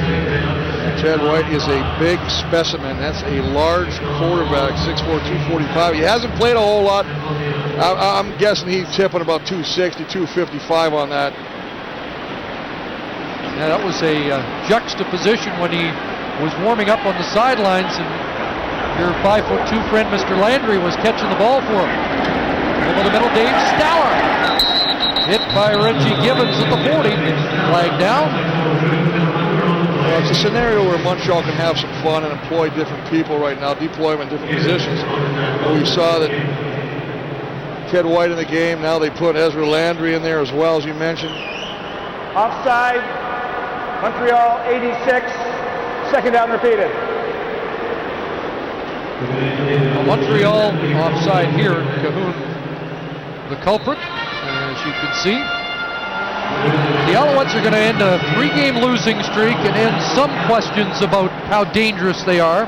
Speaker 2: Ted White is a big specimen. That's a large quarterback, 6'4", 245. He hasn't played a whole lot. I'm guessing he's tipping about 260, 255 on that.
Speaker 3: Yeah, that was a juxtaposition when he was warming up on the sidelines, and Your 5'2" friend, Mr. Landry, was catching the ball for him. Over the middle, Dave Staller. Hit by Reggie Gibbons at the 40. Flag down.
Speaker 2: Well, it's a scenario where Montreal can have some fun and employ different people right now, deploy them in different positions. We saw that Ted White in the game. Now they put Ezra Landry in there as well, as you mentioned.
Speaker 14: Offside, Montreal 86, second down repeated.
Speaker 3: Montreal offside here. Cahoon, the culprit, as you can see. The Alouettes are going to end a 3-game losing streak and end some questions about how dangerous they are.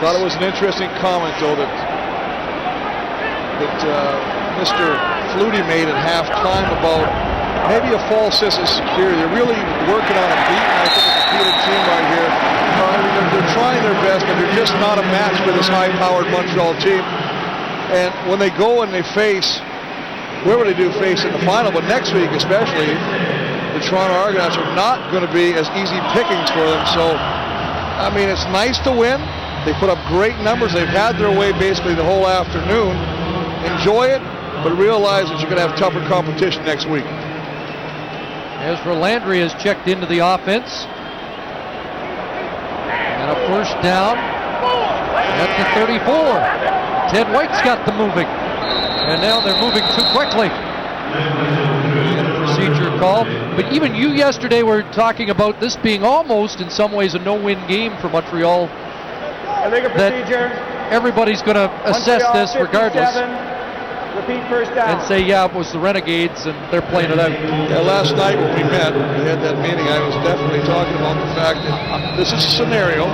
Speaker 2: Thought it was an interesting comment, though, that Mr. Flutie made at halftime about maybe a false sense of security. They're really working on a beat, and I think it's a beating team right here. They're trying their best, but they're just not a match for this high-powered Montreal team. And when they go and they face, whoever they do face in the final, but next week especially, the Toronto Argonauts are not going to be as easy pickings for them. So, I mean, it's nice to win. They put up great numbers. They've had their way basically the whole afternoon. Enjoy it, but realize that you're going to have tougher competition next week.
Speaker 3: Ezra Landry has checked into the offense. And a first down at the 34. Ted White's got them moving. And now they're moving too quickly. Procedure call. But even you yesterday were talking about this being almost, in some ways, a no-win game for Montreal.
Speaker 14: Illegal procedure.
Speaker 3: Everybody's going to assess
Speaker 14: Montreal,
Speaker 3: this regardless.
Speaker 14: 57. Repeat first down.
Speaker 3: And say, yeah, it was the Renegades, and they're playing it out.
Speaker 2: Yeah, last night when we met, we had that meeting, I was definitely talking about the fact that this is a scenario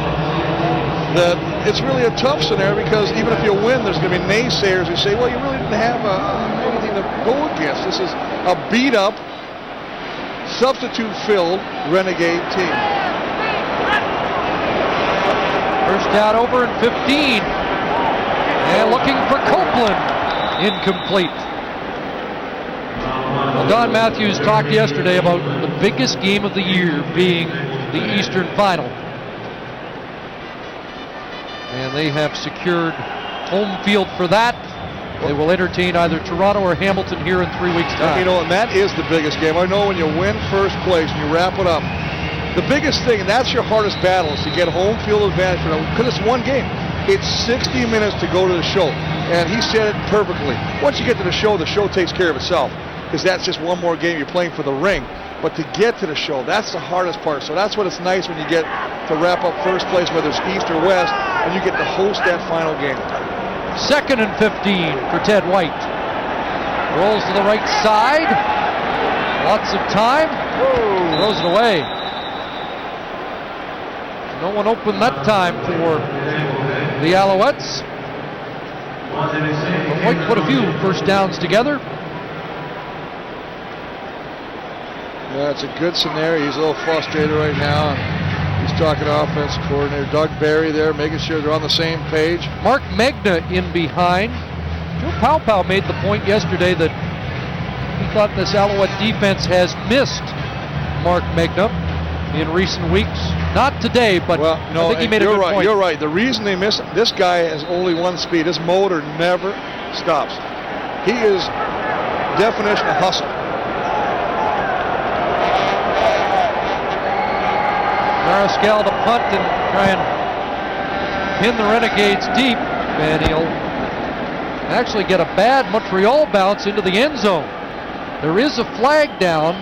Speaker 2: that it's really a tough scenario, because even if you win, there's going to be naysayers who say, well, you really didn't have anything to go against. This is a beat-up, substitute-filled Renegade team.
Speaker 3: First down over and 15. And looking for Copeland. Incomplete. Well, Don Matthews talked yesterday about the biggest game of the year being the Eastern Final. And they have secured home field for that. They will entertain either Toronto or Hamilton here in 3 weeks' time.
Speaker 2: You know, and that is the biggest game. I know when you win first place and you wrap it up, the biggest thing, and that's your hardest battle, is to get home field advantage for them, because it's one game. It's 60 minutes to go to the show. And he said it perfectly. Once you get to the show takes care of itself, because that's just one more game you're playing for the ring. But to get to the show, that's the hardest part. So that's what it's nice when you get to wrap up first place, whether it's East or West, and you get to host that final game.
Speaker 3: 2nd and 15 for Ted White. Rolls to the right side. Lots of time. Throws it away. No one open that time for the Alouettes. But White put a few first downs together.
Speaker 2: Yeah, it's a good scenario. He's a little frustrated right now. He's talking to offense coordinator Doug Barry there, making sure they're on the same page.
Speaker 3: Mark Megna in behind. Joe Powpow made the point yesterday that he thought this Alouette defense has missed Mark Megna in recent weeks. Not today, but
Speaker 2: no,
Speaker 3: I think he made a good point.
Speaker 2: You're right. The reason they miss him, this guy has only one speed. His motor never stops. He is definition of hustle.
Speaker 3: Mariscal to punt and try and pin the Renegades deep, and he'll actually get a bad Montreal bounce into the end zone. There is a flag down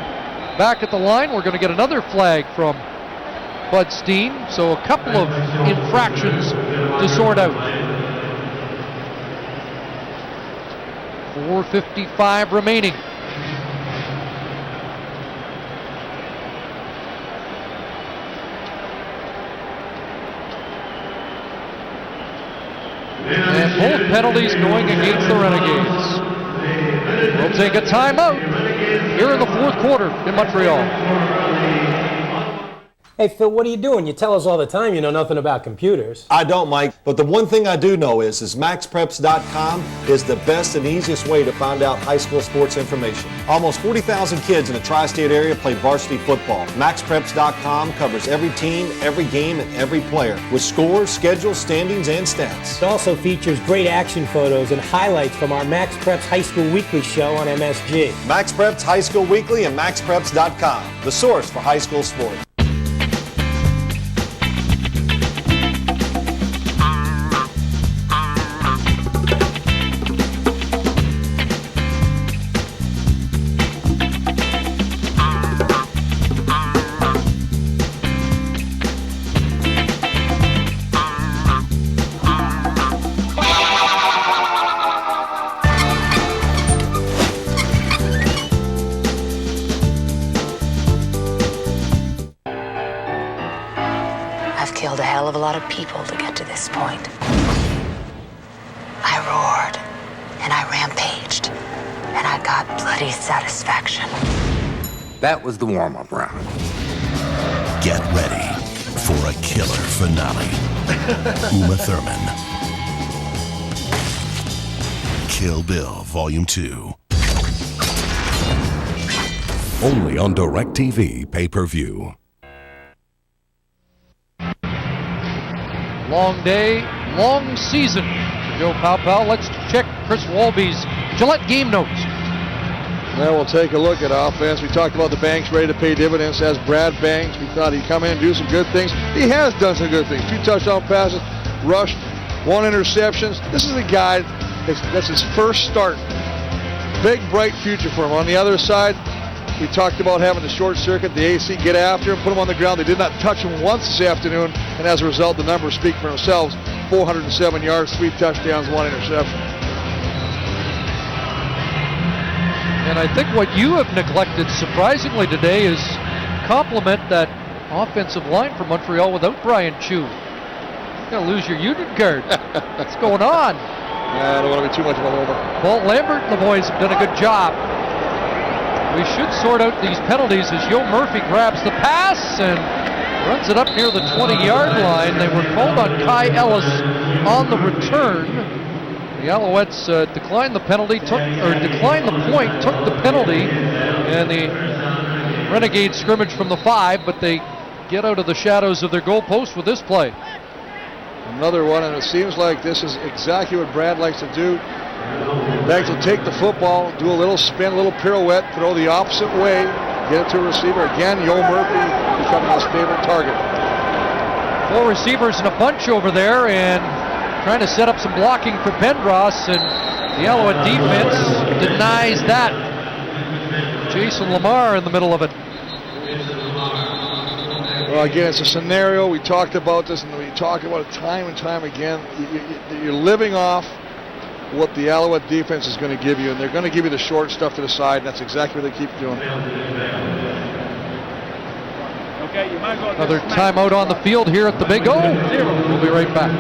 Speaker 3: back at the line. We're going to get another flag from Bud Steen, so a couple of infractions to sort out. 4:55 remaining. And both penalties going against the Renegades. We'll take a timeout here in the fourth quarter in Montreal.
Speaker 4: Hey, Phil, what are you doing? You tell us all the time you know nothing about computers.
Speaker 19: I don't, Mike, but the one thing I do know is MaxPreps.com is the best and easiest way to find out high school sports information. Almost 40,000 kids in the tri-state area play varsity football. MaxPreps.com covers every team, every game, and every player with scores, schedules, standings, and stats.
Speaker 4: It also features great action photos and highlights from our Max Preps High School Weekly show on MSG.
Speaker 19: Max Preps High School Weekly and MaxPreps.com, the source for high school sports.
Speaker 24: A lot of people to get to this point. I roared, and I rampaged, and I got bloody satisfaction.
Speaker 21: That was the warm-up round.
Speaker 23: Get ready for a killer finale. Uma Thurman. Kill Bill Volume 2. Only on DirecTV pay-per-view.
Speaker 3: Long day, long season for Joe Powell. Let's check Chris Walby's Gillette game notes.
Speaker 2: Well, we'll take a look at offense. We talked about the Banks ready to pay dividends as Brad Banks. We thought he'd come in and do some good things. He has done some good things. 2 touchdown passes, rushed, 1 interceptions. This is a guy that's his first start. Big, bright future for him. On the other side, we talked about having the short circuit, the AC get after him, put him on the ground. They did not touch him once this afternoon, and as a result, the numbers speak for themselves. 407 yards, 3 touchdowns, 1 interception.
Speaker 3: And I think what you have neglected surprisingly today is compliment that offensive line for Montreal without Brian Chew. You're going to lose your union card. What's going on?
Speaker 2: I don't want to be too much of a homer.
Speaker 3: Paul Lambert and the boys have done a good job. We should sort out these penalties as Yo Murphy grabs the pass and runs it up near the 20-yard line. They were called on Kai Ellis on the return. The Alouettes declined the penalty, declined the point, took the penalty, and the Renegades scrimmage from the 5, but they get out of the shadows of their goalpost with this play.
Speaker 2: Another one, and it seems like this is exactly what Brad likes to do. Banks will take the football, do a little spin, a little pirouette, throw the opposite way, get it to a receiver. Again, Yo Murphy becoming his favorite target.
Speaker 3: 4 receivers in a bunch over there and trying to set up some blocking for Pendross, and the Alouette defense denies that. Jason Lamar in the middle of it.
Speaker 2: Well, again, it's a scenario. We talked about this, and we talk about it time and time again. You're living off what the Alouette defense is going to give you, and they're going to give you the short stuff to the side, and that's exactly what they keep doing.
Speaker 14: Okay, you might go.
Speaker 3: Another timeout on the field here at the Big O. We'll be right back.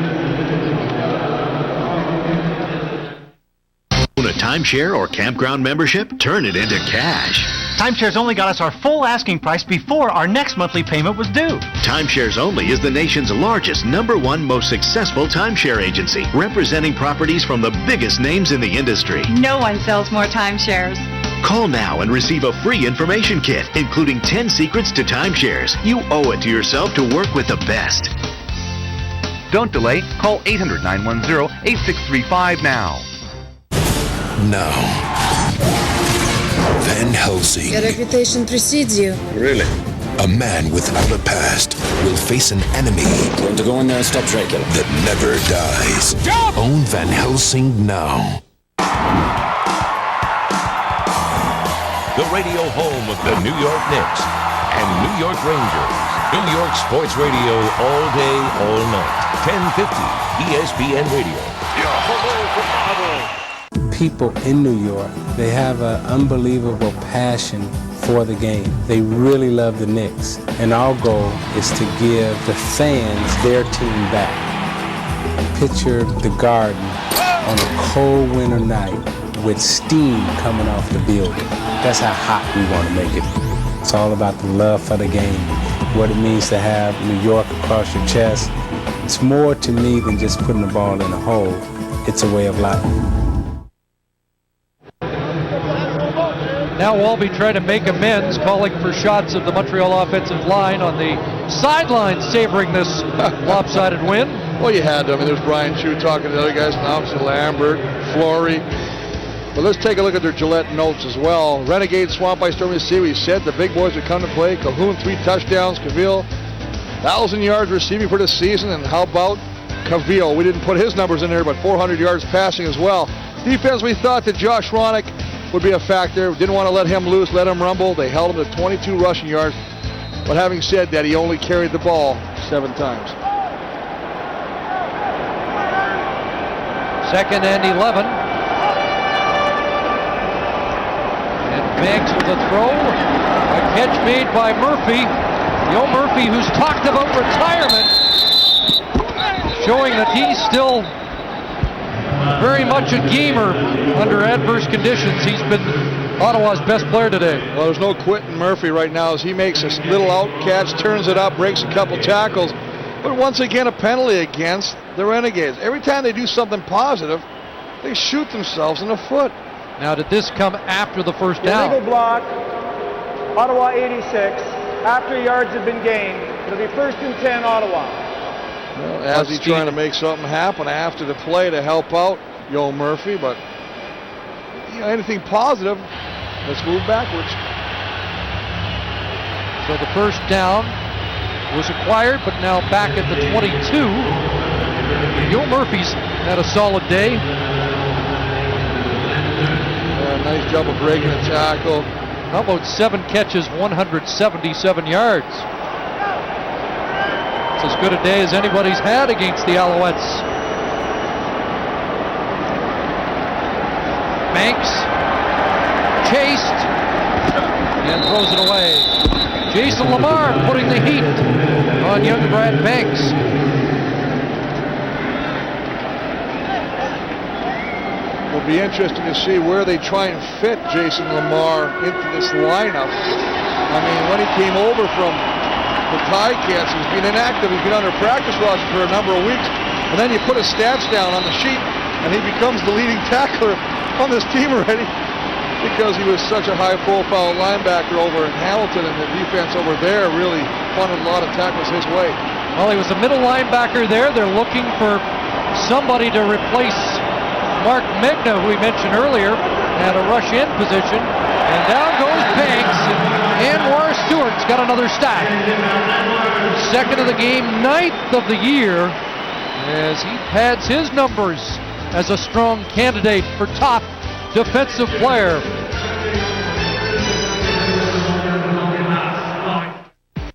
Speaker 25: Own a timeshare or campground membership? Turn it into cash.
Speaker 26: Timeshares Only got us our full asking price before our next monthly payment was due.
Speaker 25: Timeshares Only is the nation's largest, #1 most successful timeshare agency, representing properties from the biggest names in the industry.
Speaker 27: No one sells more timeshares.
Speaker 25: Call now and receive a free information kit, including 10 secrets to timeshares. You owe it to yourself to work with the best.
Speaker 28: Don't delay. Call 800-910-8635 now.
Speaker 23: Now, Van Helsing.
Speaker 29: Your reputation precedes you.
Speaker 23: Really? A man without a past will face an enemy.
Speaker 18: Going to go in there and stop Dracula.
Speaker 23: That never dies.
Speaker 18: Jump!
Speaker 23: Own Van Helsing now.
Speaker 8: The radio home of the New York Knicks and New York Rangers. New York Sports Radio all day, all night. 1050 ESPN Radio.
Speaker 30: People in New York, they have an unbelievable passion for the game. They really love the Knicks. And our goal is to give the fans their team back. Picture the Garden on a cold winter night with steam coming off the building. That's how hot we want to make it. It's all about the love for the game what it means to have New York across your chest. It's more to me than just putting the ball in a hole. It's a way of life.
Speaker 3: Now Walby trying to make amends, calling for shots of the Montreal offensive line on the sideline, savoring this lopsided win.
Speaker 2: Well, you had to. I mean, there's Brian Chu talking to the other guys, and obviously Lambert, Flory. But let's take a look at their Gillette notes as well. Renegades swamped by Stormy Sea. We said the big boys would come to play. Calhoun, 3 touchdowns. Cavill, 1,000 yards receiving for the season. And how about Cavill? We didn't put his numbers in there, but 400 yards passing as well. Defense, we thought that Josh Ronick would be a factor. Didn't want to let him loose, let him rumble. They held him to 22 rushing yards. But having said that, he only carried the ball 7 times.
Speaker 3: 2nd and 11. And Banks with a throw. A catch made by Murphy. Yo Murphy, who's talked about retirement, showing that he's still very much a gamer under adverse conditions. He's been Ottawa's best player today.
Speaker 2: Well, there's no quitting Murphy right now as he makes a little out catch, turns it up, breaks a couple tackles. But once again, a penalty against the Renegades. Every time they do something positive, they shoot themselves in the foot.
Speaker 3: Now, did this come after the first down?
Speaker 14: Illegal block, Ottawa 86. After yards have been gained, it'll be 1st and 10, Ottawa.
Speaker 2: Well, as he's trying to make something happen after the play to help out Yo Murphy, but anything positive, let's move backwards.
Speaker 3: So the first down was acquired, but now back at the 22. Yo Murphy's had a solid day.
Speaker 2: Nice job of breaking a tackle.
Speaker 3: How about 7 catches, 177 yards? It's as good a day as anybody's had against the Alouettes. Banks chased and throws it away. Jason Lamar putting the heat on young Brad Banks.
Speaker 2: It'll be interesting to see where they try and fit Jason Lamar into this lineup. I mean, when he came over from the Ticats, he's been inactive. He's been under practice roster for a number of weeks. And then you put his stats down on the sheet, and he becomes the leading tackler on this team already because he was such a high-profile linebacker over in Hamilton, and the defense over there really funneled a lot of tackles his way.
Speaker 3: Well, he was a middle linebacker there. They're looking for somebody to replace Mark Megna, who we mentioned earlier, at a rush-in position. And down goes Banks, and Warren Stewart's got another stack. 2nd of the game, 9th of the year, as he pads his numbers as a strong candidate for top defensive player.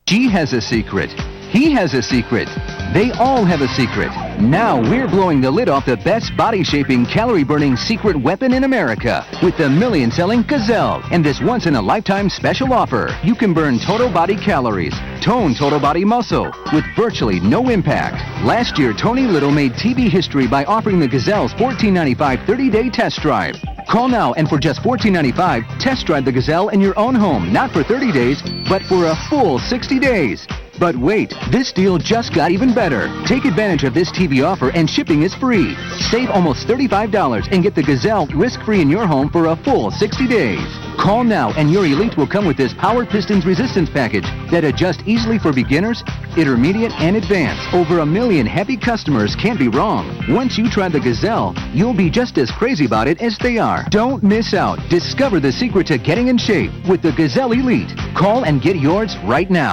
Speaker 28: She has a secret. He has a secret. They all have a secret. Now we're blowing the lid off the best body-shaping, calorie-burning secret weapon in America with the million-selling Gazelle. And this once-in-a-lifetime special offer. You can burn total body calories, tone total body muscle with virtually no impact. Last year, Tony Little made TV history by offering the Gazelle's $14.95 30-day test drive. Call now and for just $14.95, test drive the Gazelle in your own home, not for 30 days, but for a full 60 days. But wait, this deal just got even better. Take advantage of this TV offer and shipping is free. Save almost $35 and get the Gazelle risk-free in your home for a full 60 days. Call now and your Elite will come with this Powered Pistons Resistance Package that adjusts easily for beginners, intermediate, and advanced. Over 1 million happy customers can't be wrong. Once you try the Gazelle, you'll be just as crazy about it as they are. Don't miss out. Discover the secret to getting in shape with the Gazelle Elite. Call and get yours right now.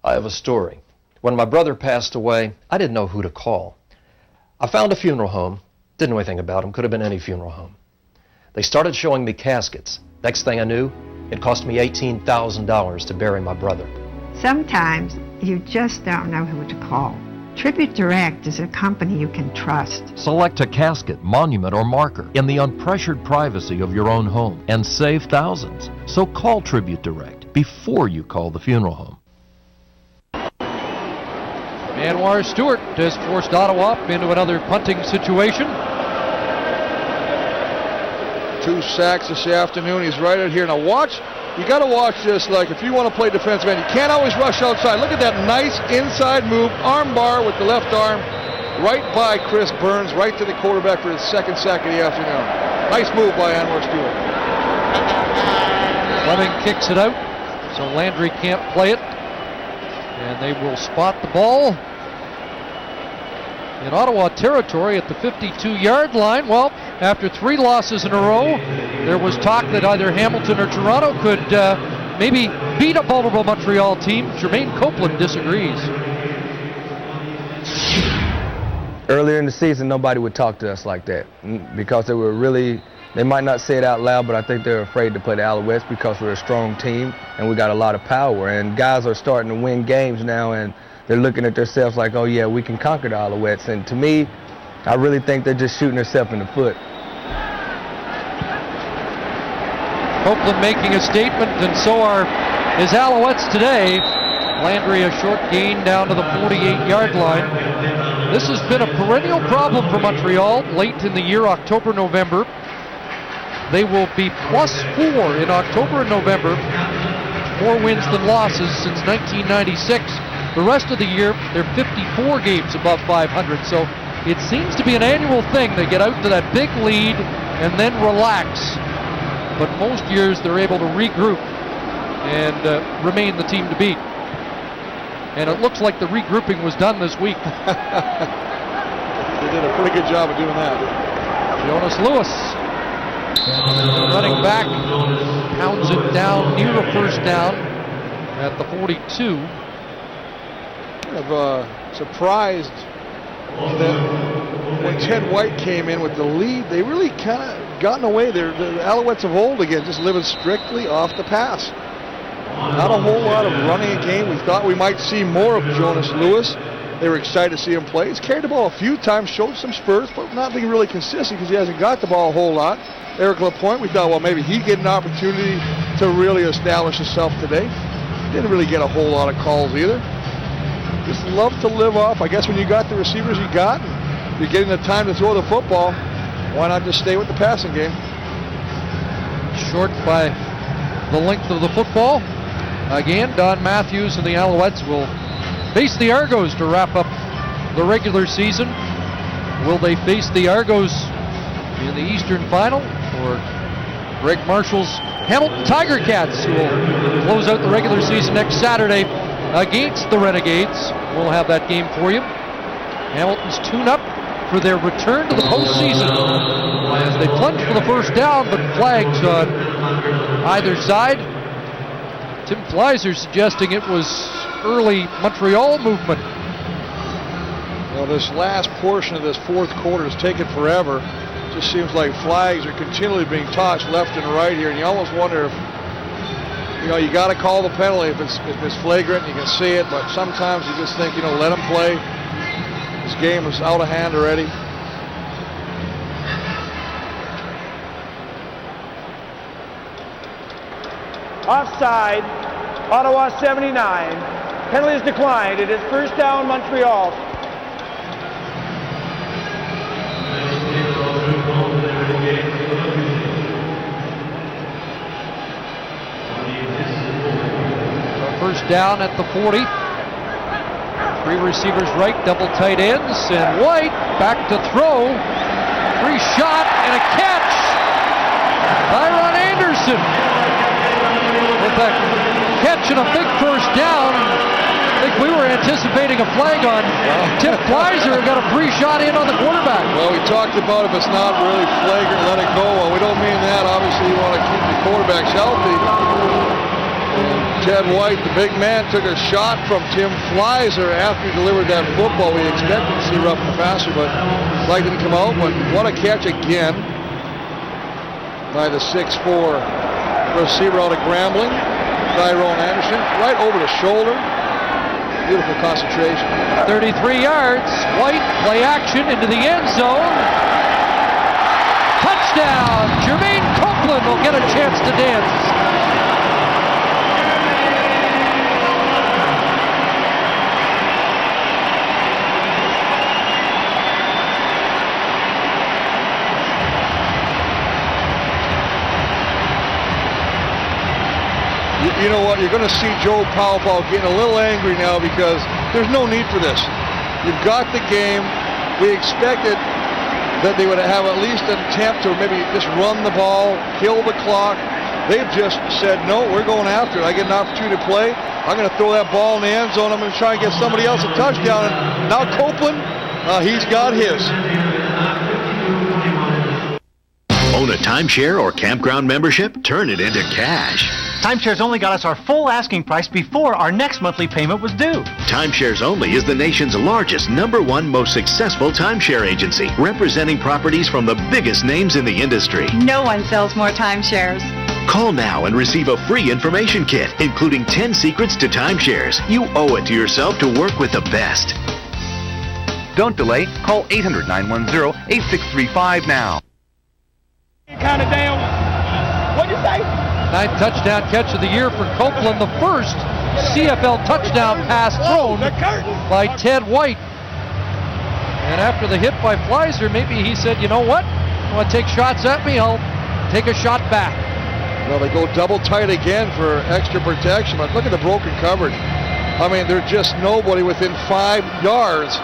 Speaker 1: I have a story. When my brother passed away, I didn't know who to call. I found a funeral home. Didn't know anything about them. Could have been any funeral home. They started showing me caskets. Next thing I knew, it cost me $18,000 to bury my brother.
Speaker 5: Sometimes you just don't know who to call. Tribute Direct is a company you can trust.
Speaker 6: Select a casket, monument, or marker in the unpressured privacy of your own home and save thousands. So call Tribute Direct before you call the funeral home.
Speaker 3: Anwar Stewart has forced Ottawa into another punting situation.
Speaker 2: 2 sacks this afternoon. He's right out here. Now watch, you got to watch this. Like if you want to play defensive end, you can't always rush outside. Look at that nice inside move, arm bar with the left arm, right by Chris Burns, right to the quarterback for his 2nd sack of the afternoon. Nice move by Anwar Stewart.
Speaker 3: Fleming kicks it out, so Landry can't play it, and they will spot the ball in Ottawa territory at the 52-yard line. Well, after 3 losses in a row, there was talk that either Hamilton or Toronto could maybe beat a vulnerable Montreal team. Jermaine Copeland disagrees.
Speaker 7: Earlier in the season, nobody would talk to us like that because they might not say it out loud, but I think they're afraid to play the Alouettes because we're a strong team and we got a lot of power. And guys are starting to win games now, and they're looking at themselves like, oh yeah, we can conquer the Alouettes. And to me, I really think they're just shooting themselves in the foot.
Speaker 3: Copeland making a statement, and so are his Alouettes today. Landry a short gain down to the 48-yard line. This has been a perennial problem for Montreal late in the year, October, November. They will be +4 in October and November. More wins than losses since 1996. The rest of the year, they're 54 games above 500. So it seems to be an annual thing. They get out to that big lead and then relax. But most years they're able to regroup and remain the team to beat. And it looks like the regrouping was done this week.
Speaker 2: They did a pretty good job of doing that.
Speaker 3: Jonas Lewis, running back, pounds it down near a first down at the 42.
Speaker 2: Surprised that when Ted White came in with the lead, they really kind of gotten away. They're the Alouettes of old again, just living strictly off the pass. Not a whole lot of running a game. We thought we might see more of Jonas Lewis. They were excited to see him play. He's carried the ball a few times, showed some spurts, but nothing really consistent because he hasn't got the ball a whole lot. Eric Lapointe, we thought, well, maybe he'd get an opportunity to really establish himself today. Didn't really get a whole lot of calls either. Just love to live off. I guess when you got the receivers you got, and you're getting the time to throw the football, why not just stay with the passing game?
Speaker 3: Short by the length of the football. Again, Don Matthews and the Alouettes will face the Argos to wrap up the regular season. Will they face the Argos in the Eastern Final, or Greg Marshall's Hamilton Tiger Cats, who will close out the regular season next Saturday against the Renegades? We'll have that game for you. Hamilton's tune-up for their return to the postseason as they plunge for the first down, but flags on either side. Tim Fleiser suggesting it was early Montreal movement.
Speaker 2: Well, this last portion of this fourth quarter has taken forever. It just seems like flags are continually being tossed left and right here, and you almost wonder if, you got to call the penalty if it's flagrant, you can see it, but sometimes you just think, let them play. This game is out of hand already.
Speaker 14: Offside, Ottawa 79. Penalty is declined. It is first down, Montreal.
Speaker 3: First down at the 40. 3 receivers right, double tight ends, and White back to throw. Free shot and a catch. Byron Anderson with a catch and a big first down. I think we were anticipating a flag on Tim Fleiser. Got a free shot in on the quarterback.
Speaker 2: Well, we talked about if it's not really flagrant, let it go. Well, we don't mean that. Obviously, you want to keep the quarterbacks healthy. Ted White, the big man, took a shot from Tim Fleiser after he delivered that football. We expected to see rough and faster, but flag didn't come out. But what a catch again by the 6'4" receiver out of Grambling, Tyrone Anderson, right over the shoulder. Beautiful concentration.
Speaker 3: 33 yards. White, play action into the end zone. Touchdown! Jermaine Copeland will get a chance to dance.
Speaker 2: you know what? You're going to see Joe Powell getting a little angry now because there's no need for this. You've got the game. We expected that they would have at least an attempt to maybe just run the ball, kill the clock. They've just said, no, we're going after it. I get an opportunity to play. I'm going to throw that ball in the end zone. I'm going to try and get somebody else a touchdown. And now Copeland, he's got his.
Speaker 25: Own a timeshare or campground membership? Turn it into cash.
Speaker 26: Timeshares Only got us our full asking price before our next monthly payment was due.
Speaker 25: Timeshares Only is the nation's largest, #1 most successful timeshare agency, representing properties from the biggest names in the industry.
Speaker 27: No one sells more timeshares.
Speaker 25: Call now and receive a free information kit, including 10 secrets to timeshares. You owe it to yourself to work with the best.
Speaker 28: Don't delay. Call 800-910-8635 now.
Speaker 14: Kind of down. What'd you say?
Speaker 3: 9th touchdown catch of the year for Copeland, the first CFL touchdown pass thrown by Ted White. And after the hit by Fleiser, maybe he said, you know what? You want to take shots at me? I'll take a shot back.
Speaker 2: Well, they go double tight again for extra protection, but look at the broken coverage. I mean, there's just nobody within 5 yards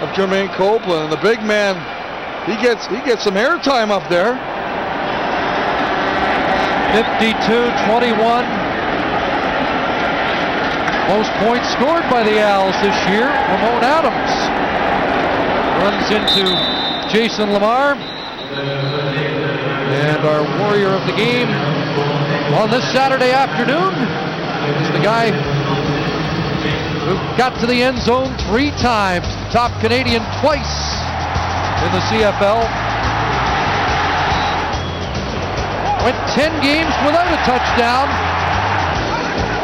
Speaker 2: of Jermaine Copeland, and the big man, he gets some airtime up there.
Speaker 3: 52-21. Most points scored by the Owls this year. Ramon Adams runs into Jason Lamar. And our warrior of the game on this Saturday afternoon is the guy who got to the end zone 3 times, the top Canadian twice in the CFL. Went 10 games without a touchdown.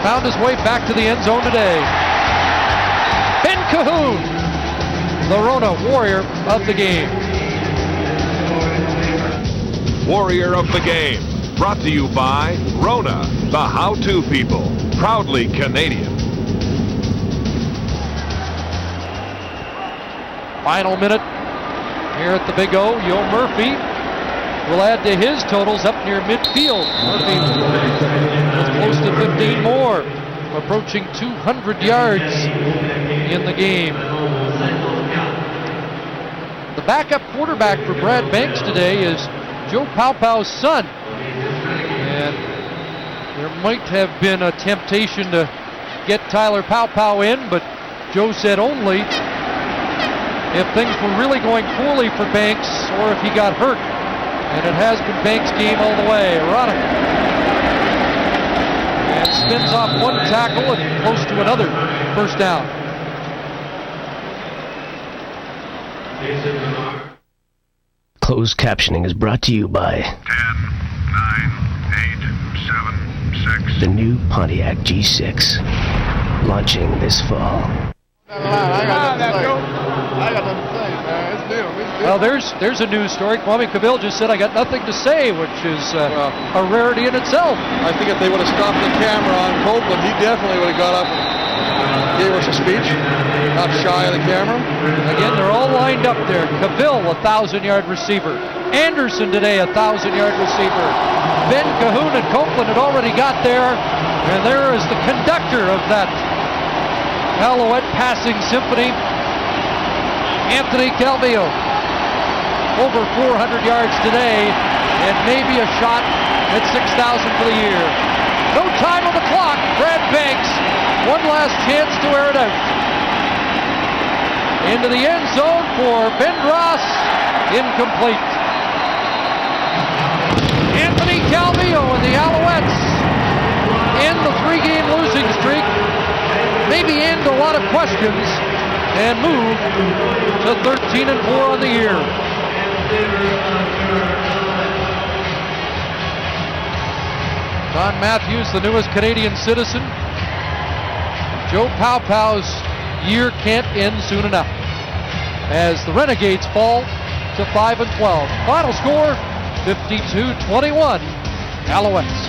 Speaker 3: Found his way back to the end zone today. Ben Cahoon, the Rona Warrior of the game.
Speaker 8: Warrior of the game, brought to you by Rona, the how-to people, proudly Canadian.
Speaker 3: Final minute here at the Big O. Yo Murphy will add to his totals up near midfield. Murphy with close to 15 more, approaching 200 yards in the game. The backup quarterback for Brad Banks today is Joe Paupau's son. And there might have been a temptation to get Tyler Paupau in, but Joe said only if things were really going poorly for Banks or if he got hurt. And it has been Banks' game all the way. Ronick. And spins off one tackle and close to another first down.
Speaker 9: Closed captioning is brought to you by
Speaker 10: 10, 9, 8, 7, 6.
Speaker 9: the new Pontiac G6, launching this fall.
Speaker 3: Well, there's a news story. Kwame Cavill just said, I got nothing to say, which is a rarity in itself.
Speaker 2: I think if they would have stopped the camera on Copeland, he definitely would have got up and gave us a speech. Not shy of the camera.
Speaker 3: Again, they're all lined up there. Cavill, 1,000-yard receiver. Anderson today, 1,000-yard receiver. Ben Cahoon and Copeland had already got there. And there is the conductor of that Alouette passing symphony, Anthony Calvillo. Over 400 yards today, and maybe a shot at 6,000 for the year. No time on the clock. Brad Banks, one last chance to air it out. Into the end zone for Ben Ross, incomplete. Anthony Calvillo and the Alouettes end the 3-game losing streak, maybe end a lot of questions, and move to 13-4 on the year. Don Matthews, the newest Canadian citizen. Joe Paupau's year can't end soon enough as the Renegades fall to 5-12. Final score, 52-21, Alouettes.